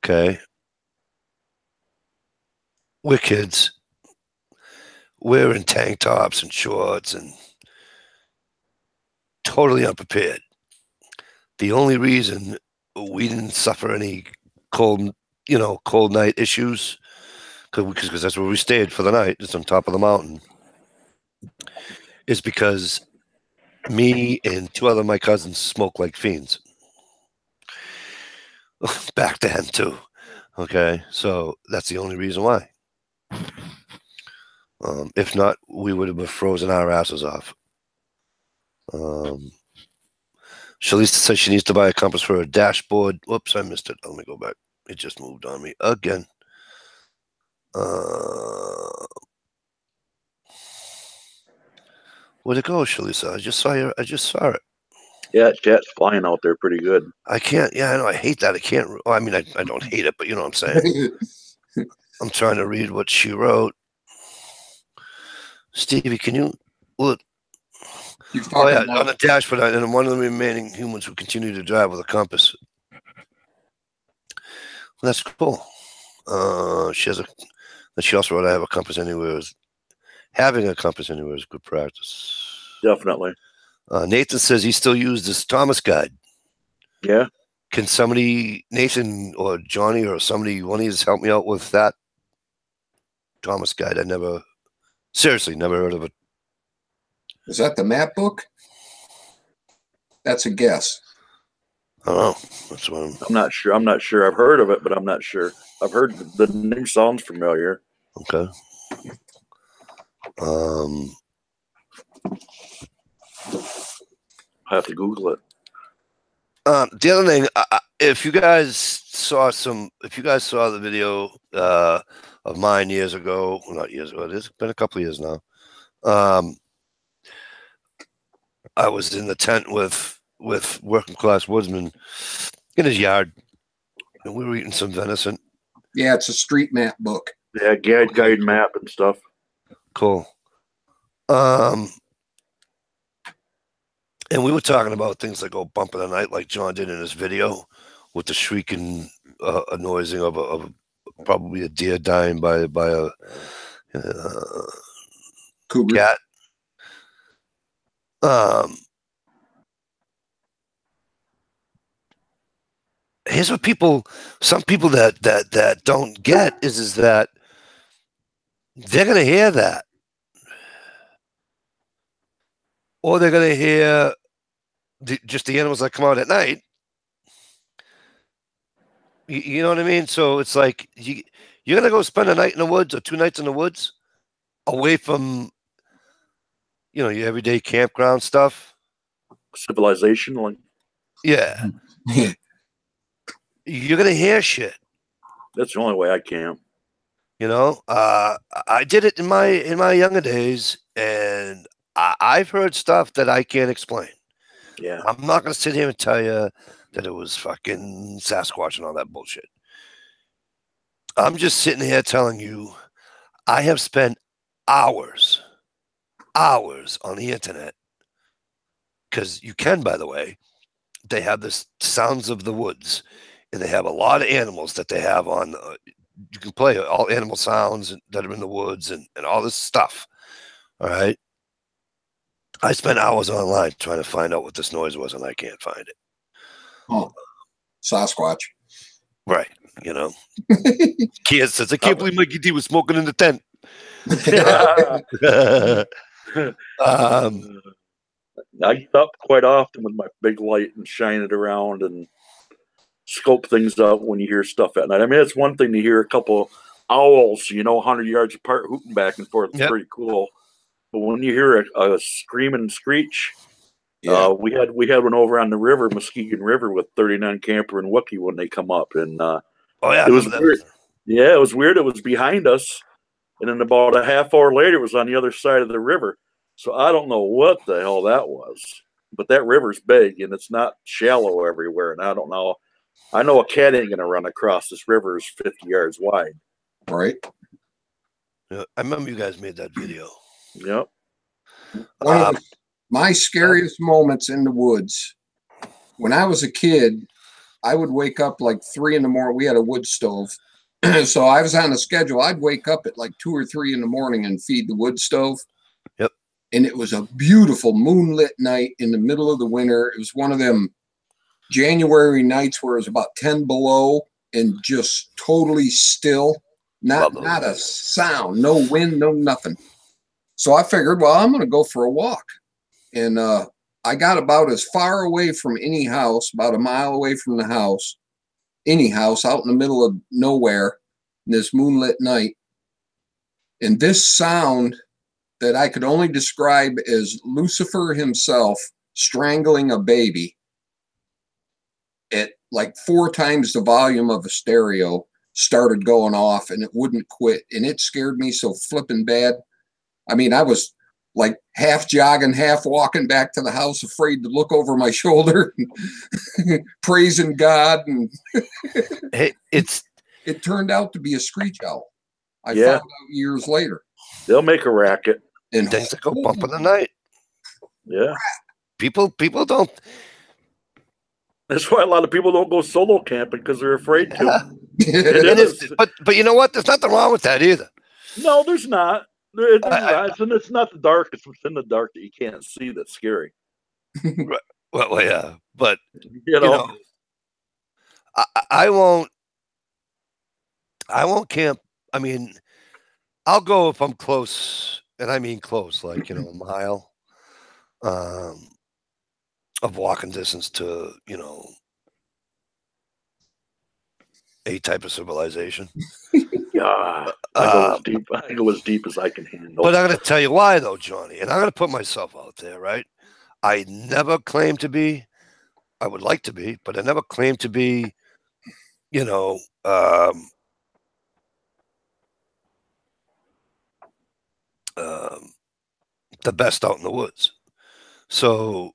Okay. We're kids. We're in tank tops and shorts and totally unprepared. The only reason we didn't suffer any cold night issues, because that's where we stayed for the night, just on top of the mountain, is because me and two other of my cousins smoke like fiends. Back then too. Okay, so that's the only reason why. If not, we would have frozen our asses off. Shalisa says she needs to buy a compass for her dashboard. Whoops, I missed it. Let me go back. It just moved on me again. Where'd it go, Shalisa? I just saw it. Yeah, chat's flying out there pretty good. I can't. Yeah, I know. I hate that. I can't. Well, I mean, I don't hate it, but you know what I'm saying. I'm trying to read what she wrote. Stevie, can you look? Oh yeah, on the dashboard, and I'm one of the remaining humans who continue to drive with a compass. Well, that's cool. She also wrote, "I have a compass anywhere. Having a compass anywhere is good practice." Definitely. Nathan says he still used this Thomas guide. Yeah. Can somebody, Nathan or Johnny or somebody, one of you, help me out with that Thomas guide? I never heard of it. Is that the map book? That's a guess. I don't know. That's what I'm not sure. I've heard of it, but I'm not sure. I've heard the name sounds familiar. Okay. I have to Google it. The other thing, if you guys saw the video of mine years ago, well, not years ago, it's been a couple of years now. I was in the tent with working class woodsman in his yard, and we were eating some venison. Yeah, it's a street map book. Yeah, guide map and stuff. Cool. And we were talking about things that go bump in the night, like John did in his video, with the shrieking, noising of probably a deer dying by a cougar. cat. Here's what some people that don't get is that they're gonna hear that, or they're gonna hear just the animals that come out at night. You know what I mean? So it's like You're gonna go spend a night in the woods or 2 nights in the woods, away from, you know, your everyday campground stuff. Civilization, like Yeah, you're gonna hear shit. that's the only way I can. You know, I did it in my younger days, and I've heard stuff that I can't explain. Yeah. I'm not gonna sit here and tell you that it was fucking Sasquatch and all that bullshit. I'm just sitting here telling you I have spent hours on the internet, because you can, by the way, they have this sounds of the woods, and they have a lot of animals that they have on. You can play all animal sounds that are in the woods and all this stuff. All right. I spent hours online trying to find out what this noise was, and I can't find it. Oh, Sasquatch. Right. You know, Kia says, I can't believe Mikey D was smoking in the tent. I get up quite often with my big light and shine it around and scope things out when you hear stuff at night. I mean, it's one thing to hear a couple owls, 100 yards apart, hooting back and forth. It's Yep. pretty cool. But when you hear a screaming screech, Yeah. we had one over on the river, Muskegon River, with 39 Camper and Wookie when they come up, and oh yeah, it was weird. Yeah, it was weird. It was behind us, and then about a half hour later, it was on the other side of the river. So I don't know what the hell that was, but that river's big and it's not shallow everywhere. And I don't know. I know a cat ain't gonna run across this river is 50 yards wide. Right. Yeah, I remember you guys made that video. Yep. One of my scariest moments in the woods, when I was a kid, I would wake up like 3 in the morning. We had a wood stove. So I was on a schedule. I'd wake up at like 2 or 3 in the morning and feed the wood stove. Yep. And it was a beautiful moonlit night in the middle of the winter. It was one of them January nights where it was about 10 below and just totally still. Not a sound, no wind, no nothing. So I figured, well, I'm going to go for a walk. And I got about as far away from any house, about a mile away from the house, any house out in the middle of nowhere in this moonlit night. And this sound that I could only describe as Lucifer himself strangling a baby at like 4 times the volume of a stereo started going off, and it wouldn't quit. And it scared me so flipping bad. I mean, I was like half jogging, half walking back to the house, afraid to look over my shoulder, praising God. And it turned out to be a screech owl. I found out years later. They'll make a racket. And things that go bump in the night. Yeah. People don't. That's why a lot of people don't go solo camping, because they're afraid to. But you know what? There's nothing wrong with that either. No, there's not. It's not the dark. It's what's in the dark that you can't see that's scary. Right. Well, yeah, but you know I won't camp. I mean, I'll go if I'm close, and I mean close, like a mile of walking distance to a type of civilization. Yeah, I go as deep as I can handle. But I'm going to tell you why, though, Johnny, and I'm going to put myself out there, right? I never claimed to be. I would like to be, but I never claimed to be, the best out in the woods. I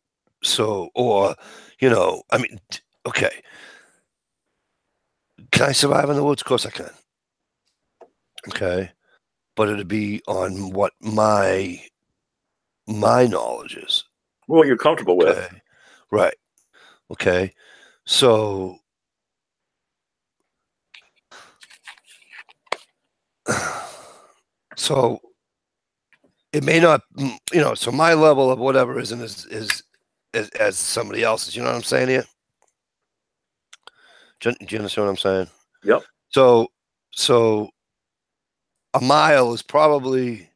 mean, okay. Can I survive in the woods? Of course I can. Okay. But it'd be on what my knowledge is. Well, you're comfortable with. Right. Okay. So it may not, so my level of whatever isn't as somebody else's. You know what I'm saying here? Do you understand what I'm saying? Yep. So a mile is probably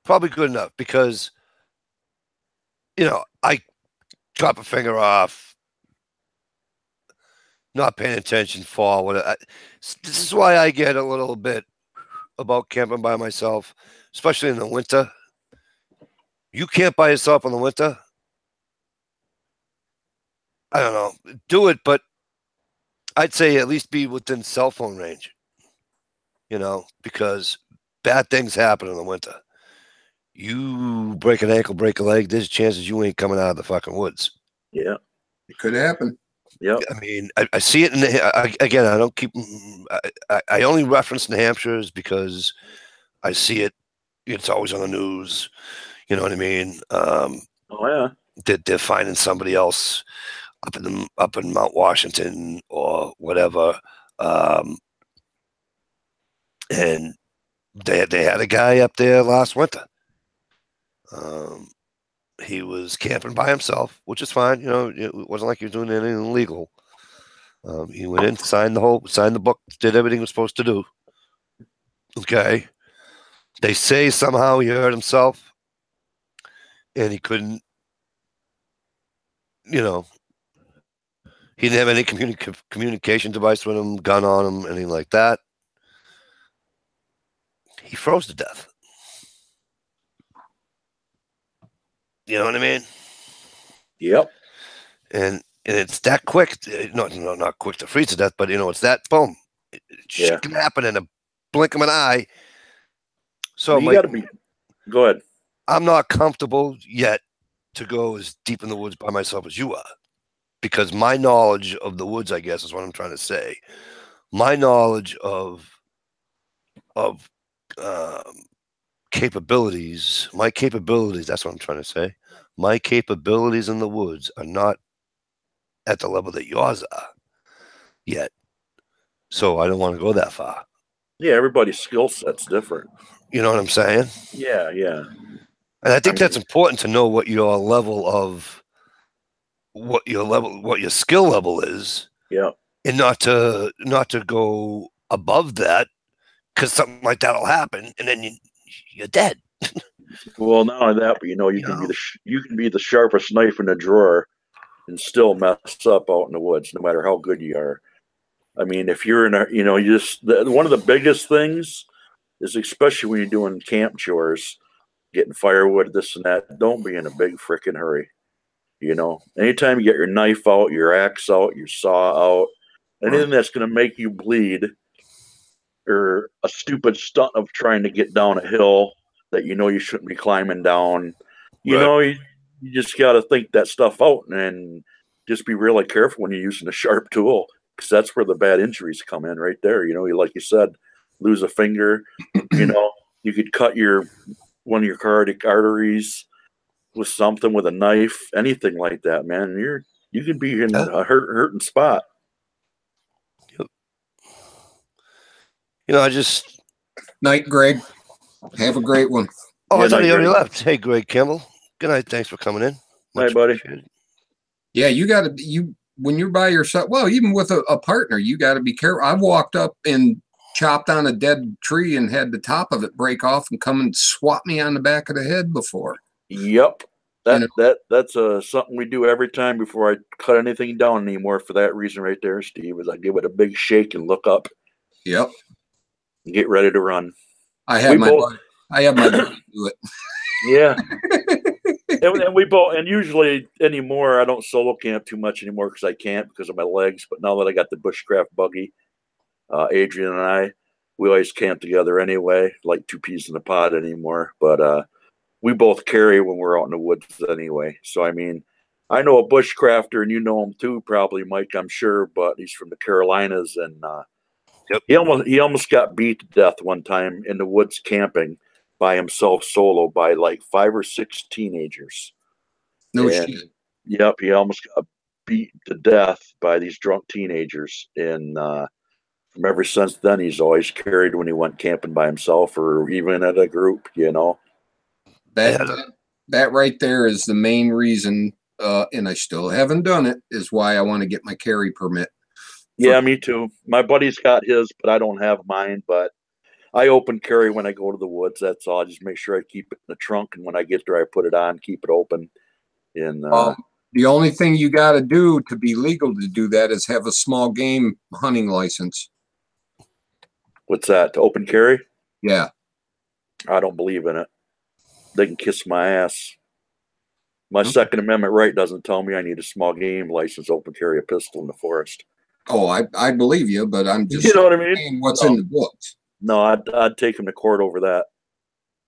good enough, because I chop a finger off, not paying attention, fall. This is why I get a little bit about camping by myself, especially in the winter. You camp by yourself in the winter. I don't know. Do it, but I'd say at least be within cell phone range. Because bad things happen in the winter. You break an ankle, break a leg, there's chances you ain't coming out of the fucking woods. Yeah. It could happen. Yep. I mean, I see it again, I don't keep, I only reference New Hampshire's because I see it. It's always on the news. You know what I mean? Oh yeah. They're finding somebody else up in Mount Washington or whatever. And they had a guy up there last winter. He was camping by himself, which is fine. It wasn't like he was doing anything illegal. He went in, signed the book, did everything he was supposed to do. Okay. They say somehow he hurt himself and he couldn't, he didn't have any communication device with him, gun on him, anything like that. He froze to death. You know what I mean? Yep. And it's that quick. Not quick to freeze to death, but it's that boom. It can happen in a blink of an eye. So you got to be. Go ahead. I'm not comfortable yet to go as deep in the woods by myself as you are, because my knowledge of the woods, I guess, is what I'm trying to say. My knowledge of capabilities, that's what I'm trying to say. My capabilities in the woods are not at the level that yours are yet. So I don't want to go that far. Yeah, everybody's skill set's different. You know what I'm saying? Yeah, yeah. And I think that's important to know what your level of, what your skill level is. Yeah. And not to go above that, because something like that'll happen and then you're dead. Well, not only that, but you can be the sharpest knife in the drawer and still mess up out in the woods, no matter how good you are. I mean, if you're in one of the biggest things is, especially when you're doing camp chores, getting firewood, this and that, don't be in a big freaking hurry. Anytime you get your knife out, your axe out, your saw out, anything that's going to make you bleed, or a stupid stunt of trying to get down a hill that you shouldn't be climbing down, you just got to think that stuff out and just be really careful when you're using a sharp tool, because that's where the bad injuries come in right there. Like you said, lose a finger, you could cut one of your cardiac arteries with something, with a knife, anything like that, man. You can be in a hurting spot. I just... Night, Greg. Have a great one. Oh, I thought he already left. Hey, Greg Kimball. Good night. Thanks for coming in. Hey, buddy. Yeah, you got to, when you're by yourself, well, even with a partner, you got to be careful. I walked up and chopped on a dead tree and had the top of it break off and come and swat me on the back of the head before. Yep. That's something we do every time before I cut anything down anymore, for that reason right there, Steve, is I give it a big shake and look up. Yep. And get ready to run. I have my buddy do it. Yeah. and we both, and usually anymore, I don't solo camp too much anymore because I can't, because of my legs. But now that I got the bushcraft buggy, Adrian and we always camp together anyway, like two peas in a pod anymore. But we both carry when we're out in the woods anyway. So, I mean, I know a bushcrafter, and you know him too, probably, Mike, I'm sure, but he's from the Carolinas, and yep. he almost got beat to death one time in the woods camping by himself solo by like 5 or 6 teenagers. No shit. Yep, he almost got beat to death by these drunk teenagers. And from ever since then, he's always carried when he went camping by himself or even at a group, That right there is the main reason, and I still haven't done it, is why I want to get my carry permit. Yeah, me too. My buddy's got his, but I don't have mine. But I open carry when I go to the woods. That's all. I just make sure I keep it in the trunk, and when I get there, I put it on, keep it open. And The only thing you got to do to be legal to do that is have a small game hunting license. What's that? To open carry? Yeah. I don't believe in it. They can kiss my ass. My Second Amendment right doesn't tell me I need a small game license to open carry a pistol in the forest. Oh, I believe you, but I'm just You know what I mean? saying what's in the books. No, I'd take him to court over that.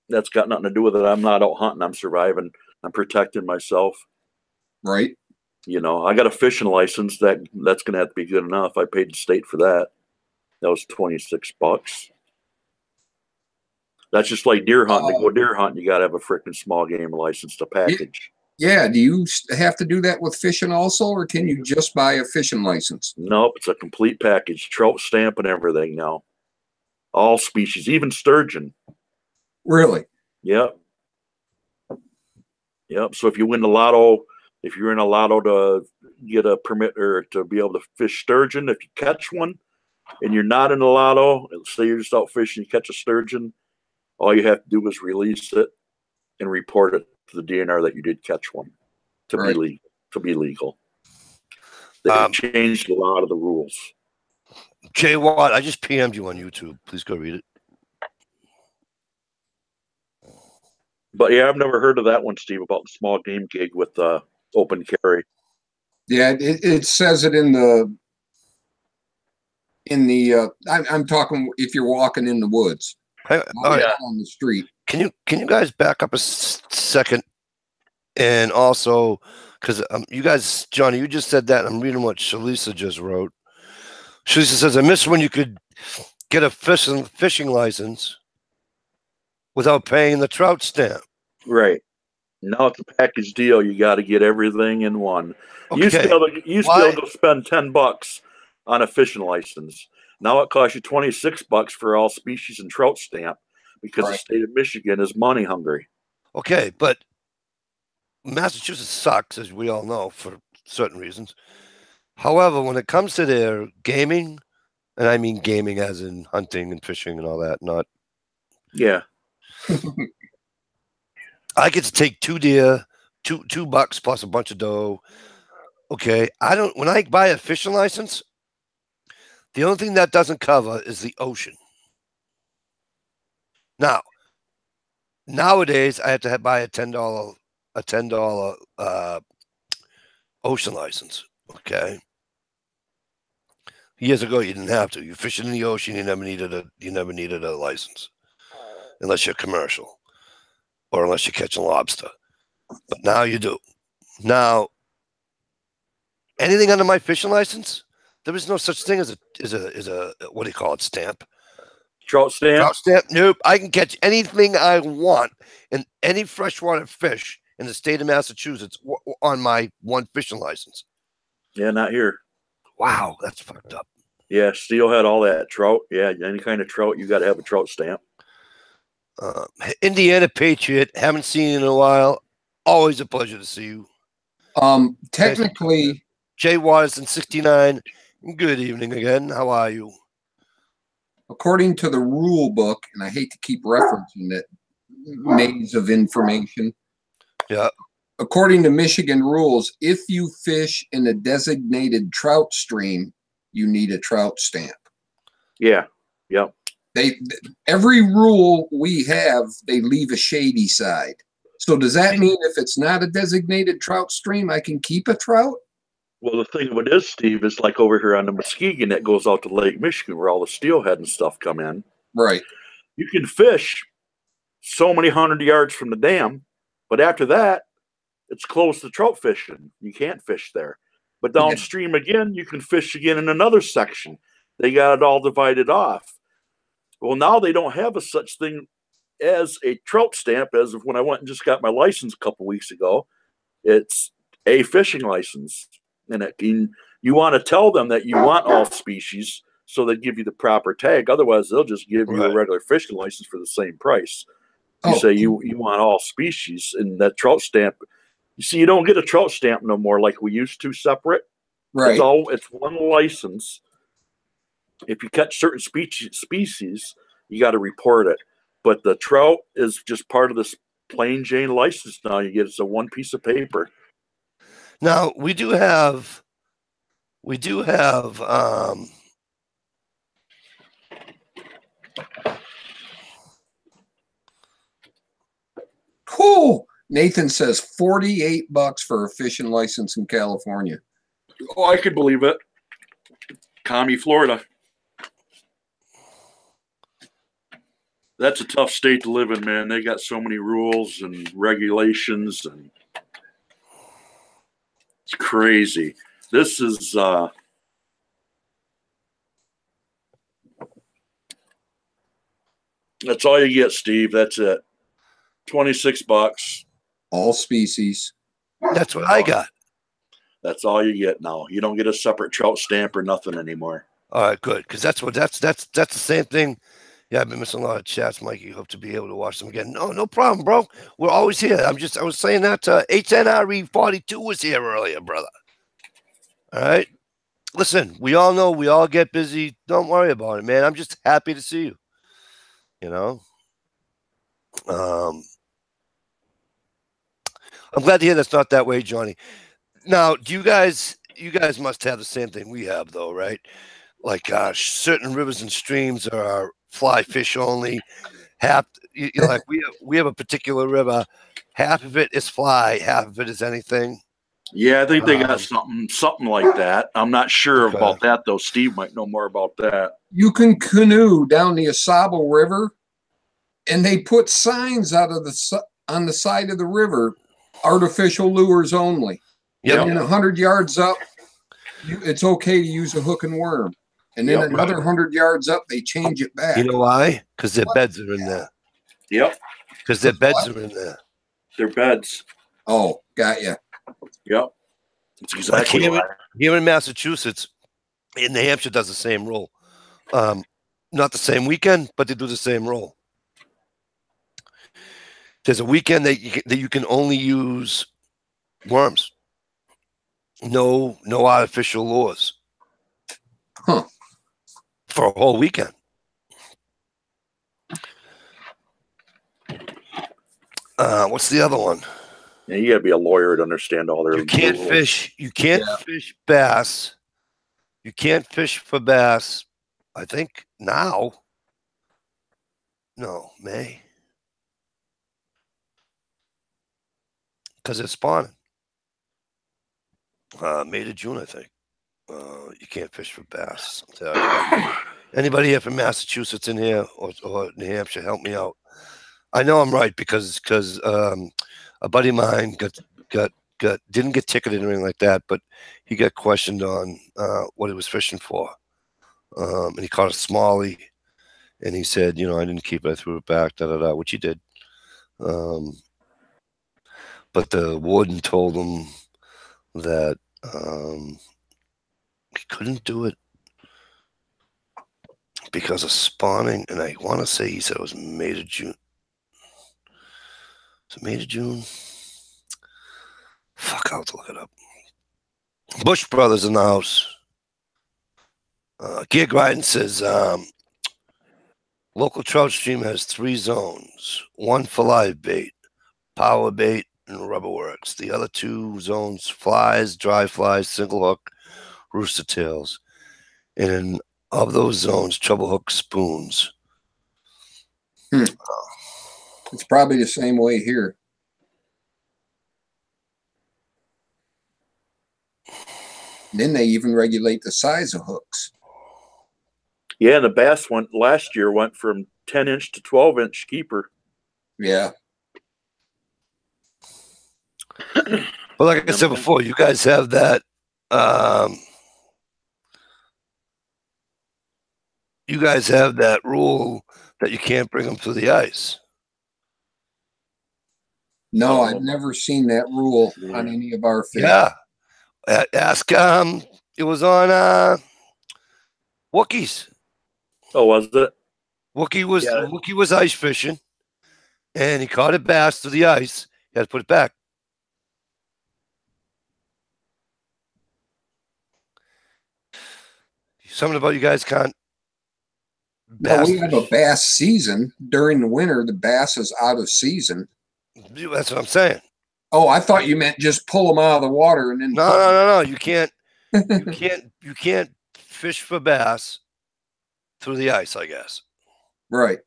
That's got nothing to do with it. I'm not out hunting. I'm surviving. I'm protecting myself. Right. You know, I got a fishing license. That's going to have to be good enough. I paid the state for that. That was $26. That's just like deer hunting. To go deer hunting, you got to have a freaking small game license to package. Yeah. Do you have to do that with fishing also, or can you just buy a fishing license? Nope, it's a complete package. Trout stamp and everything now. All species, even sturgeon. Really? Yep. Yep. So if you win the lotto, if you're in a lotto to get a permit or to be able to fish sturgeon, if you catch one and you're not in the lotto, say you're just out fishing, you catch a sturgeon, all you have to do is release it and report it to the DNR that you did catch one to be legal. To be legal. They changed a lot of the rules. Jay Watt, I just PM'd you on YouTube. Please go read it. But yeah, I've never heard of that one, Steve, about the small game gig with open carry. Yeah, it says it in the I'm talking if you're walking in the woods. All right. On the street. Can you guys back up a second? And also, because you guys, Johnny, you just said that. I'm reading what Shalisa just wrote. Shalisa says, I miss when you could get a fishing license without paying the trout stamp. Right. Now it's a package deal. You got to get everything in one. Okay. You still go spend $10 on a fishing license. Now it costs you $26 for all species and trout stamp because the state of Michigan is money hungry. Okay, but Massachusetts sucks, as we all know, for certain reasons. However, when it comes to their gaming, and I mean gaming as in hunting and fishing and all that, not... Yeah. I get to take 2 deer, $2 plus a bunch of doe. Okay, when I buy a fishing license, the only thing that doesn't cover is the ocean. Now, nowadays I have to buy a $10 ocean license. Okay. Years ago, you didn't have to. You fishing in the ocean, you never needed a license, unless you're commercial, or unless you're catching lobster. But now you do. Now, anything under my fishing license, there is no such thing as a what do you call it, stamp? Trout stamp? Trout stamp? Nope. I can catch anything I want in any freshwater fish in the state of Massachusetts on my one fishing license. Yeah, not here. Wow, that's fucked up. Yeah, steelhead, all that. Trout. Yeah, any kind of trout, you got to have a trout stamp. Indiana Patriot, haven't seen you in a while. Always a pleasure to see you. Technically, Jay Watson, 69. Good evening again. How are you? According to the rule book, and I hate to keep referencing it, maze of information. Yeah. According to Michigan rules, if you fish in a designated trout stream, you need a trout stamp. Yeah. Yep. Every rule we have, they leave a shady side. So does that mean if it's not a designated trout stream, I can keep a trout? Well, the thing of it is, Steve, is like over here on the Muskegon that goes out to Lake Michigan where all the steelhead and stuff come in. Right. You can fish so many 100 yards from the dam, but after that, it's closed to trout fishing. You can't fish there. But downstream again, you can fish again in another section. They got it all divided off. Well, now they don't have a such thing as a trout stamp as of when I went and just got my license a couple weeks ago. It's a fishing license. And you want to tell them that you want all species so they give you the proper tag. Otherwise, they'll just give you a regular fishing license for the same price. You say you want all species, and that trout stamp. You see, you don't get a trout stamp no more like we used to separate. Right. It's one license. If you catch certain species, you got to report it. But the trout is just part of this plain Jane license now. You get it's a one piece of paper. Now we do have Cool. Nathan says $48 for a fishing license in California. Oh, I could believe it. Commie, Florida. That's a tough state to live in, man. They got so many rules and regulations, and it's crazy. This is that's all you get, Steve. That's it. $26. All species. That's what I got. That's all you get now. You don't get a separate trout stamp or nothing anymore. All right, good, because that's the same thing. Yeah, I've been missing a lot of chats, Mikey. Hope to be able to watch them again. No problem, bro. We're always here. I was saying that HNRE 42 was here earlier, brother. All right. Listen, we all know we all get busy. Don't worry about it, man. I'm just happy to see you. You know. I'm glad to hear that's not that way, Johnny. Now, do you guys must have the same thing we have, though, right? Like certain rivers and streams are fly fish only. Half, like we have a particular river. Half of it is fly, half of it is anything. Yeah, I think they got something like that. I'm not sure Okay. about that though. Steve might know more about that. You can canoe down the Asabo River, and they put signs out of on the side of the river, artificial lures only. Yep. And then 100 yards up, it's okay to use a hook and worm. And then another 100 yards up, they change it back. You know why? Because their beds are in there. Yep. Because their beds are in there. Their beds. Oh, got you. Yep. That's exactly like here in Massachusetts, in New Hampshire does the same rule. Not the same weekend, but they do the same rule. There's a weekend that you can only use worms. No artificial lures. Huh. For a whole weekend. What's the other one? Yeah, you gotta be a lawyer to understand all their You can't rules. fish. You can't fish bass. You can't fish for bass. I think now. No, May. Because it's spawning. May to June, I think. You can't fish for bass. Anybody here from Massachusetts in here or New Hampshire, help me out. I know I'm right because a buddy of mine didn't get ticketed or anything like that, but he got questioned on what he was fishing for, and he caught a smallie, and he said, I didn't keep it, I threw it back, which he did. But the warden told him that he couldn't do it because of spawning, and I want to say he said it was May to June. Is it May to June? Fuck, I'll have to look it up. Bush Brothers in the house. Gear Gryden says, local trout stream has 3 zones. 1 for live bait, power bait, and rubber works. The other 2 zones, flies, dry flies, single hook, rooster tails. And of those zones, treble hook, spoons. It's probably the same way here. Then they even regulate the size of hooks. Yeah, and the bass last year went from 10-inch to 12-inch keeper. Yeah. Well, like I said before, you guys have that. You guys have that rule that you can't bring them through the ice. No, I've never seen that rule on any of our fish. Yeah. Ask, it was on Wookiees. Oh, was it? Wookie was ice fishing, and he caught a bass through the ice. He had to put it back. Something about you guys can't. No, we have a bass season. During the winter, the bass is out of season. That's what I'm saying. Oh, I thought you meant just pull them out of the water and then. No. You can't. You can't fish for bass through the ice, I guess. Right.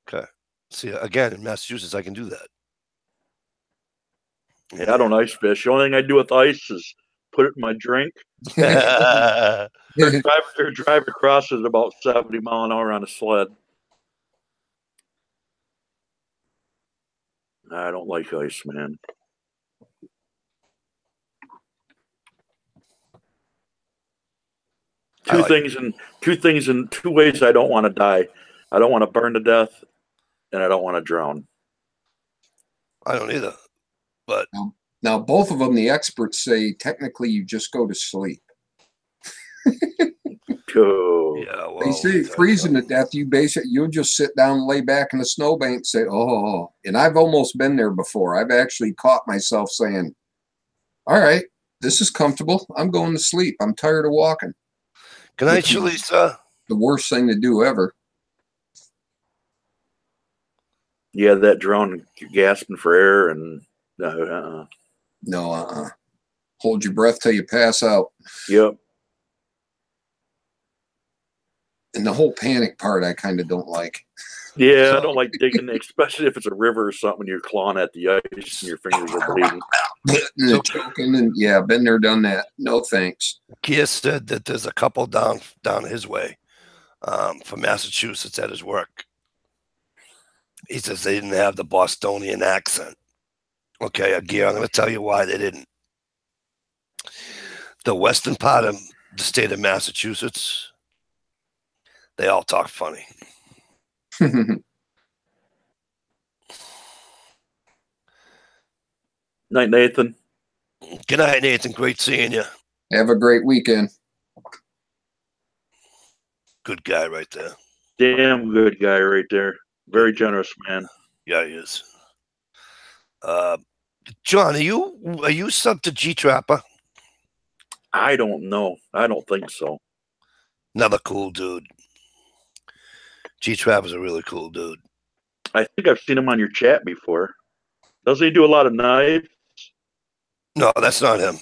Okay. See, again, in Massachusetts, I can do that. Yeah, I don't ice fish. The only thing I do with ice is put it in my drink. Or drive across at about 70 mile an hour on a sled. I don't like ice, man. Two things in 2 ways I don't want to die. I don't want to burn to death, and I don't want to drown. I don't either. But now both of them, the experts say technically you just go to sleep. Oh. Yeah, well, they say freezing to death, you'll just sit down and lay back in the snowbank and say, oh. And I've almost been there before. I've actually caught myself saying, all right, this is comfortable. I'm going to sleep. I'm tired of walking. Good night, Shalisa. The worst thing to do ever. Yeah, that drone gasping for air and No, hold your breath till you pass out. Yep. And the whole panic part I kind of don't like. Yeah, I don't like digging, especially if it's a river or something. You're clawing at the ice and your fingers are bleeding. And choking and yeah, been there, done that. No thanks. Kia said that there's a couple down his way from Massachusetts at his work. He says they didn't have the Bostonian accent. Okay, Gia, I'm going to tell you why they didn't. The western part of the state of Massachusetts, they all talk funny. Night, Nathan. Good night, Nathan. Great seeing you. Have a great weekend. Good guy right there. Damn good guy right there. Very generous man. Yeah, he is. John, are you sub to G Trapper? I don't know. I don't think so. Another cool dude. G Trapper's a really cool dude. I think I've seen him on your chat before. Doesn't he do a lot of knives? No, that's not him.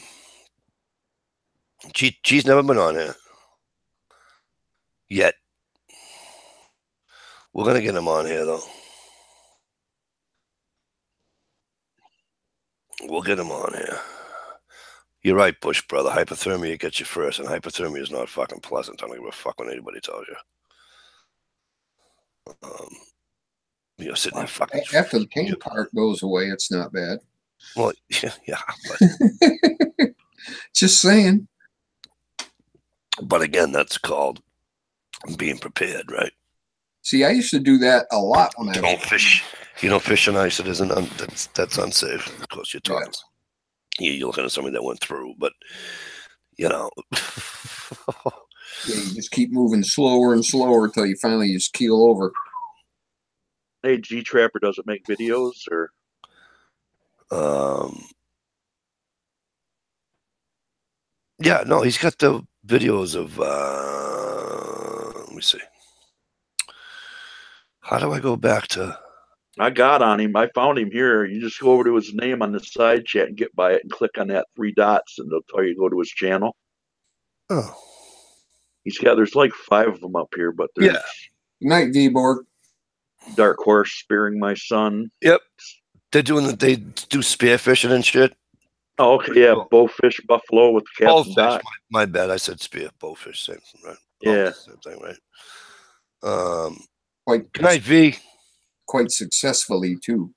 G's never been on here. Yet. We're going to get him on here, though. We'll get him on here. You're right, Bush, brother. Hypothermia gets you first, and hypothermia is not fucking pleasant. I don't give a fuck when anybody tells you. Sitting there fucking... After the pain part goes away, it's not bad. Well, yeah. But... Just saying. But again, that's called being prepared, right? See, I used to do that a lot when I don't fish. You don't fish on ice. It isn't. That's unsafe. Of course, you're talking. You're looking at somebody that went through, but yeah, you just keep moving slower and slower until you finally just keel over. Hey, G Trapper doesn't make videos, or yeah, no, he's got the videos of. Let me see. How do I go back to? I got on him. I found him here. You just go over to his name on the side chat and get by it and click on that 3 dots, and they'll tell you to go to his channel. Oh, there's like 5 of them up here, but there's Good night, V-Borg. Dark Horse Spearing My Son. Yep, they do spearfishing and shit. Oh, okay, yeah, Bowfish Buffalo with Captain Dot. My bad, I said spear. Bowfish, same thing, right? Yeah, same thing, right? Good night, V. Quite successfully too.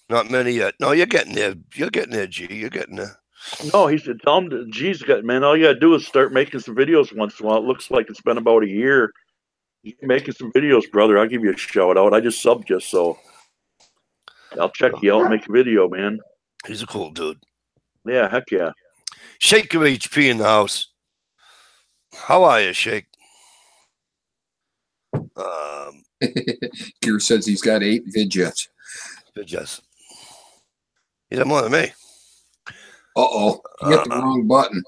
Not many yet. No, you're getting there. You're getting there, G. You're getting there. No, he said, tell him that G's got, man, all you gotta do is start making some videos once in a while. It looks like it's been about a year. You're making some videos, brother. I'll give you a shout out. I just subbed you, so I'll check you out and make a video, man. He's a cool dude. Yeah, heck yeah. Shake your HP in the house. How are you, Shake? Gear says he's got 8 vidjets. Vidjets. He's got more than me. Uh-oh. You hit the wrong button.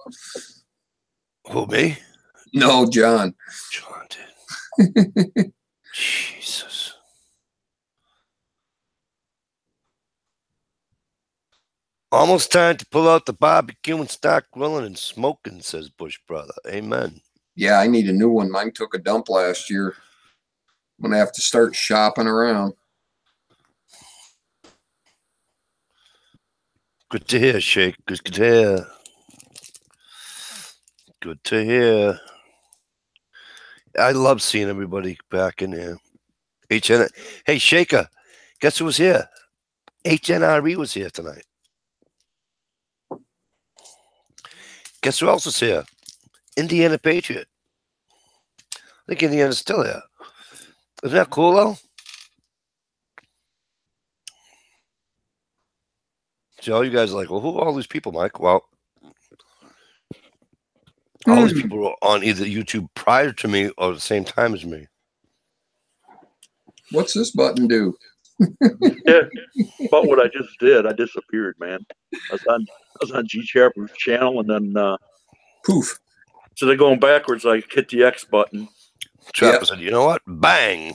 Who, me? No, John. John did. Jesus. Almost time to pull out the barbecue and start grilling and smoking, says Bush Brother. Amen. Yeah, I need a new one. Mine took a dump last year. I'm going to have to start shopping around. Good to hear, Shake. Good to hear. Good to hear. I love seeing everybody back in here. Hey, Shaker, guess who was here? HNRE was here tonight. Guess who else is here? Indiana Patriot. I think Indiana's still here. Isn't that cool, though? See, all you guys are like, well, who are all these people, Mike? Well, all these people were on either YouTube prior to me or the same time as me. What's this button do? Yeah, but what I just did, I disappeared, man. I was on G Sharper's channel, and then Poof. so they're going backwards. I hit the X button. Trapper said, you know what? Bang.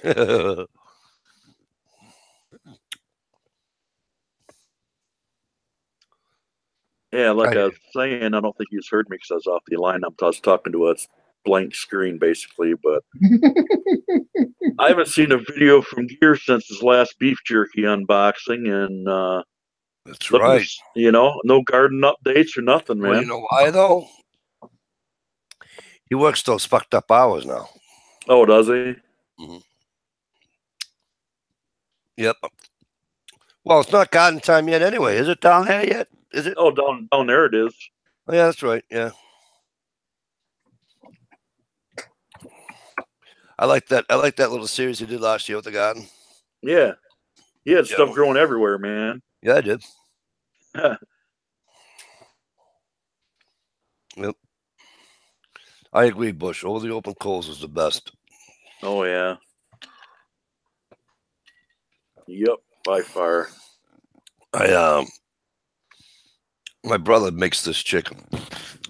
Yeah, like I was saying, I don't think he's heard me because I was off the line. I was talking to a blank screen, basically. But I haven't seen a video from Gear since his last beef jerky unboxing, and that's right. You know, no garden updates or nothing, man. Well, you know why, though? He works those fucked up hours now. Oh, does he? Mm-hmm. Yep. Well, it's not garden time yet anyway. Is it down there yet? Is it? Oh, down there it is. Oh, yeah, that's right. Yeah. I like that. I like that little series he did last year with the garden. Yeah. He had stuff growing everywhere, man. Yeah, I did. Yep. I agree, Bush. Over the open coals is the best. Oh, yeah. Yep, by far. My brother makes this chicken.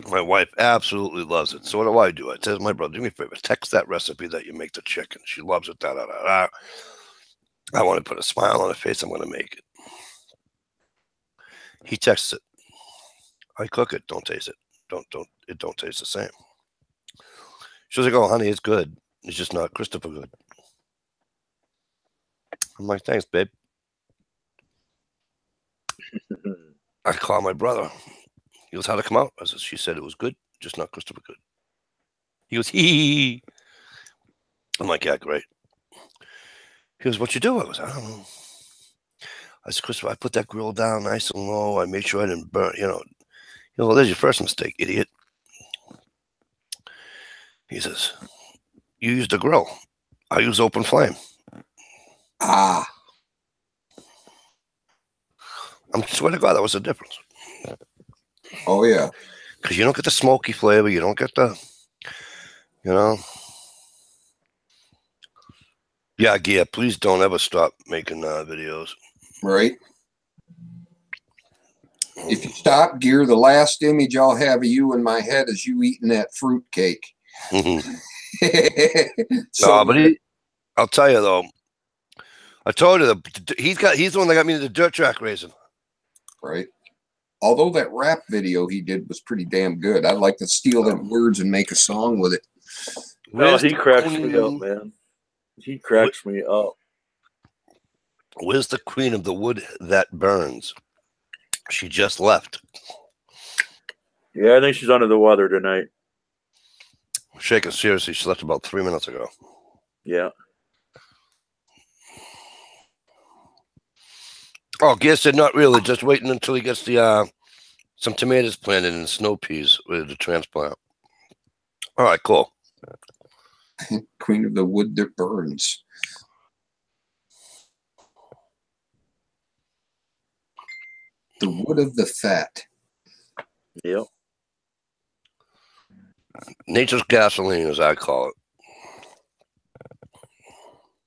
My wife absolutely loves it. So what do? I tell my brother, do me a favor, text that recipe that you make the chicken. She loves it. I want to put a smile on her face. I'm going to make it. He texts it. I cook it. Don't taste it. It don't taste the same. She was like, oh, honey, it's good. It's just not Christopher good. I'm like, thanks, babe. I call my brother. He goes, how'd it come out? I said, she said it was good, just not Christopher good. He goes, hee. I'm like, yeah, great. He goes, what you do? I goes, I don't know. I said, Christopher, I put that grill down nice and low. I made sure I didn't burn, well, there's your first mistake, idiot. He says, you used a grill. I use open flame. Ah. I swear to God, that was the difference. Oh, yeah. Because you don't get the smoky flavor. You don't get the, Yeah, Gia, please don't ever stop making videos. Right. If you stop, Gear, the last image I'll have of you in my head is you eating that fruit cake. No, but I'll tell you, though. I told you, he's the one that got me into dirt track racing. Right. Although that rap video he did was pretty damn good. I'd like to steal them words and make a song with it. No, he cracks me up, man. He cracks me up. Where's the queen of the wood that burns? She just left. Yeah, I think she's under the weather tonight. Shaking, seriously, she left about 3 minutes ago. Yeah. Oh, Gear said not really. Just waiting until he gets the some tomatoes planted and snow peas ready to transplant. All right, cool. Queen of the wood that burns. The wood of the fat. Yep. Nature's gasoline, as I call it.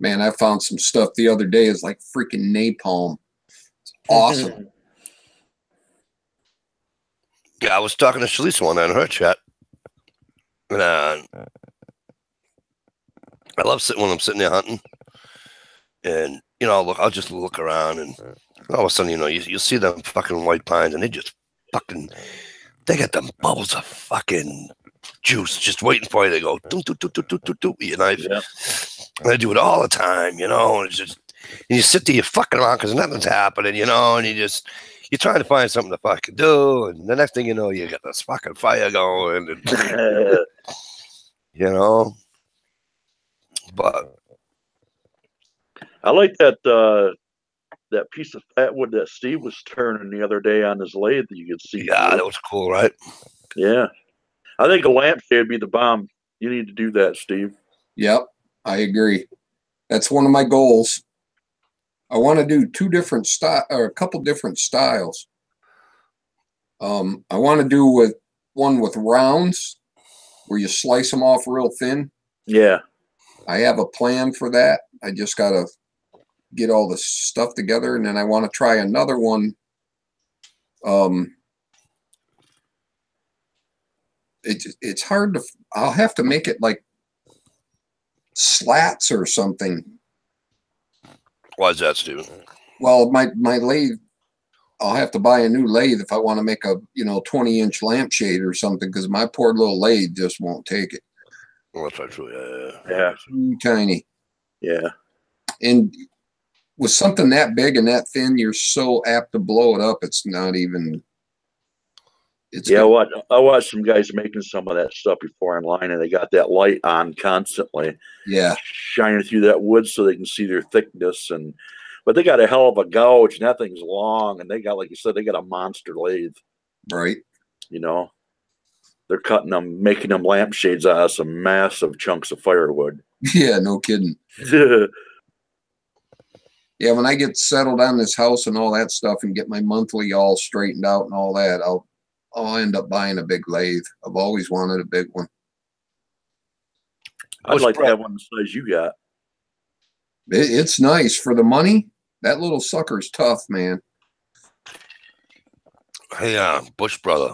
Man, I found some stuff the other day. It's like freaking napalm. It's awesome. Yeah, I was talking to Shalisa one night in her chat. And I love sitting when I'm sitting there hunting. And you know, look, I'll just look around, and all of a sudden, you know, you see them fucking white pines, and they just fucking, they got them bubbles of fucking juice just waiting for you to go, doo, doo, doo, doo, doo, doo, doo, with your knife. Yeah. And I do it all the time, you know, and it's just, and you sit there, you're fucking around because nothing's happening, you know, and you're trying to find something to fucking do, and the next thing you know, you got this fucking fire going, and, you know, but I like that that piece of fat wood that Steve was turning the other day on his lathe that you could see. yeah, that was cool, right? Yeah. I think a lampshade would be the bomb. You need to do that, Steve. Yep, I agree. That's one of my goals. I want to do a couple different styles. I want to do one with rounds where you slice them off real thin. Yeah. I have a plan for that. I just got to get all the stuff together, and then I want to try another one. It's hard to, I'll have to make it like slats or something. Why is that, Steven? Well, my lathe, I'll have to buy a new lathe if I want to make a 20-inch lampshade or something, because my poor little lathe just won't take it. Well, that's not true. Yeah. Too tiny. Yeah. And with something that big and that thin, you're so apt to blow it up. It's not even. I watched some guys making some of that stuff before online, and they got that light on constantly. Yeah. Shining through that wood so they can see their thickness, but they got a hell of a gouge, and that thing's long, and they got, like you said, they got a monster lathe. Right. You know, they're cutting them, making them lampshades out of some massive chunks of firewood. Yeah, no kidding. Yeah, when I get settled on this house and all that stuff and get my monthly all straightened out and all that, I'll end up buying a big lathe. I've always wanted a big one. I'd like to have one the size you got. It's nice for the money. That little sucker's tough, man. Hey, Bush brother,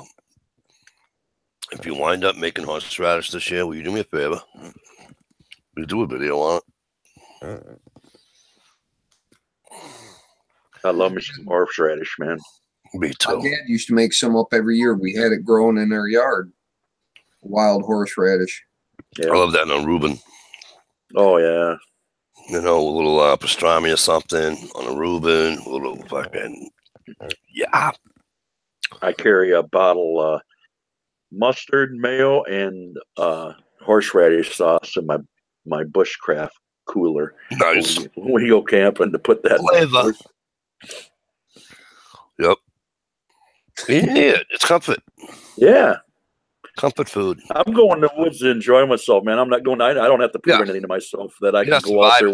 if you wind up making horseradish this year, will you do me a favor? We'll do a video on it. I love me some horseradish, man. Me too. My dad used to make some up every year. We had it growing in our yard. Wild horseradish. Yeah. I love that on a Reuben. Oh, yeah. You know, a little pastrami or something on a Reuben, a little fucking, yeah. I carry a bottle of mustard, mayo, and horseradish sauce in my bushcraft cooler. Nice. When you go camping, to put that flavor. Yep. You need it. It's comfort. Yeah. Comfort food. I'm going to the woods to enjoy myself, man. I'm not going. I don't have to prove anything to myself that I can go out there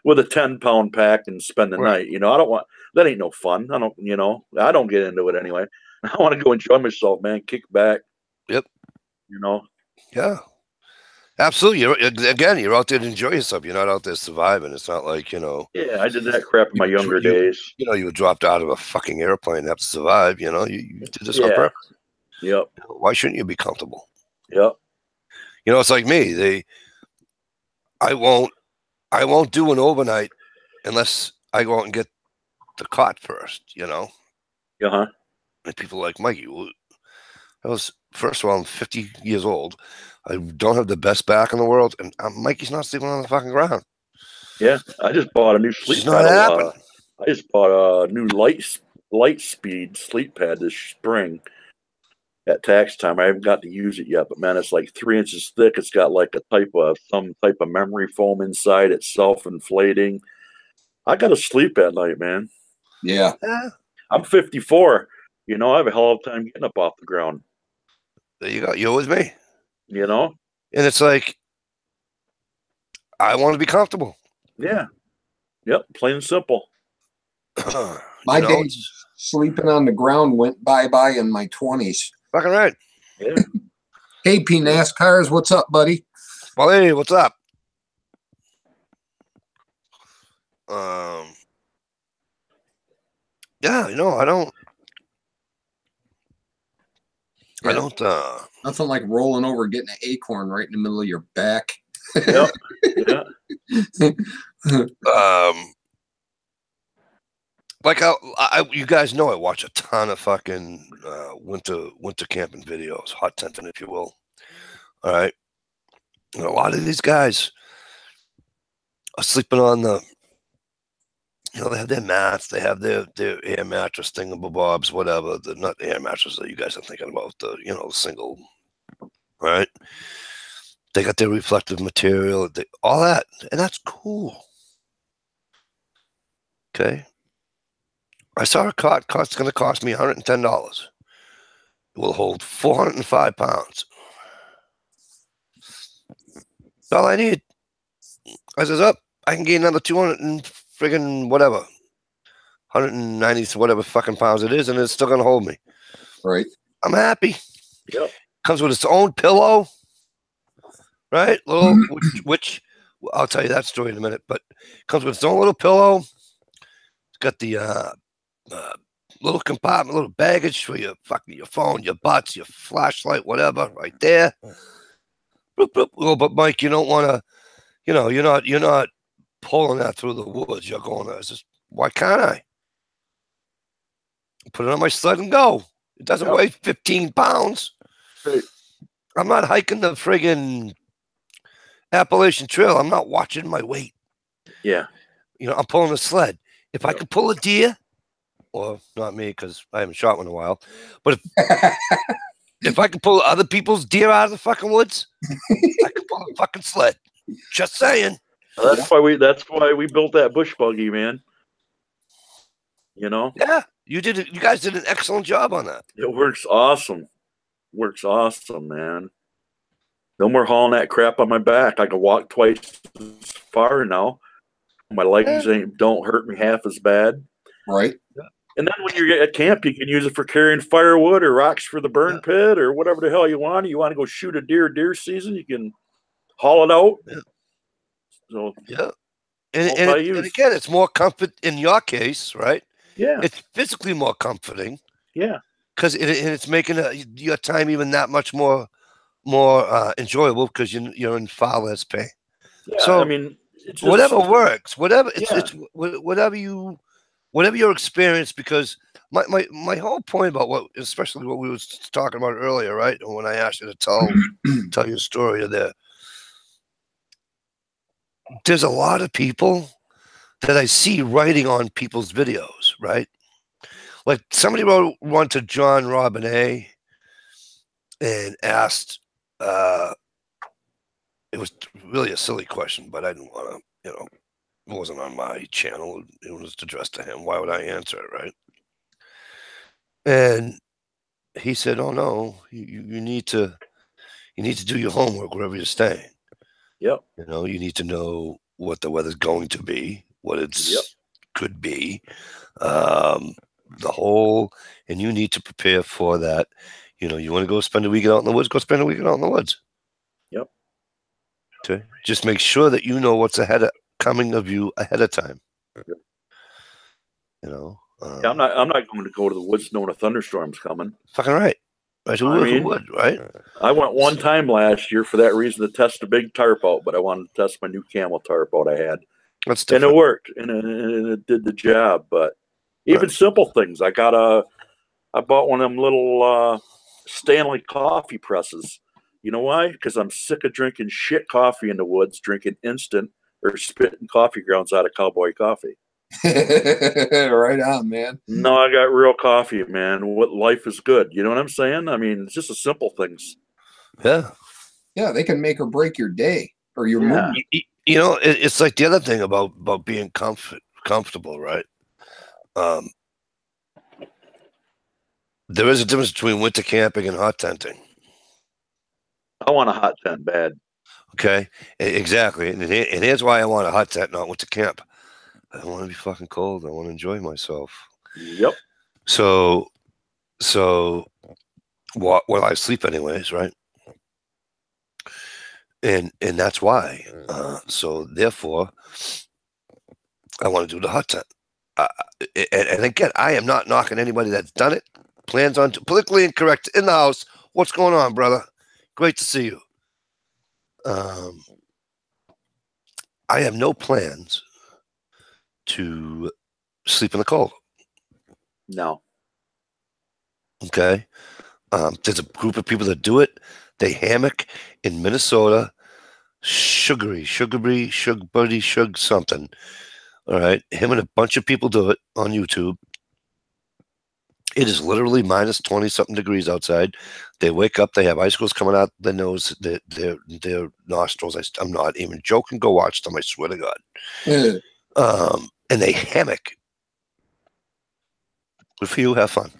with a 10-pound pack and spend the night. You know, I don't want that. Ain't no fun. I don't. You know, I don't get into it anyway. I want to go enjoy myself, man. Kick back. Yep. You know. Yeah. Absolutely. You're out there to enjoy yourself. You're not out there surviving. It's not like, you know. Yeah, I did that crap in my younger days. You know, you were dropped out of a fucking airplane and have to survive. You know, you did this on purpose. Yep. Why shouldn't you be comfortable? Yep. You know, it's like me. I won't do an overnight unless I go out and get the cot first, you know? Uh-huh. And people are like, Mikey, first of all, I'm 50 years old. I don't have the best back in the world, and Mikey's not sleeping on the fucking ground. Yeah, I just bought a new sleep pad. I just bought a new light speed sleep pad this spring at tax time. I haven't got to use it yet, but man, it's like 3 inches thick. It's got like some type of memory foam inside. It's self-inflating. I got to sleep at night, man. Yeah. I'm 54. You know, I have a hell of a time getting up off the ground. There you go. You're with me. You know? And it's like, I want to be comfortable. Yeah. Yep. Plain and simple. My days sleeping on the ground went bye-bye in my 20s. Fucking right. Yeah. Hey, P. NASCARs, what's up, buddy? Well, hey, what's up? Yeah, you know, I don't. Nothing like rolling over, getting an acorn right in the middle of your back. Yep. Yeah. like you guys know I watch a ton of fucking winter camping videos, hot tenting, if you will. All right, and a lot of these guys are sleeping on the, they have their mats, they have their air mattress thingamabobs, whatever. They're not air mattresses that you guys are thinking about, the single, right? They got their reflective material, all that, and that's cool. Okay. I saw a cot. Cot's going to cost me $110. It will hold 405 pounds. That's all I need. I says, up. I can gain another 200 and friggin' whatever, 190 to whatever fucking pounds it is, and it's still going to hold me. Right. I'm happy. Yep. Comes with its own pillow, right? Little, which I'll tell you that story in a minute, but comes with its own little pillow. It's got the little compartment, little baggage for your phone, your butts, your flashlight, whatever, right there. Boop, boop. Oh, but Mike, you don't want to, you're not pulling that through the woods. You're going there. Just, why can't I? Put it on my sled and go. It doesn't weigh 15 pounds. Right. I'm not hiking the friggin' Appalachian Trail. I'm not watching my weight. Yeah. I'm pulling a sled. If I could pull a deer, or not me, because I haven't shot one in a while, but if I could pull other people's deer out of the fucking woods, I could pull a fucking sled. Just saying. That's why we built that bush buggy, man. Yeah, you guys did an excellent job on that. It works awesome. Works awesome, man. No more hauling that crap on my back. I can walk twice as far now. My legs don't hurt me half as bad. Right. Yeah. And then when you're at camp, you can use it for carrying firewood or rocks for the burn pit or whatever the hell you want. You want to go shoot a deer season, you can haul it out. Yeah. So and again, it's more comfort in your case, right? Yeah. It's physically more comforting. Yeah. Because it's making your time even that much more enjoyable because you're in far less pain. Yeah. So I mean, it's whatever works, whatever whatever your experience. Because my whole point about especially what we was talking about earlier, right? When I asked you to tell your story there, there's a lot of people that I see writing on people's videos, right? Like somebody wrote one to John Robinette and asked, it was really a silly question, but I didn't want to, it wasn't on my channel. It was addressed to him. Why would I answer it, right? And he said, "Oh no, you need to do your homework wherever you're staying. Yep. You need to know what the weather's going to be, what it's could be, and you need to prepare for that. You want to go spend a weekend out in the woods, go spend a weekend out in the woods. Yep. Okay. Just make sure that you know what's coming of you ahead of time. Yep. I'm not going to go to the woods knowing a thunderstorm's coming. Fucking right. Right. Who would, right? I went one time last year for that reason to test a big tarp out, but I wanted to test my new camel tarp out I had. That's different. And it worked, and it did the job. But even simple things, I bought one of them little Stanley coffee presses. You know why? Because I'm sick of drinking shit coffee in the woods, drinking instant or spitting coffee grounds out of cowboy coffee. Right on, man. No, I got real coffee, man. What life is good. You know what I'm saying? I mean, it's just the simple things. Yeah. Yeah, they can make or break your day or your mood. It's like the other thing about being comfortable, right? There is a difference between winter camping and hot tenting. I want a hot tent bad. Okay, exactly. And here's why I want a hot tent, not winter camp. I don't want to be fucking cold. I want to enjoy myself. Yep. So well, I sleep anyways, right? And that's why. So therefore, I want to do the hot tent. And again, I am not knocking anybody that's done it. Plans on politically incorrect in the house. What's going on, brother? Great to see you. I have no plans to sleep in the cold. No. Okay. There's a group of people that do it. They hammock in Minnesota. Sugary, Shug something. All right. Him and a bunch of people do it on YouTube. It is literally minus 20 something degrees outside. They wake up, they have icicles coming out their nose, their nostrils. I'm not even joking. Go watch them, I swear to God. And they hammock. Good for you, have fun.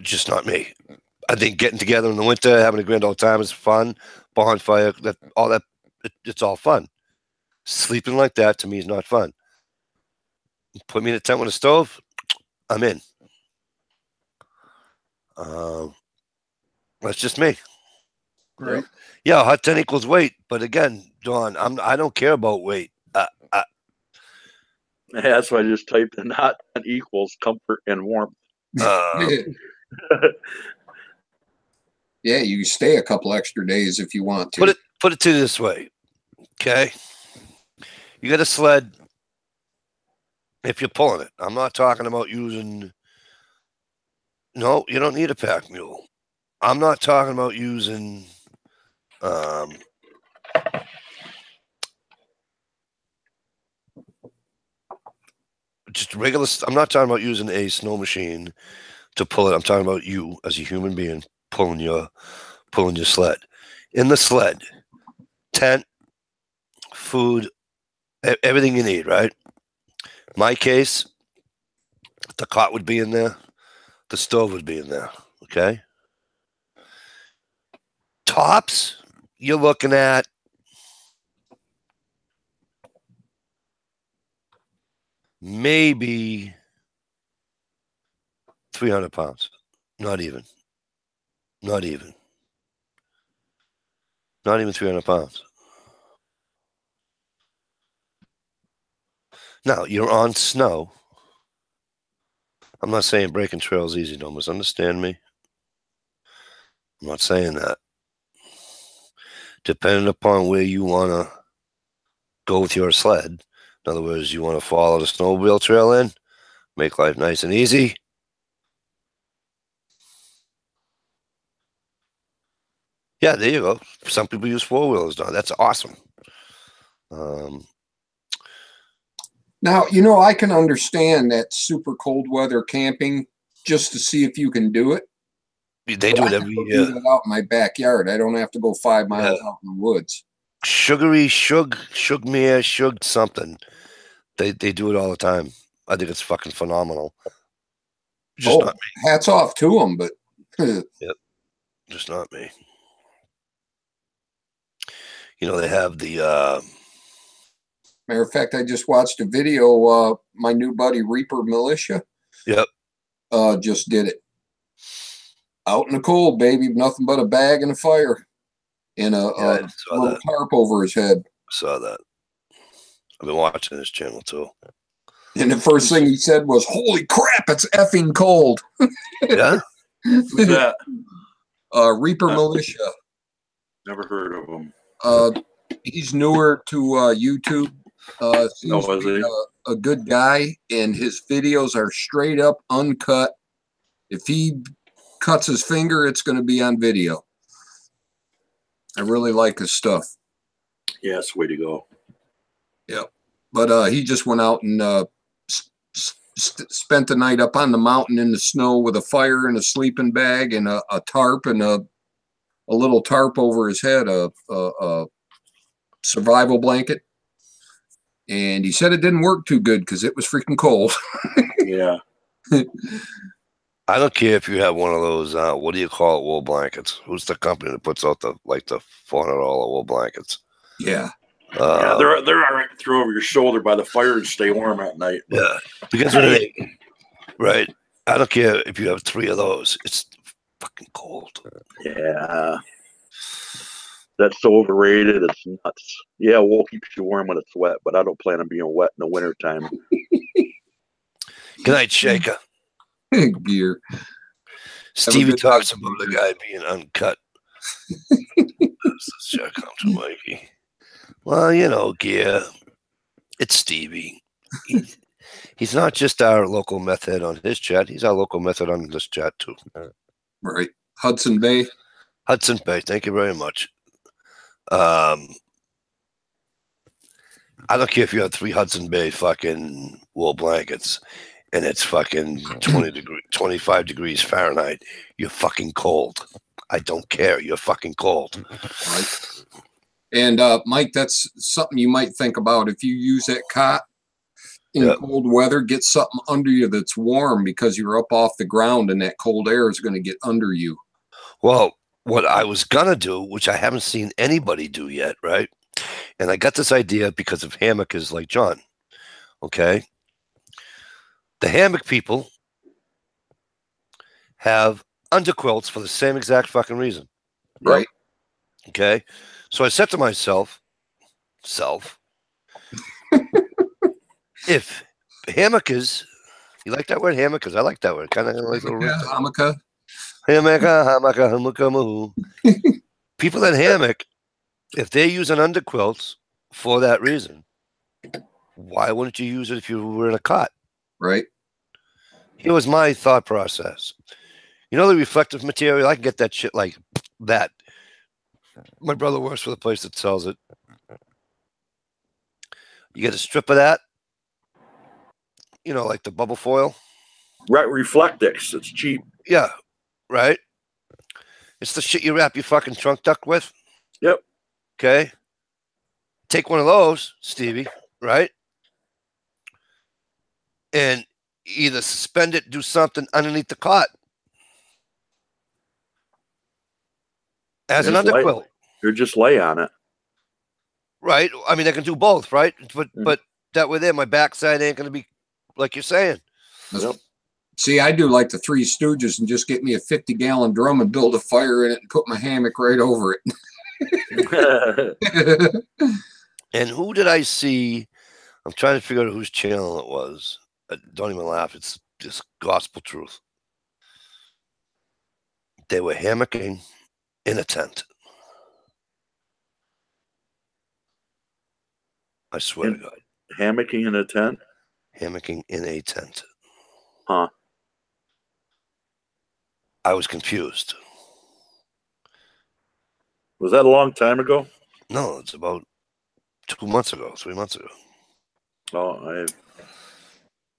Just not me. I think getting together in the winter, having a grand old time is fun. Bonfire, it's all fun. Sleeping like that to me is not fun. Put me in a tent with a stove, I'm in. That's just me. Right. Yeah, hot 10 equals weight, but again, Don, I don't care about weight. That's why I just typed in hot 10 equals comfort and warmth. Yeah, you can stay a couple extra days if you want to. Put it to this way, okay? You got a sled if you're pulling it. I'm not talking about using. No, you don't need a pack mule. I'm not talking about using. Just regular. I'm not talking about using a snow machine to pull it. I'm talking about you as a human being pulling your sled. In the sled, tent, food, everything you need, right? My case, the cot would be in there. The stove would be in there, okay? Tops, you're looking at maybe 300 pounds. Not even 300 pounds. Now, you're on snow. I'm not saying breaking trails easy, don't misunderstand me. I'm not saying that. Depending upon where you want to go with your sled, in other words, you want to follow the snowmobile trail in, make life nice and easy. Yeah, there you go. Some people use four-wheelers now. That's awesome. Now, I can understand that super cold weather camping just to see if you can do it. They do it every year. Do that out in my backyard. I don't have to go 5 miles out in the woods. Quagmire, something. They do it all the time. I think it's fucking phenomenal. Just not me. Hats off to them, but yep, just not me. They have the. Matter of fact, I just watched a video. My new buddy Reaper Militia. Yep. Just did it. Out in the cold, baby. Nothing but a bag and a fire. And a little tarp over his head. Saw that. I've been watching his channel too. And the first thing he said was, "Holy crap, it's effing cold." Yeah. Who's that? Reaper Militia. Never heard of him. He's newer to YouTube. Seems to be a good guy, and his videos are straight up uncut. If he cuts his finger, it's going to be on video. I really like his stuff. Yeah, it's the way to go. Yeah, but he just went out and spent the night up on the mountain in the snow with a fire and a sleeping bag and a tarp and a little tarp over his head, a survival blanket. And he said it didn't work too good because it was freaking cold. Yeah. I don't care if you have one of those, what do you call it, wool blankets? Who's the company that puts out the $400 wool blankets? Yeah. They're all right to throw over your shoulder by the fire and stay warm at night. Yeah. Because right. I don't care if you have 3 of those. It's fucking cold. Yeah. That's so overrated. It's nuts. Yeah, wool keeps you warm when it's wet, but I don't plan on being wet in the wintertime. Good night, Shaker. Gear. Stevie talks about the guy being uncut. Let's check out to Mikey. Well, Gear. It's Stevie. He's not just our local meth head on his chat. He's our local meth head on this chat too. Right. Hudson Bay. Hudson Bay. Thank you very much. I don't care if you have 3 Hudson Bay fucking wool blankets and it's fucking 25 degrees Fahrenheit. You're fucking cold. I don't care. You're fucking cold. Right. And Mike, that's something you might think about. If you use that cot in cold weather, get something under you that's warm, because you're up off the ground and that cold air is going to get under you. Well, what I was going to do, which I haven't seen anybody do yet, right? And I got this idea because of hammockers like John. Okay. The hammock people have underquilts for the same exact fucking reason. Right. Okay. So I said to myself, if hammockers, you like that word, hammockers? I like that word. Kind of like hammocker. Hammocker. People that hammock, if they're using underquilts for that reason, why wouldn't you use it if you were in a cot? Right. Here was my thought process. You know the reflective material? I can get that shit like that. My brother works for the place that sells it. You get a strip of that, you know, like the bubble foil. Right, Reflectix. It's cheap. Yeah, right. It's the shit you wrap your fucking trunk duct with. Yep. Okay. Take one of those, Stevie, right? And either suspend it, do something underneath the cot as an underquilt. Or just lay on it. Right. I mean, I can do both, right? But that way there, my backside ain't going to be like you're saying. Yep. See, I do like the Three Stooges and just get me a 50-gallon drum and build a fire in it and put my hammock right over it. And who did I see? I'm trying to figure out whose channel it was. Don't even laugh. It's just gospel truth. They were hammocking in a tent. I swear to God. Hammocking in a tent? Hammocking in a tent. Huh. I was confused. Was that a long time ago? No, it's about 2 months ago, 3 months ago. Oh,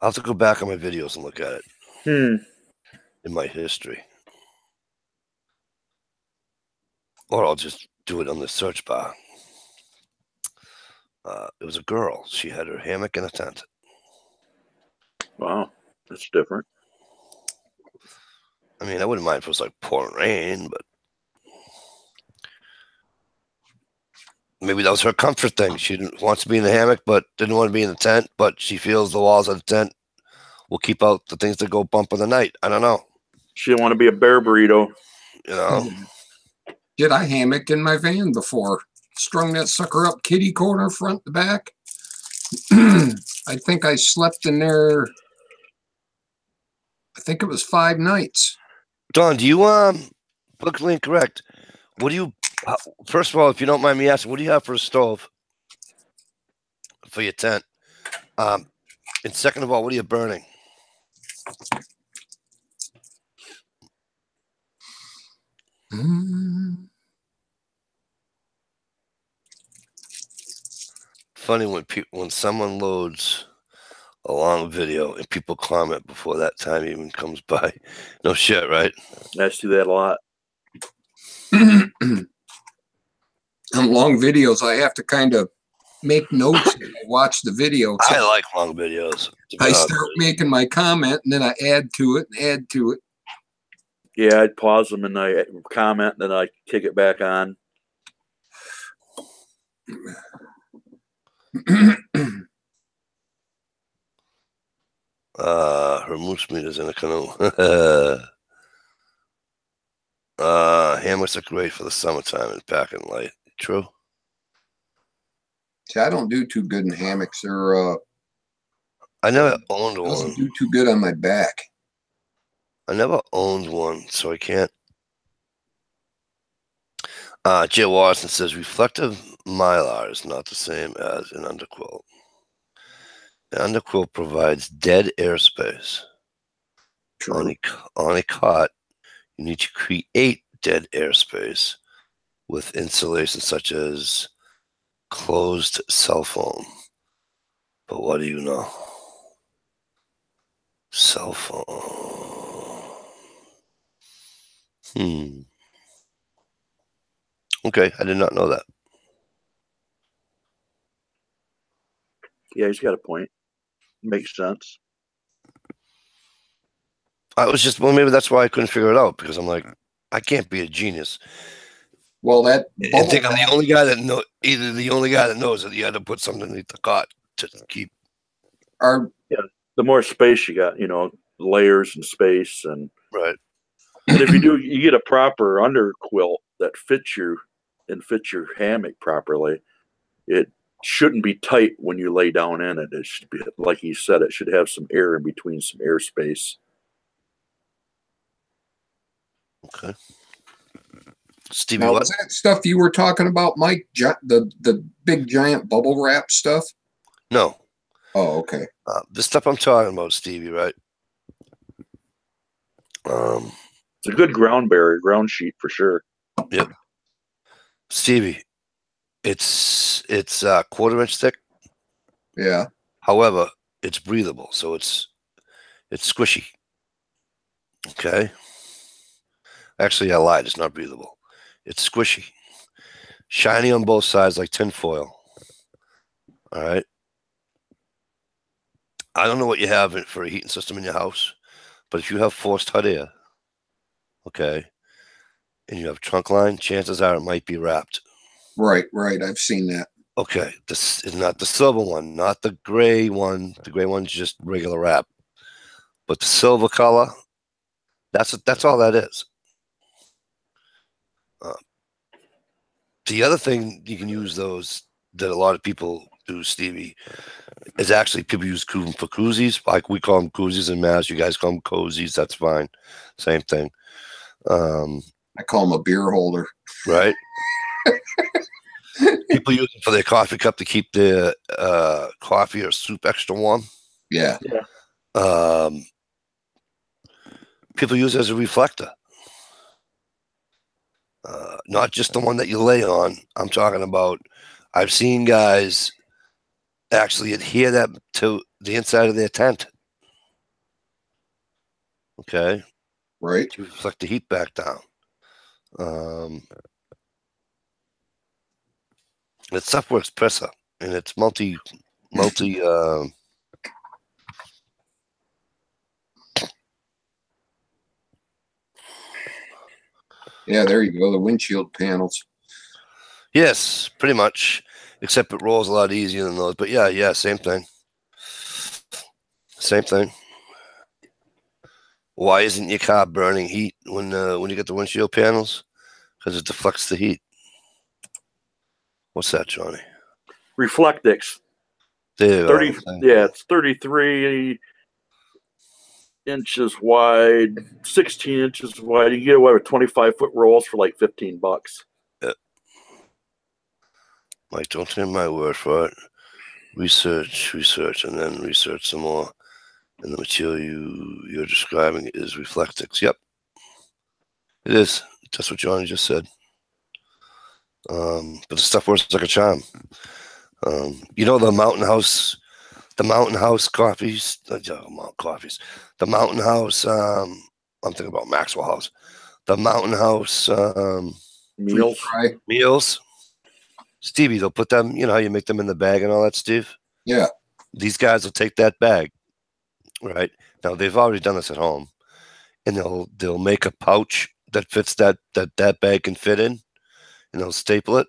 I'll have to go back on my videos and look at it. In my history. Or I'll just do it on the search bar. It was a girl. She had her hammock in a tent. Wow, that's different. I mean, I wouldn't mind if it was like pouring rain, but maybe that was her comfort thing. She wants to be in the hammock, but didn't want to be in the tent, but she feels the walls of the tent will keep out the things that go bump in the night. I don't know. She didn't want to be a bear burrito. You know? Did I hammocked in my van before? Strung that sucker up kitty corner, front to back. I think I slept in there. I think it was 5 nights. Don, do you politically incorrect? What do you? First of all, if you don't mind me asking, what do you have for a stove for your tent? And second of all, what are you burning? Funny when someone loads a long video and people comment before that time even comes by. No shit, right? I see that a lot. On long videos, I have to kind of make notes and watch the video. I like long videos. I start making my comment and then I add to it and add to it. Yeah, I'd pause them and I comment, and then I kick it back on. Her moose meat is in a canoe. Hammocks are great for the summertime and packing light. True. See, I don't do too good in hammocks. They're I never owned one. Doesn't do too good on my back. I never owned one, so I can't. Jay Watson says reflective mylar is not the same as an underquilt. The underquilt provides dead airspace. True. On a cot, you need to create dead airspace with insulation such as closed cell phone. But what do you know? Cell phone. Okay, I did not know that. Yeah, he's got a point. Makes sense. I was just, well, maybe that's why I couldn't figure it out, because I'm like, I can't be a genius. Well, that And think I'm the only guy that know, either the only guy that knows that you had to put something underneath the cot to keep. Our The more space you got, you know, layers and space, and Right. and if you do, you get a proper underquilt that fits you and fits your hammock properly. It shouldn't be tight when you lay down in it. It should be, like he said, it should have some air in between, some airspace. Okay. Stevie, now, what? was that stuff you were talking about, Mike? The big giant bubble wrap stuff? No. Oh, okay. The stuff I'm talking about, Stevie, right? It's a good ground barrier, ground sheet for sure. Yep. Stevie, it's 1/4 inch thick. Yeah. However, it's breathable, so it's squishy. Okay. Actually, I lied. It's not breathable. It's squishy, shiny on both sides like tin foil. All right. I don't know what you have for a heating system in your house, but if you have forced hot air, okay, and you have trunk line, chances are it might be wrapped. Right. I've seen that. Okay, this is not the silver one, not the gray one. The gray one's just regular wrap, but the silver color, that's all that is. The other thing you can use those that a lot of people do, Stevie, is actually people use them for koozies. Like we call them koozies in Mass. You guys call them cozies. That's fine. Same thing. I call them a beer holder. Right? People use it for their coffee cup to keep their coffee or soup extra warm. Yeah. People use it as a reflector. Not just the one that you lay on. I'm talking about, I've seen guys actually adhere that to the inside of their tent. Okay. Right. To reflect the heat back down. It's stuff works presser, and it's multi. Yeah, there you go. The windshield panels. Yes, pretty much. Except it rolls a lot easier than those. But yeah, same thing. Same thing. Why isn't your car burning heat when you get the windshield panels? Because it deflects the heat. What's that, Johnny? Reflectix. There, 30. Yeah, it's 33 inches wide, 16 inches wide. You can get away with 25-foot rolls for like $15. Yeah. Mike, don't take my word for it. Research, and then research some more. And the material you're describing is Reflectix. Yep, it is. That's what Johnny just said. But the stuff works like a charm. You know the Mountain House coffees. The Mountain House. I'm thinking about Maxwell House. The Mountain House meals. Stevie, they'll put them. You know how you make them in the bag and all that, Steve. Yeah. These guys will take that bag. Right now, they've already done this at home, and they'll make a pouch that fits that bag can fit in, and they'll staple it.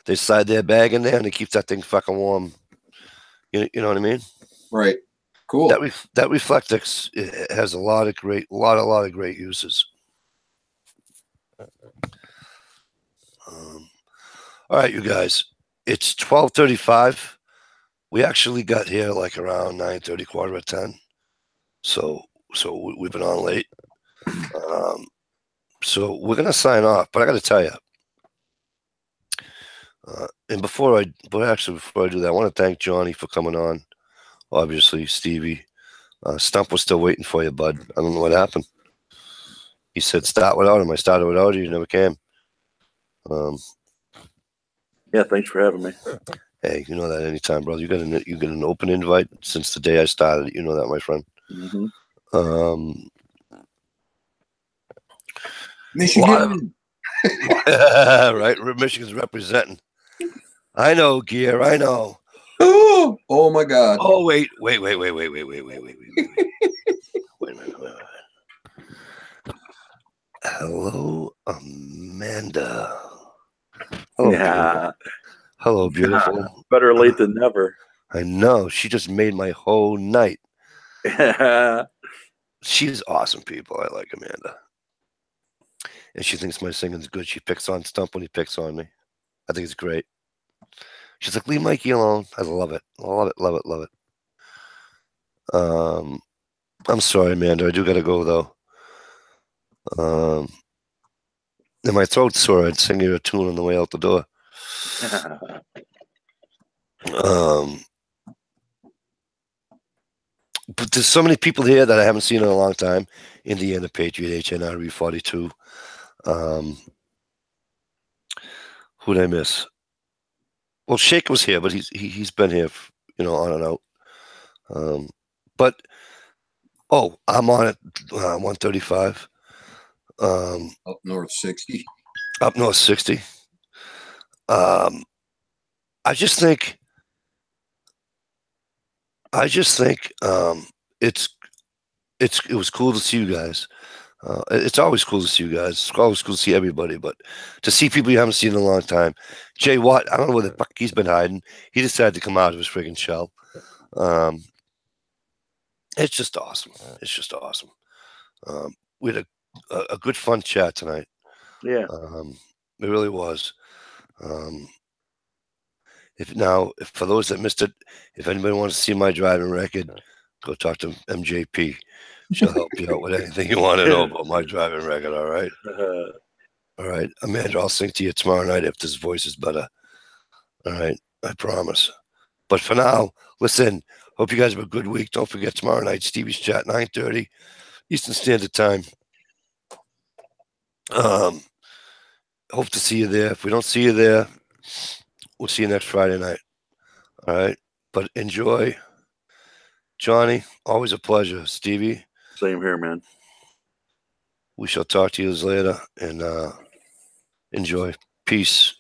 They slide their bag in there, and it keeps that thing fucking warm. You know what I mean? Right. Cool. That Reflectix has a lot of great uses. All right, you guys. It's 12:35. We actually got here like around 9:30, 9:45. So we've been on late. So we're gonna sign off, but I got to tell you, Before I do that, I want to thank Johnny for coming on. Obviously, Stevie. Stump was still waiting for you, bud. I don't know what happened. He said start without him. I started without you. You never came. Yeah, thanks for having me. Hey, you know that anytime, brother. You got an open invite since the day I started. You know that, my friend. Michigan. Right? Michigan's representing. I know, Gear. I know. Oh my God. Oh, wait a minute. Hello, Amanda. Hello, Yeah. Hello, beautiful. Better late than never. I know. She just made my whole night. She's awesome, people. I like Amanda. And she thinks my singing's good. She picks on Stump when he picks on me. I think it's great. She's like, leave Mikey alone. I love it. Love it. I'm sorry, Amanda. I do got to go, though. And my throat's sore. I'd sing you a tune on the way out the door. But there's so many people here that I haven't seen in a long time. Indiana Patriot, HNRE 42. Who'd I miss? Well, Shake was here, but he's been here, on and out. But I'm on it 135. Up north 60. Up north 60. I just think it was cool to see you guys. It's always cool to see you guys. It's always cool to see everybody, but to see people you haven't seen in a long time. Jay Watt, I don't know where the fuck he's been hiding. He decided to come out of his friggin' shell. It's just awesome. We had a good fun chat tonight. Yeah. It really was. If for those that missed it, if anybody wants to see my driving record, go talk to MJP. She'll help you out with anything you want to know about my driving record, all right? All right. Amanda, I'll sing to you tomorrow night if this voice is better. All right. I promise. But for now, listen, hope you guys have a good week. Don't forget tomorrow night, Stevie's Chat, 9:30 Eastern Standard Time. Hope to see you there. If we don't see you there, we'll see you next Friday night. All right. But enjoy. Johnny, always a pleasure. Stevie. Same here, man. We shall talk to you later and enjoy. Peace.